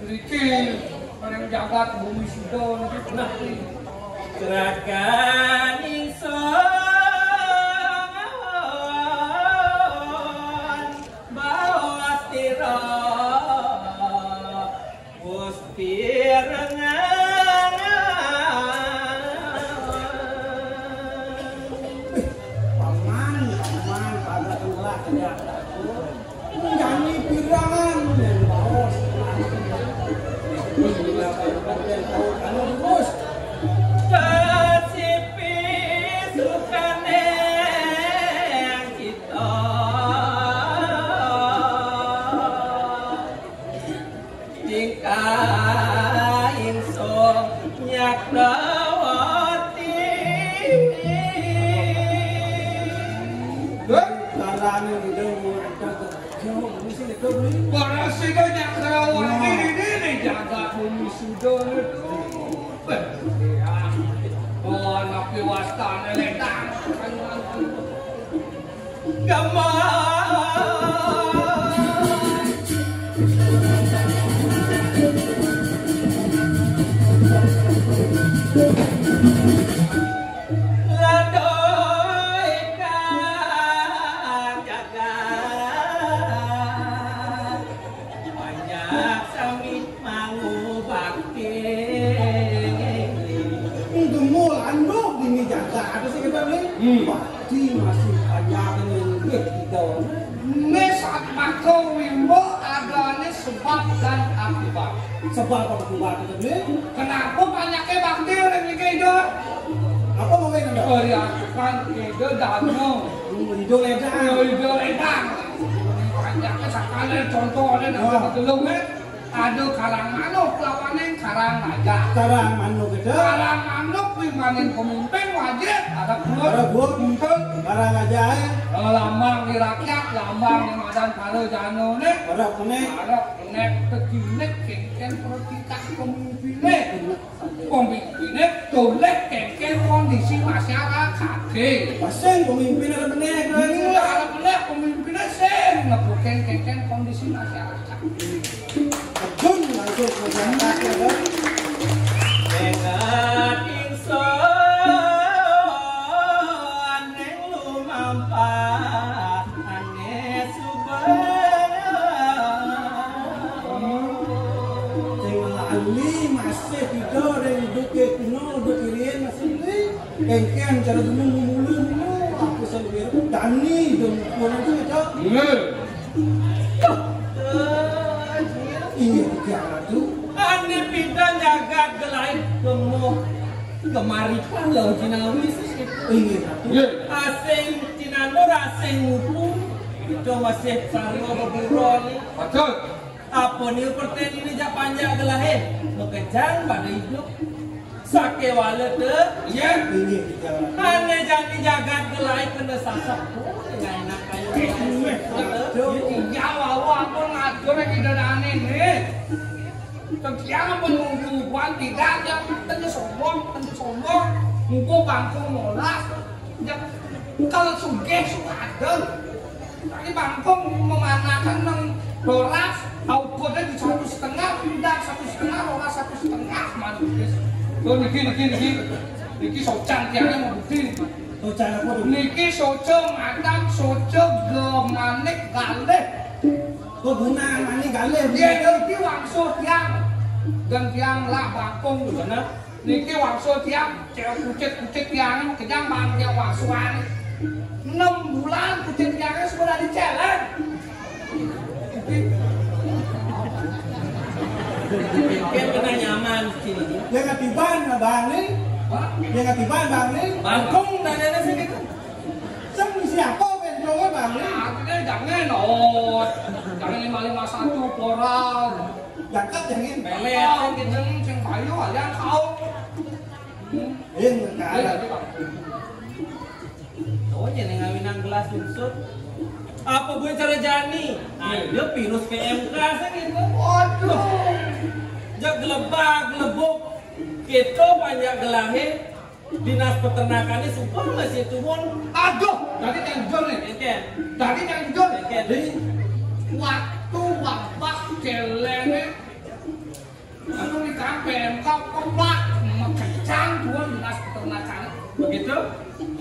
Riki, orang jagat bumi sudah lebih pernah. Gerakan insan bawa tirah gusti Nyanyi pirangan yang bawas. Kasipi sukane kita tingkah insun nyak dawati Karena para siganya kawan ini jaga bumi sudah itu. Anak piwastan letang. Pasti masih banyak yang kita. Saat makro wimbo ada sebab dan akibat. Sebab apa akibat itu nih? Kenapa banyaknya bakti orang yang itu? Apa mau main anda? Periakan itu danau. Hidung ledang. Hidung ledang. Banyaknya sekali contohnya dalam telung Aduh karang manuk lawannya karang aja. Karang manuk itu. Karang manuk wimanin pemimpin wajib. Ada Karang buat muncul. Karang aja. Lambang di rakyat, lambang di madan karo jano nih. Karang kuning. Karang kuning kekinek kengken politik pemimpinnya. Pemimpinnya tolek kengken kondisi masyarakat. Pasang pemimpin ada benek lagi. Kalau benar pemimpinnya sen ngebuken kengken kondisi masyarakat. Terjun langsung ke masyarakat ya kan. Dengan ingsun neng lumampah ane Jangan ali masih tidur yang duke kuno dukirian masih ni. Kengken cara dulu mulu aku selalu Dani dong kuno itu itu. Iya jangan tu. ane pindah jaga gelai gemuh kemari kalau jinawi sih Iya. asing cinano asing ngupu itu masih sarwa beburol Betul. apa nih perten ini jak panjang gelahin mekejang pada hidup sake wale te Iya. Ini jangan. ane jadi jagat gelai kena sasak dengan enak kayu Iya, aku ngatur kita aneh nih. Kegiatan menunggu buan tidak yang tentu sombong, Muka bangku molas. Kalau sugih suadel. Tadi bangku memanakan nang doras, outputnya di 1,5, pindah 1,5, doras 1,5 manusia. Tuh niki socang tiangnya mau bukti. Tuh cara apa tuh? Niki soce madam soce gemanik galeh. Tuh guna mani galih. Dia niki wangso tiang dan tiang lah bangkong bener. Niki wangso tiang cewek kucit tiangnya kejang bang dia wangsuan. 6 bulan kucit tiangnya sudah dicelan. Kan kena nyaman sini. Yang ketiban bang ni. Yang ketiban bang ni. Bangkong tanya sih gitu. Sang siapa bentrongnya bang ni? Akhirnya jangan not, jangan 551 poral. Jangkat jangan. Pelet kan kita ceng kayu aja kau. Yang ada. Oh jadi ngawinan gelas unsur. Apa gue cara jani? Ada virus PMK sih gitu. Waduh. Jak gelebuk. Kita banyak gelahe. Dinas peternakannya super masih turun. Aduh, tadi tenjol nih. Ken. Tadi tenjol. Ken. Waktu wabah kelene. Aku di KPMK keplak mengecang dua dinas peternakan. Begitu?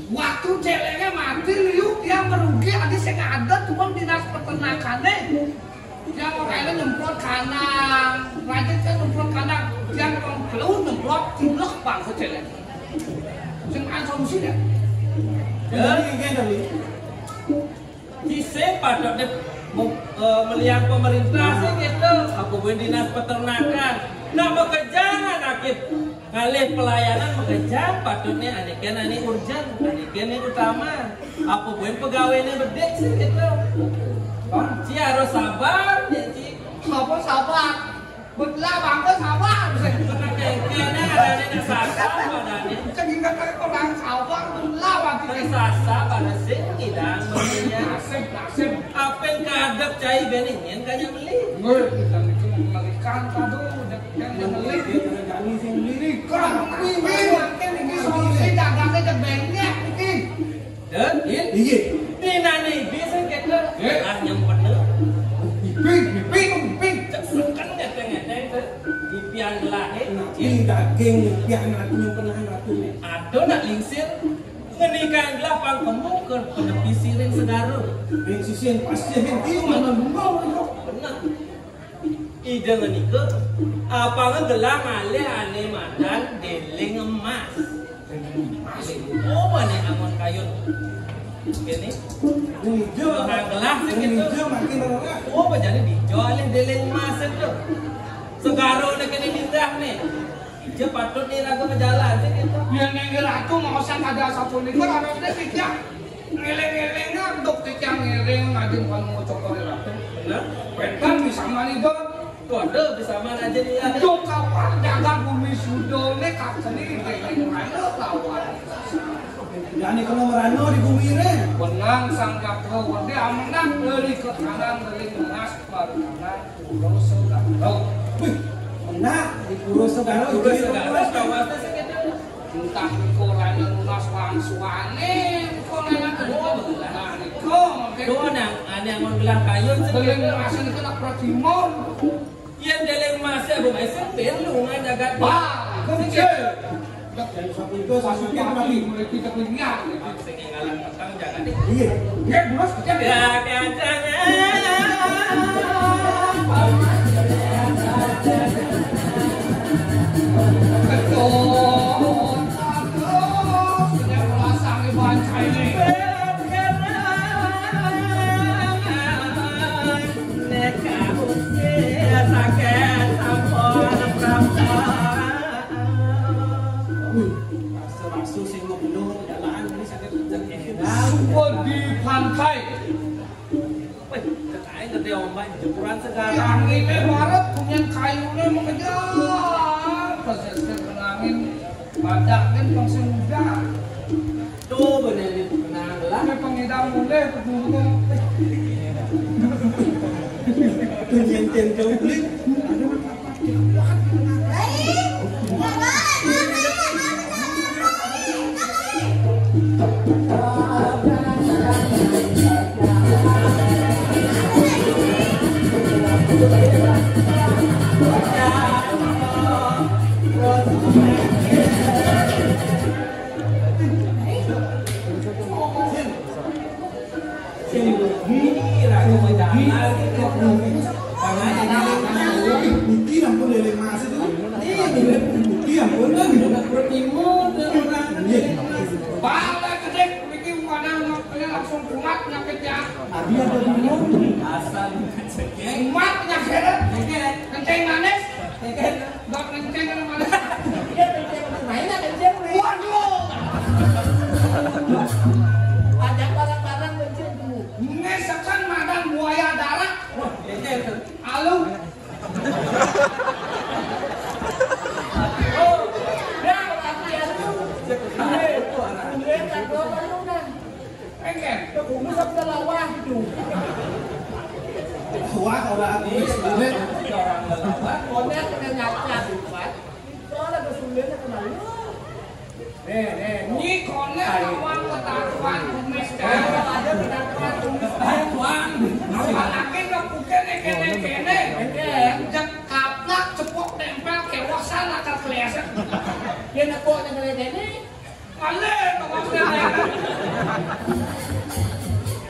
Waktu celengnya mati liuk dia merugi ada yang ada cuma dinas peternakannya. Dia makanya nyemprot kandang, rajin kan nyemprot kandang. Dia kalau nyemprot jumlah bangsa celeng. Jangan solusi deh. Jadi kan tadi. Kise pada melihat pemerintah sih gitu. Aku buat dinas peternakan. Nah bekerjaan akib ngalih pelayanan bekerja patutnya anikan ani urgent, anikan ini utama. Aku buat pegawai ini bedek sih gitu. Ci harus sabar ya Ci. Apa sabar? Belah bangsa sabar. Kayaknya ada yang sasa padanya. Sehingga orang sabar belah bangsa. Sasa pada sih tidak melihat. Nasib. Apa yang kadap cai beningin kayaknya beli. Nggak, kita itu mengerikan kado yang menelit. Jani sendiri. Kurang ini mungkin ini solusi dagangnya jebengnya ini. Dan ini Iya. nani bisa kita ah yang bener. Biping. Cekan ngeteng tuh di pian lahe. Ini daging pian ratu yang pernah ratu. Ada nak lingsir ngenikahin gelapang kemu ke penepi siring sedaru. Yang sisian pasti yang tiu mana lumau. Benar. Ide ngenika apa ngegelang ale ane madan deling emas. Oh mana amun kayun. Ini Hijau. gelang sih gitu. Hijau makin orang. Oh jadi dijualin deling emas itu. Segaro nek ini pindah nih. Dia patut nih ragu berjalan sih gitu. Yang nengir aku mau sang ada satu nih. Kalau ada dia tiang ngeleng-ngelengnya untuk tiang ngeleng ngajin kamu mau coba ratu. Benar? Pentan bisa mani dong. Kode bisa mana aja dia. Itu kapan dagang bumi sudone kakeni kayak mana lawan. Yani kena merano di bumi ini. Benang sanggap kewede amanah dari ke kanan dari nas baru kanan pulau Segaro. Wih, benar di Puro Segaro. Puro Segaro kawatnya segitu. Entah kolanya lunas wangsuane, kolanya kedua belah niko. Doa nang ane yang bilang kayu Beleng masih kena pratimon. Yang deleng masih abu masih perlu ngajagat. Wah, kecil. Itu sasukin lagi. Mulai kita punya. Sing ngalang petang jangan deh. Iya. Ya, bos kecil. Ya kancanya. Betul. Sudah melasang di bancai ini. Sumpah di pantai. Yang ini barat punya kayunya mengejar. Pesisir kenangin badaknya langsung muda. Tuh bener kenang lah. Ini pengidam mulai ketunggu. Kenyenten kau beli. Bukti ampun leleng mas itu. Bukti ampun kan. Bala kedek bikin wadang langsung kumat nyakitnya. Abi ada bingung. Asal keceknya. Kumat nyakit. Kenceng manis. Gak kenceng manis. Waduh. Ajak barang-barang kenceng dulu. Ngesekan madan buaya darat. Halo. Enggak, kamu sampai lawan itu. Wah, orang ini sulit. Orang lelawat. Konek kena nyacat, Pak. Kalau ada kesulitan kena lu. Ini konek lawan ketakuan kumis. Ada penangkapan kumis. Tuan, akin gak bukan kene-kene. Jekap nak cepok nempel kewasan akan kelihatan. Dia nak kok yang kena-kena. Malih kewasanya.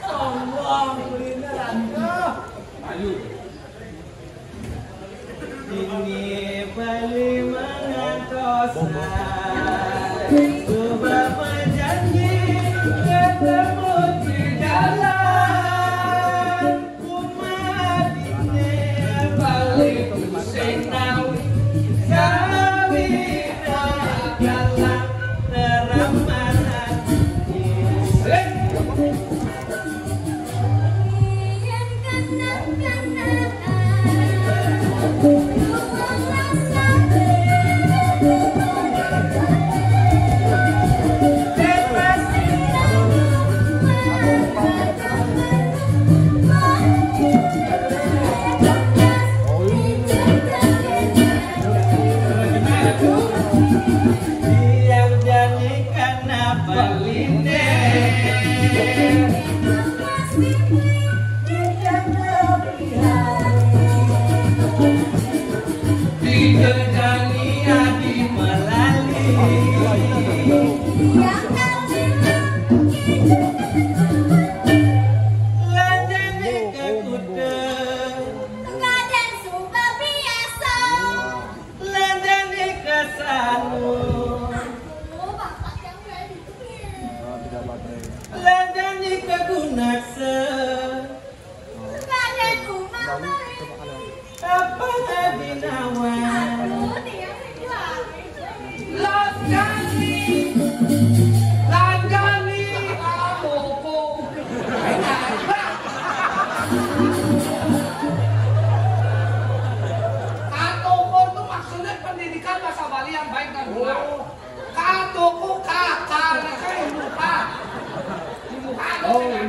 Allah, kuliner anda. Ayo. Ini bali mengantosan. Coba berjanji ketemu di jalan. Umat ini balik senang. Sawi jalan teramatan. Yang jadi kenapa dengar. Katuku kakak, mereka imuka. Imuka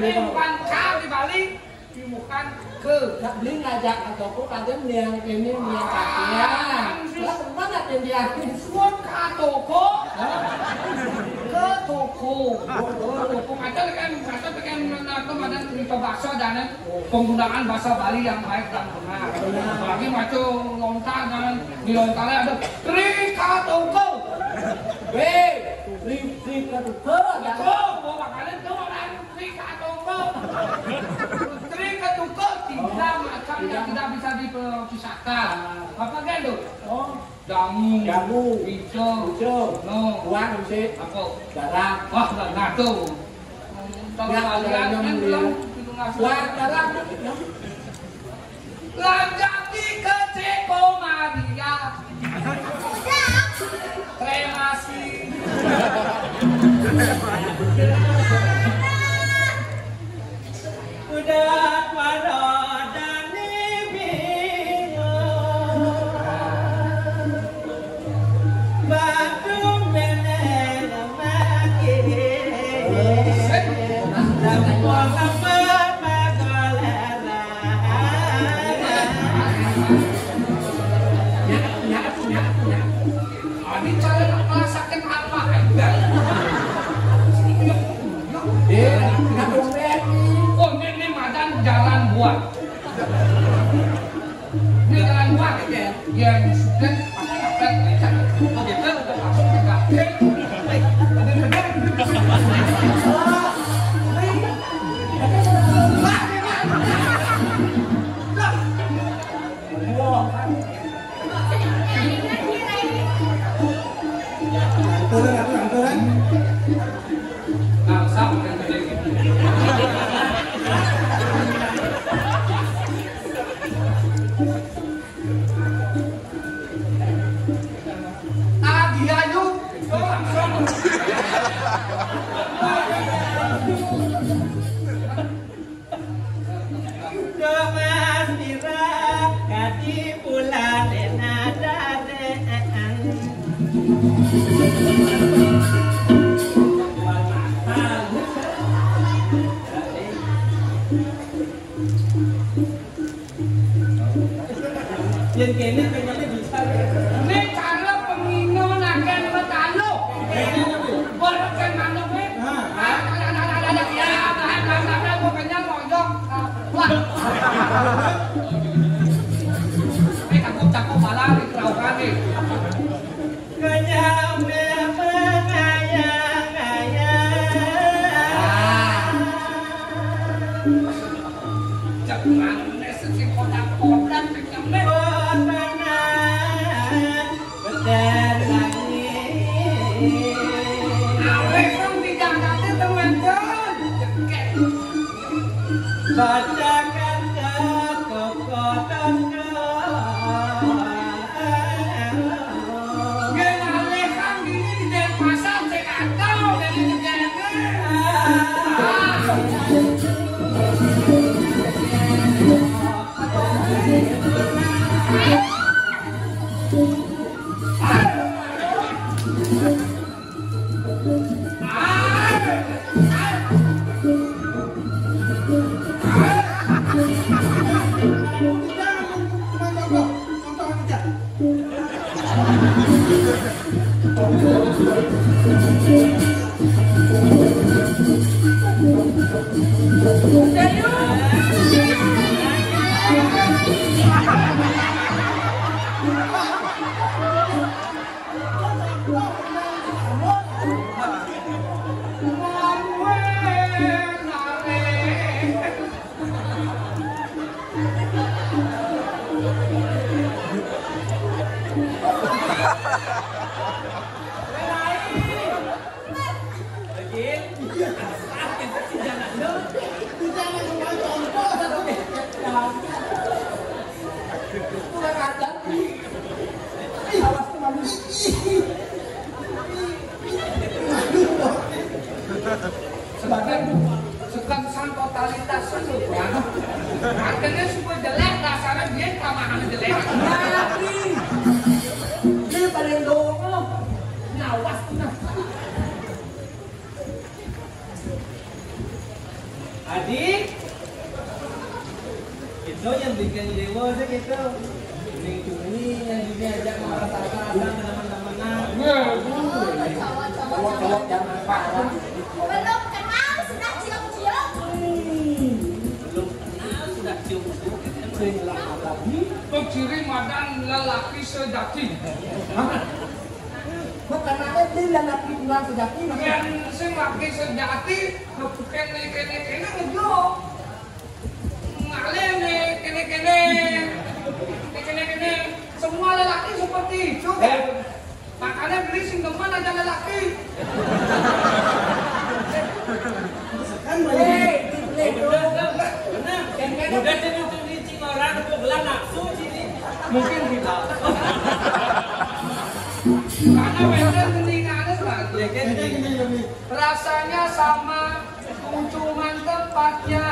itu bukan kau dibalik, imukan ke. Nak beli ngajak atauku kadang niang ini niang kakian. Lah mana yang dia? Suat katuku. Ke toko. Toko kata kan kemarin cerita bahasa dan penggunaan bahasa Bali yang baik dan benar. Apalagi macam lontar dan di lontarnya ada Trika toko. Trika toko. Toko, makanya itu orang Trika toko. Trika toko tiga macam yang tidak bisa dipisahkan. Apa kan itu? Jamu, hijau, no, Uang sih. apa? Garam. Wah, nggak tuh. Tahu kalian kan belum itu ngasih. Garam. Lanjati ke Ceko Maria. Terima kasih. Udah padodani bingung Badung meneng makin Dan pola pemagolera Ini cara merasakan apa? Oh, ini madan jalan buat. Ini jalan buat ya. Yang sudah pakai lecak. Oh, gitu udah langsung digawe. Yang kene pengennya bisa. Ini cara penginun akan bertanu. Berkan manuk ni. Ya, gua kenyang mojok. Wah. Ini cakap malah di keraukan ni. Kenyang Jangan nasi kotak-kotak kenyang ni. Bacakan ke kokotan ke Genalekan diri di Denpasar sekatau dari negara. Sekarang totalitas itu kan, akhirnya semua jelek, dasarnya dia tamahan jelek. Ini paling dong. Kau yang bikin dewa sih gitu. Ini yang diajak marah-marah sama teman-teman. Cowok-cowok jangan parah. Belum kenal sudah cium-cium. Belum kenal sudah cium-cium. Kok ciri madan lelaki sejati. Bukan ada di lelaki tulang sejati. Yang sing laki sejati kene ngejo. Ngalene kene semua lelaki seperti itu kan. Makanya beli sing teman aja lelaki. Kan boleh. Udah cenderung licin orang kok gelang nafsu sini. Mungkin kita. Karena beda keningannya lagi. Rasanya sama, kunjungan tempatnya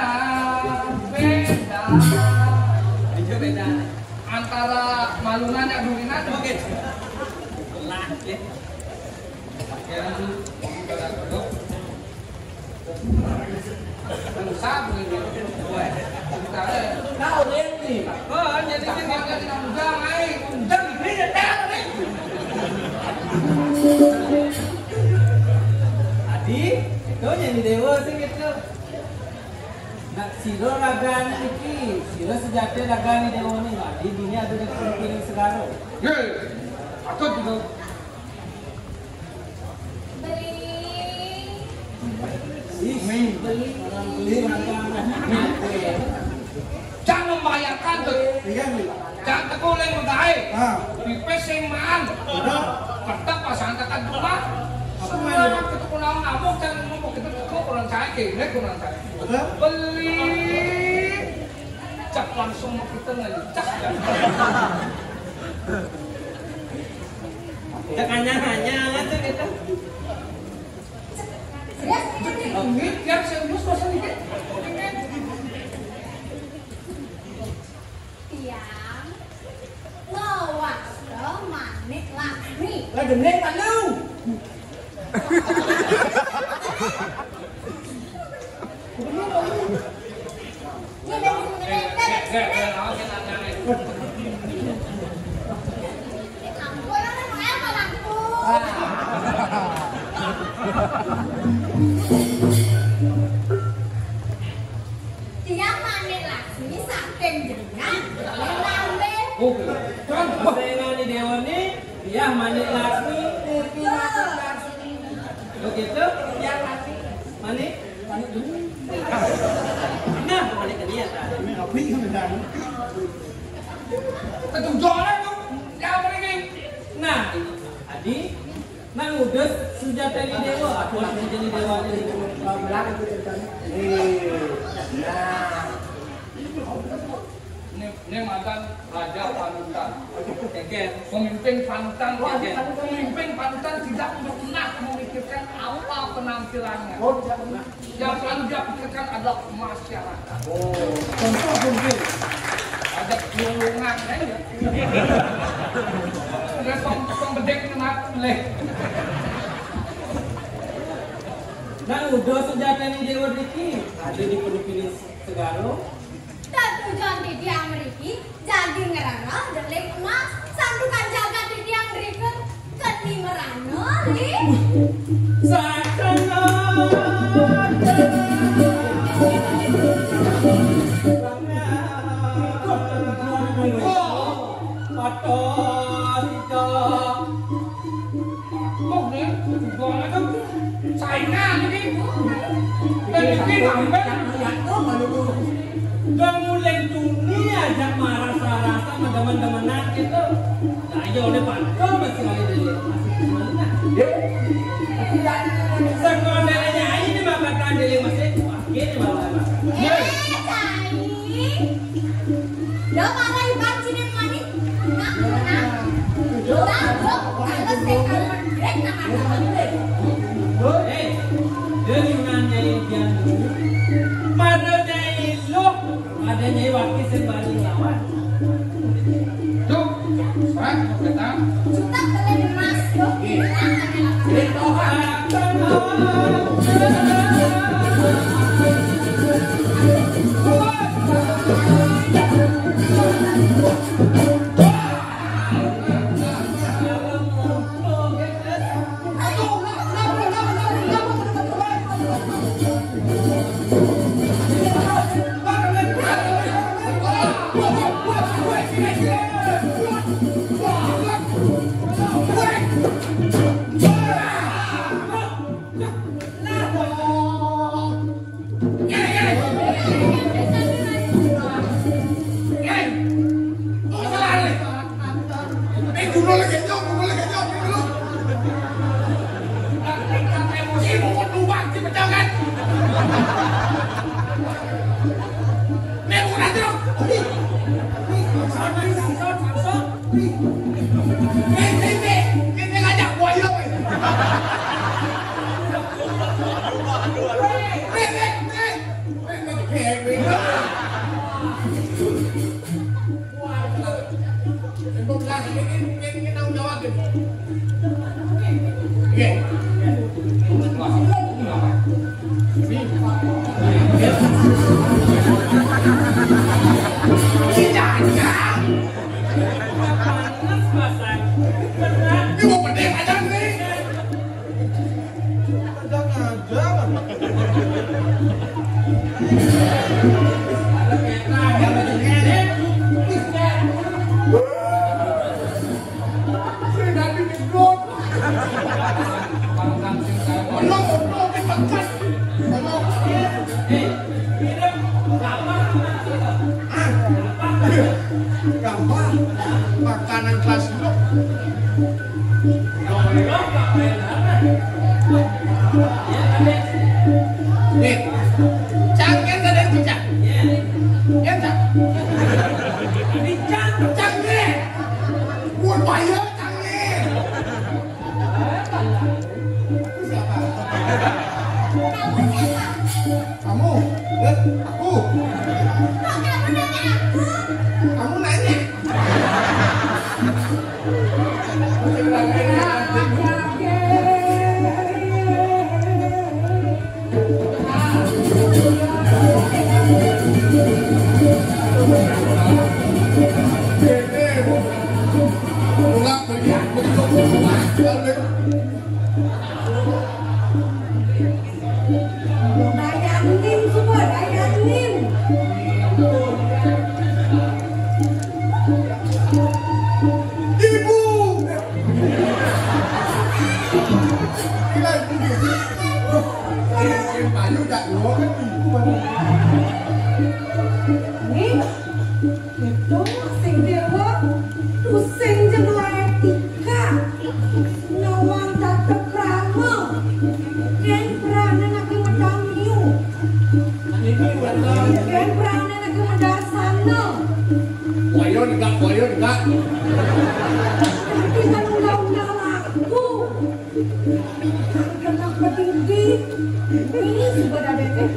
beda. Itu beda. Antara Malungan dan Dulinan Oke. Belah ya. Usah begini. Kau ini. Oh, jadi Takutnya tidak undang, undang ini ya nih. Adi, itu nyanyi dewa sih gitu. Nak siro raganya iki, siro sejati ragani dewa nih. Adi dini ada di pilih sekarang. Ye, aku juga. Beli orang beli ragana. Jangan membayangkan tuh. Jangan tekuleng mengahe. Pipes sing maan. Ketak pasangan tekan rumah. Semua kita kurang ngamuk jangan ngomong kita kurang cair kene kurang cair. Beli. Cak langsung kita ngecak. Tekannya hanya tuh gitu. Ini tiap serius masa dikit. Tiang ngawas ke manik Laksmi. Lah denek kan lu. Tiang manik Laksmi saking jenengan lambe. Dengan di dewa nih, dia manik Laksmi. Begitu? Yang Laksmi. Manik? Manik dulu. Nah, manik ke dia tadi. Api kan benar. Ketujuan tuh. Yang ini. Nah, Adi, nang udah sudah tadi dewa, aku harus jadi dewa ini. Belar itu ceritanya. Nah. Ini mantan Raja Panutan. Keket. Pemimpin Panutan, pemimpin Panutan tidak pernah memikirkan apa penampilannya. Oh, tidak pernah. Yang selalu dia pikirkan adalah masyarakat. Oh, contoh mungkin. Ada kelulungan, ya. Ada pembedek kena leh. Nang udah sudah tadi dewa Riki, ada di pilih segala. Tujuan di tiang mriki jadi ngerana delik emas sandukan jagat di tiang mriki keni merano li Sakana. Mulai dunia ajak marah-rasa sama teman-teman gitu. Nah, ayo udah pantul masih lagi dari masih sekolahnya ini bapak dari masih ini malah. cai do para iban cinin manik nak kalau sekal mendrek nak Dari nanya yang pada nyai lo, ada nyai wakil sembari lawan. Tuh, sekarang kita sudah kalian emas do Itu Ini ngajak buaya. Panas pasang. Ini mau pedek aja nih. Gampang makanan kelas dulu. Nih, cangkir ada yang cicak. Ya cak. Cangkir. Buat bayar cangkir. Siapa? Kamu siapa? Kamu? Aku. Kok kamu nanya aku? Kamu nanya. Dayanin semua, dayanin. Ibu. Gila ibu gitu. Yang payu tak luar kan ibu. Nih, itu sing dewa, pusing jeung etika. Nawang tatep krama. Den prana lagi medang hiu. Den prana lagi medar sana. Koyo enggak. Tapi kan undang-undang aku. Kenapa pendidik? Ini sudah ada teh.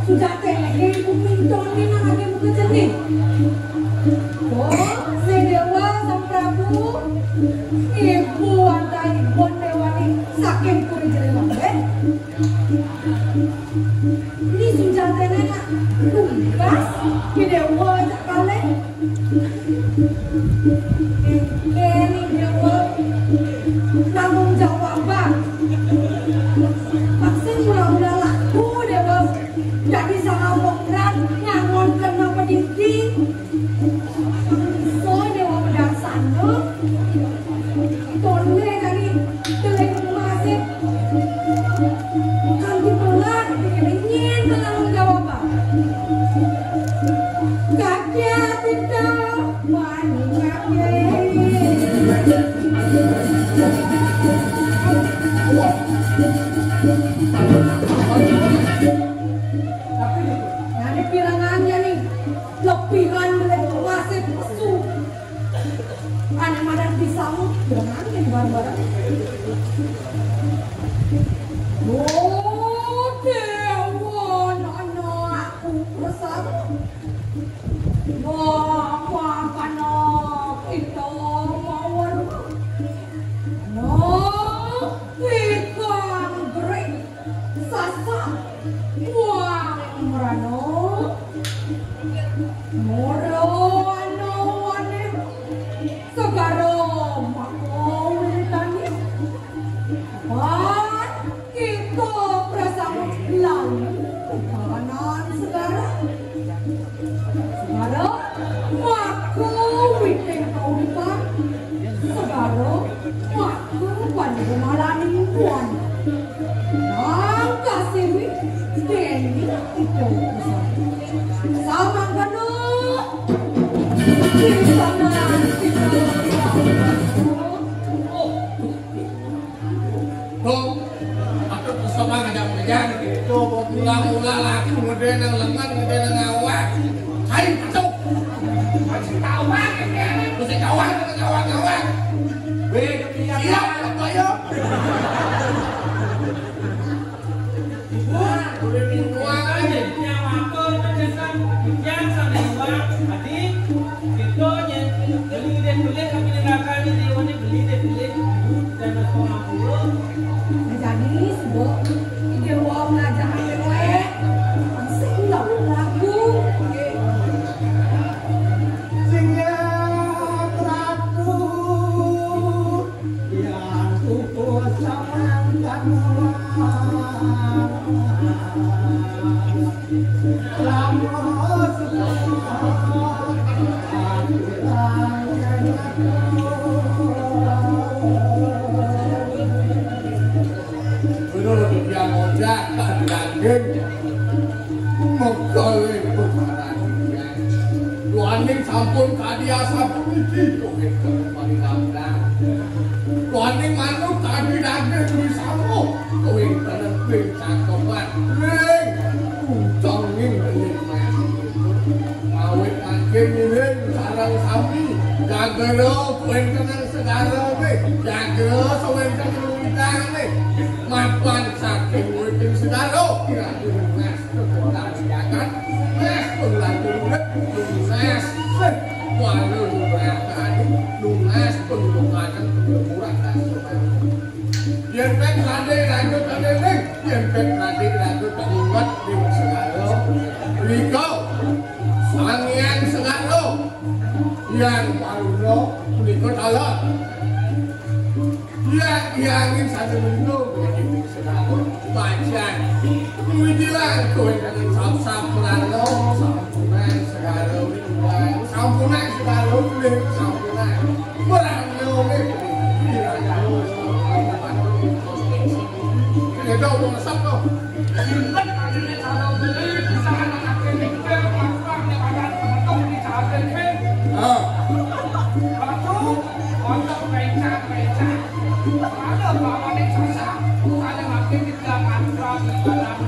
Sudah teh lagi kumintonin lagi muka cenih. Oh, si dewa sang Prabu. Ibu antai bon dewani saking puri jelema teh. Ini sudah teh nak tugas ki dewa sakale. Ini dewa tanggung jawab bang. Vaksin udah laku dewa. Jadi sama program ngangon kena pendidik. So dewa medar sana. Tone dari teleng masih. Kanti pelan ingin tanggung jawab bang. Kakya tidak Nanti pirangannya nih, lebihan dari masih pesu. Anak-anak pisang, pirangannya di barang-barang. Oh, dewa, anak aku bersama. Wah, anak kita mawar. No, ikan break, sasa, wah, merano, moro, ano, ane, segaro, makau, tanya, pan, kita bersama lalu, kanan segara. Segaro, maku witeng kauripan. Segaro, maku pandu malaning puan. Nang kasiwi, Dendi itu sama kano. Kita nanti Aku bersama ngajak kerjaan gitu. Mula-mula laki kemudian yang lengan, kemudian yang awak. Hai, masuk. kawan ini. Mesti kawan. Siap apa ya? Udah minuan aja, nyawa apa yang saliwa, adik, fitonya, beli kami neraka ini dewannya beli, dan sekolah puluh. Jadi sebab ide wong ngajak lelek, masih nggak laku. Tuaning sampun kadia sampun iki kowe paling lamdang. Tuaning manuk tadi daging duwi sampo kowe tenan cangkeman. Ring ucong ning mas. Awet mangking ning sarang sapi. Jagero kowe tenan segara we. Jagero kowe tenan udang we. Mapan saking kowe tenan segara kira-kira mas kekolan jagat. Mas penlantur lunas walau lumayan lunas pengeluaran pengeluaran yang pek lanjut ning yang pek lanjut ingat di segala riko sangian segala yang baruno riko talon yang ingin satu minggu di segala bacan kuidilan kowe kan sap-sap lalo sampunan segala sampunan segala beli sampunan berangno nih kira-kira ini dah mau masak kau ingat ini cara beli bisa anak ini apa yang ada untuk dicari nih batu untuk becak ada bawa nih sasa ada makin kita antara dalam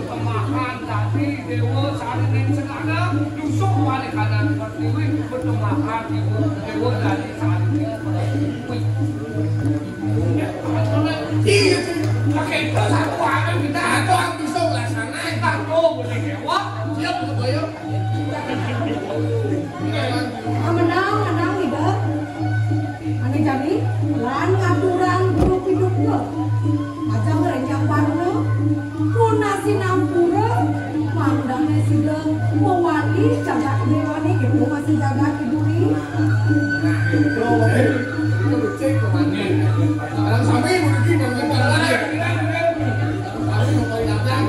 pemakan tadi dewa saling segala dusuk balik kanan pertiwi bertemakan dewa dari saling pertiwi iya pakai satu akan kita doang bisa laksana kita boleh dewa siap kebayar menang tidak ane jadi lan ngaturan grup hidup lo aja merenjang baru nasi nampura mandangnya sudah mewali jaga dewani gitu masih jaga kiduri itu cek kemana sekarang sampai begini dengan lain sampai mau datang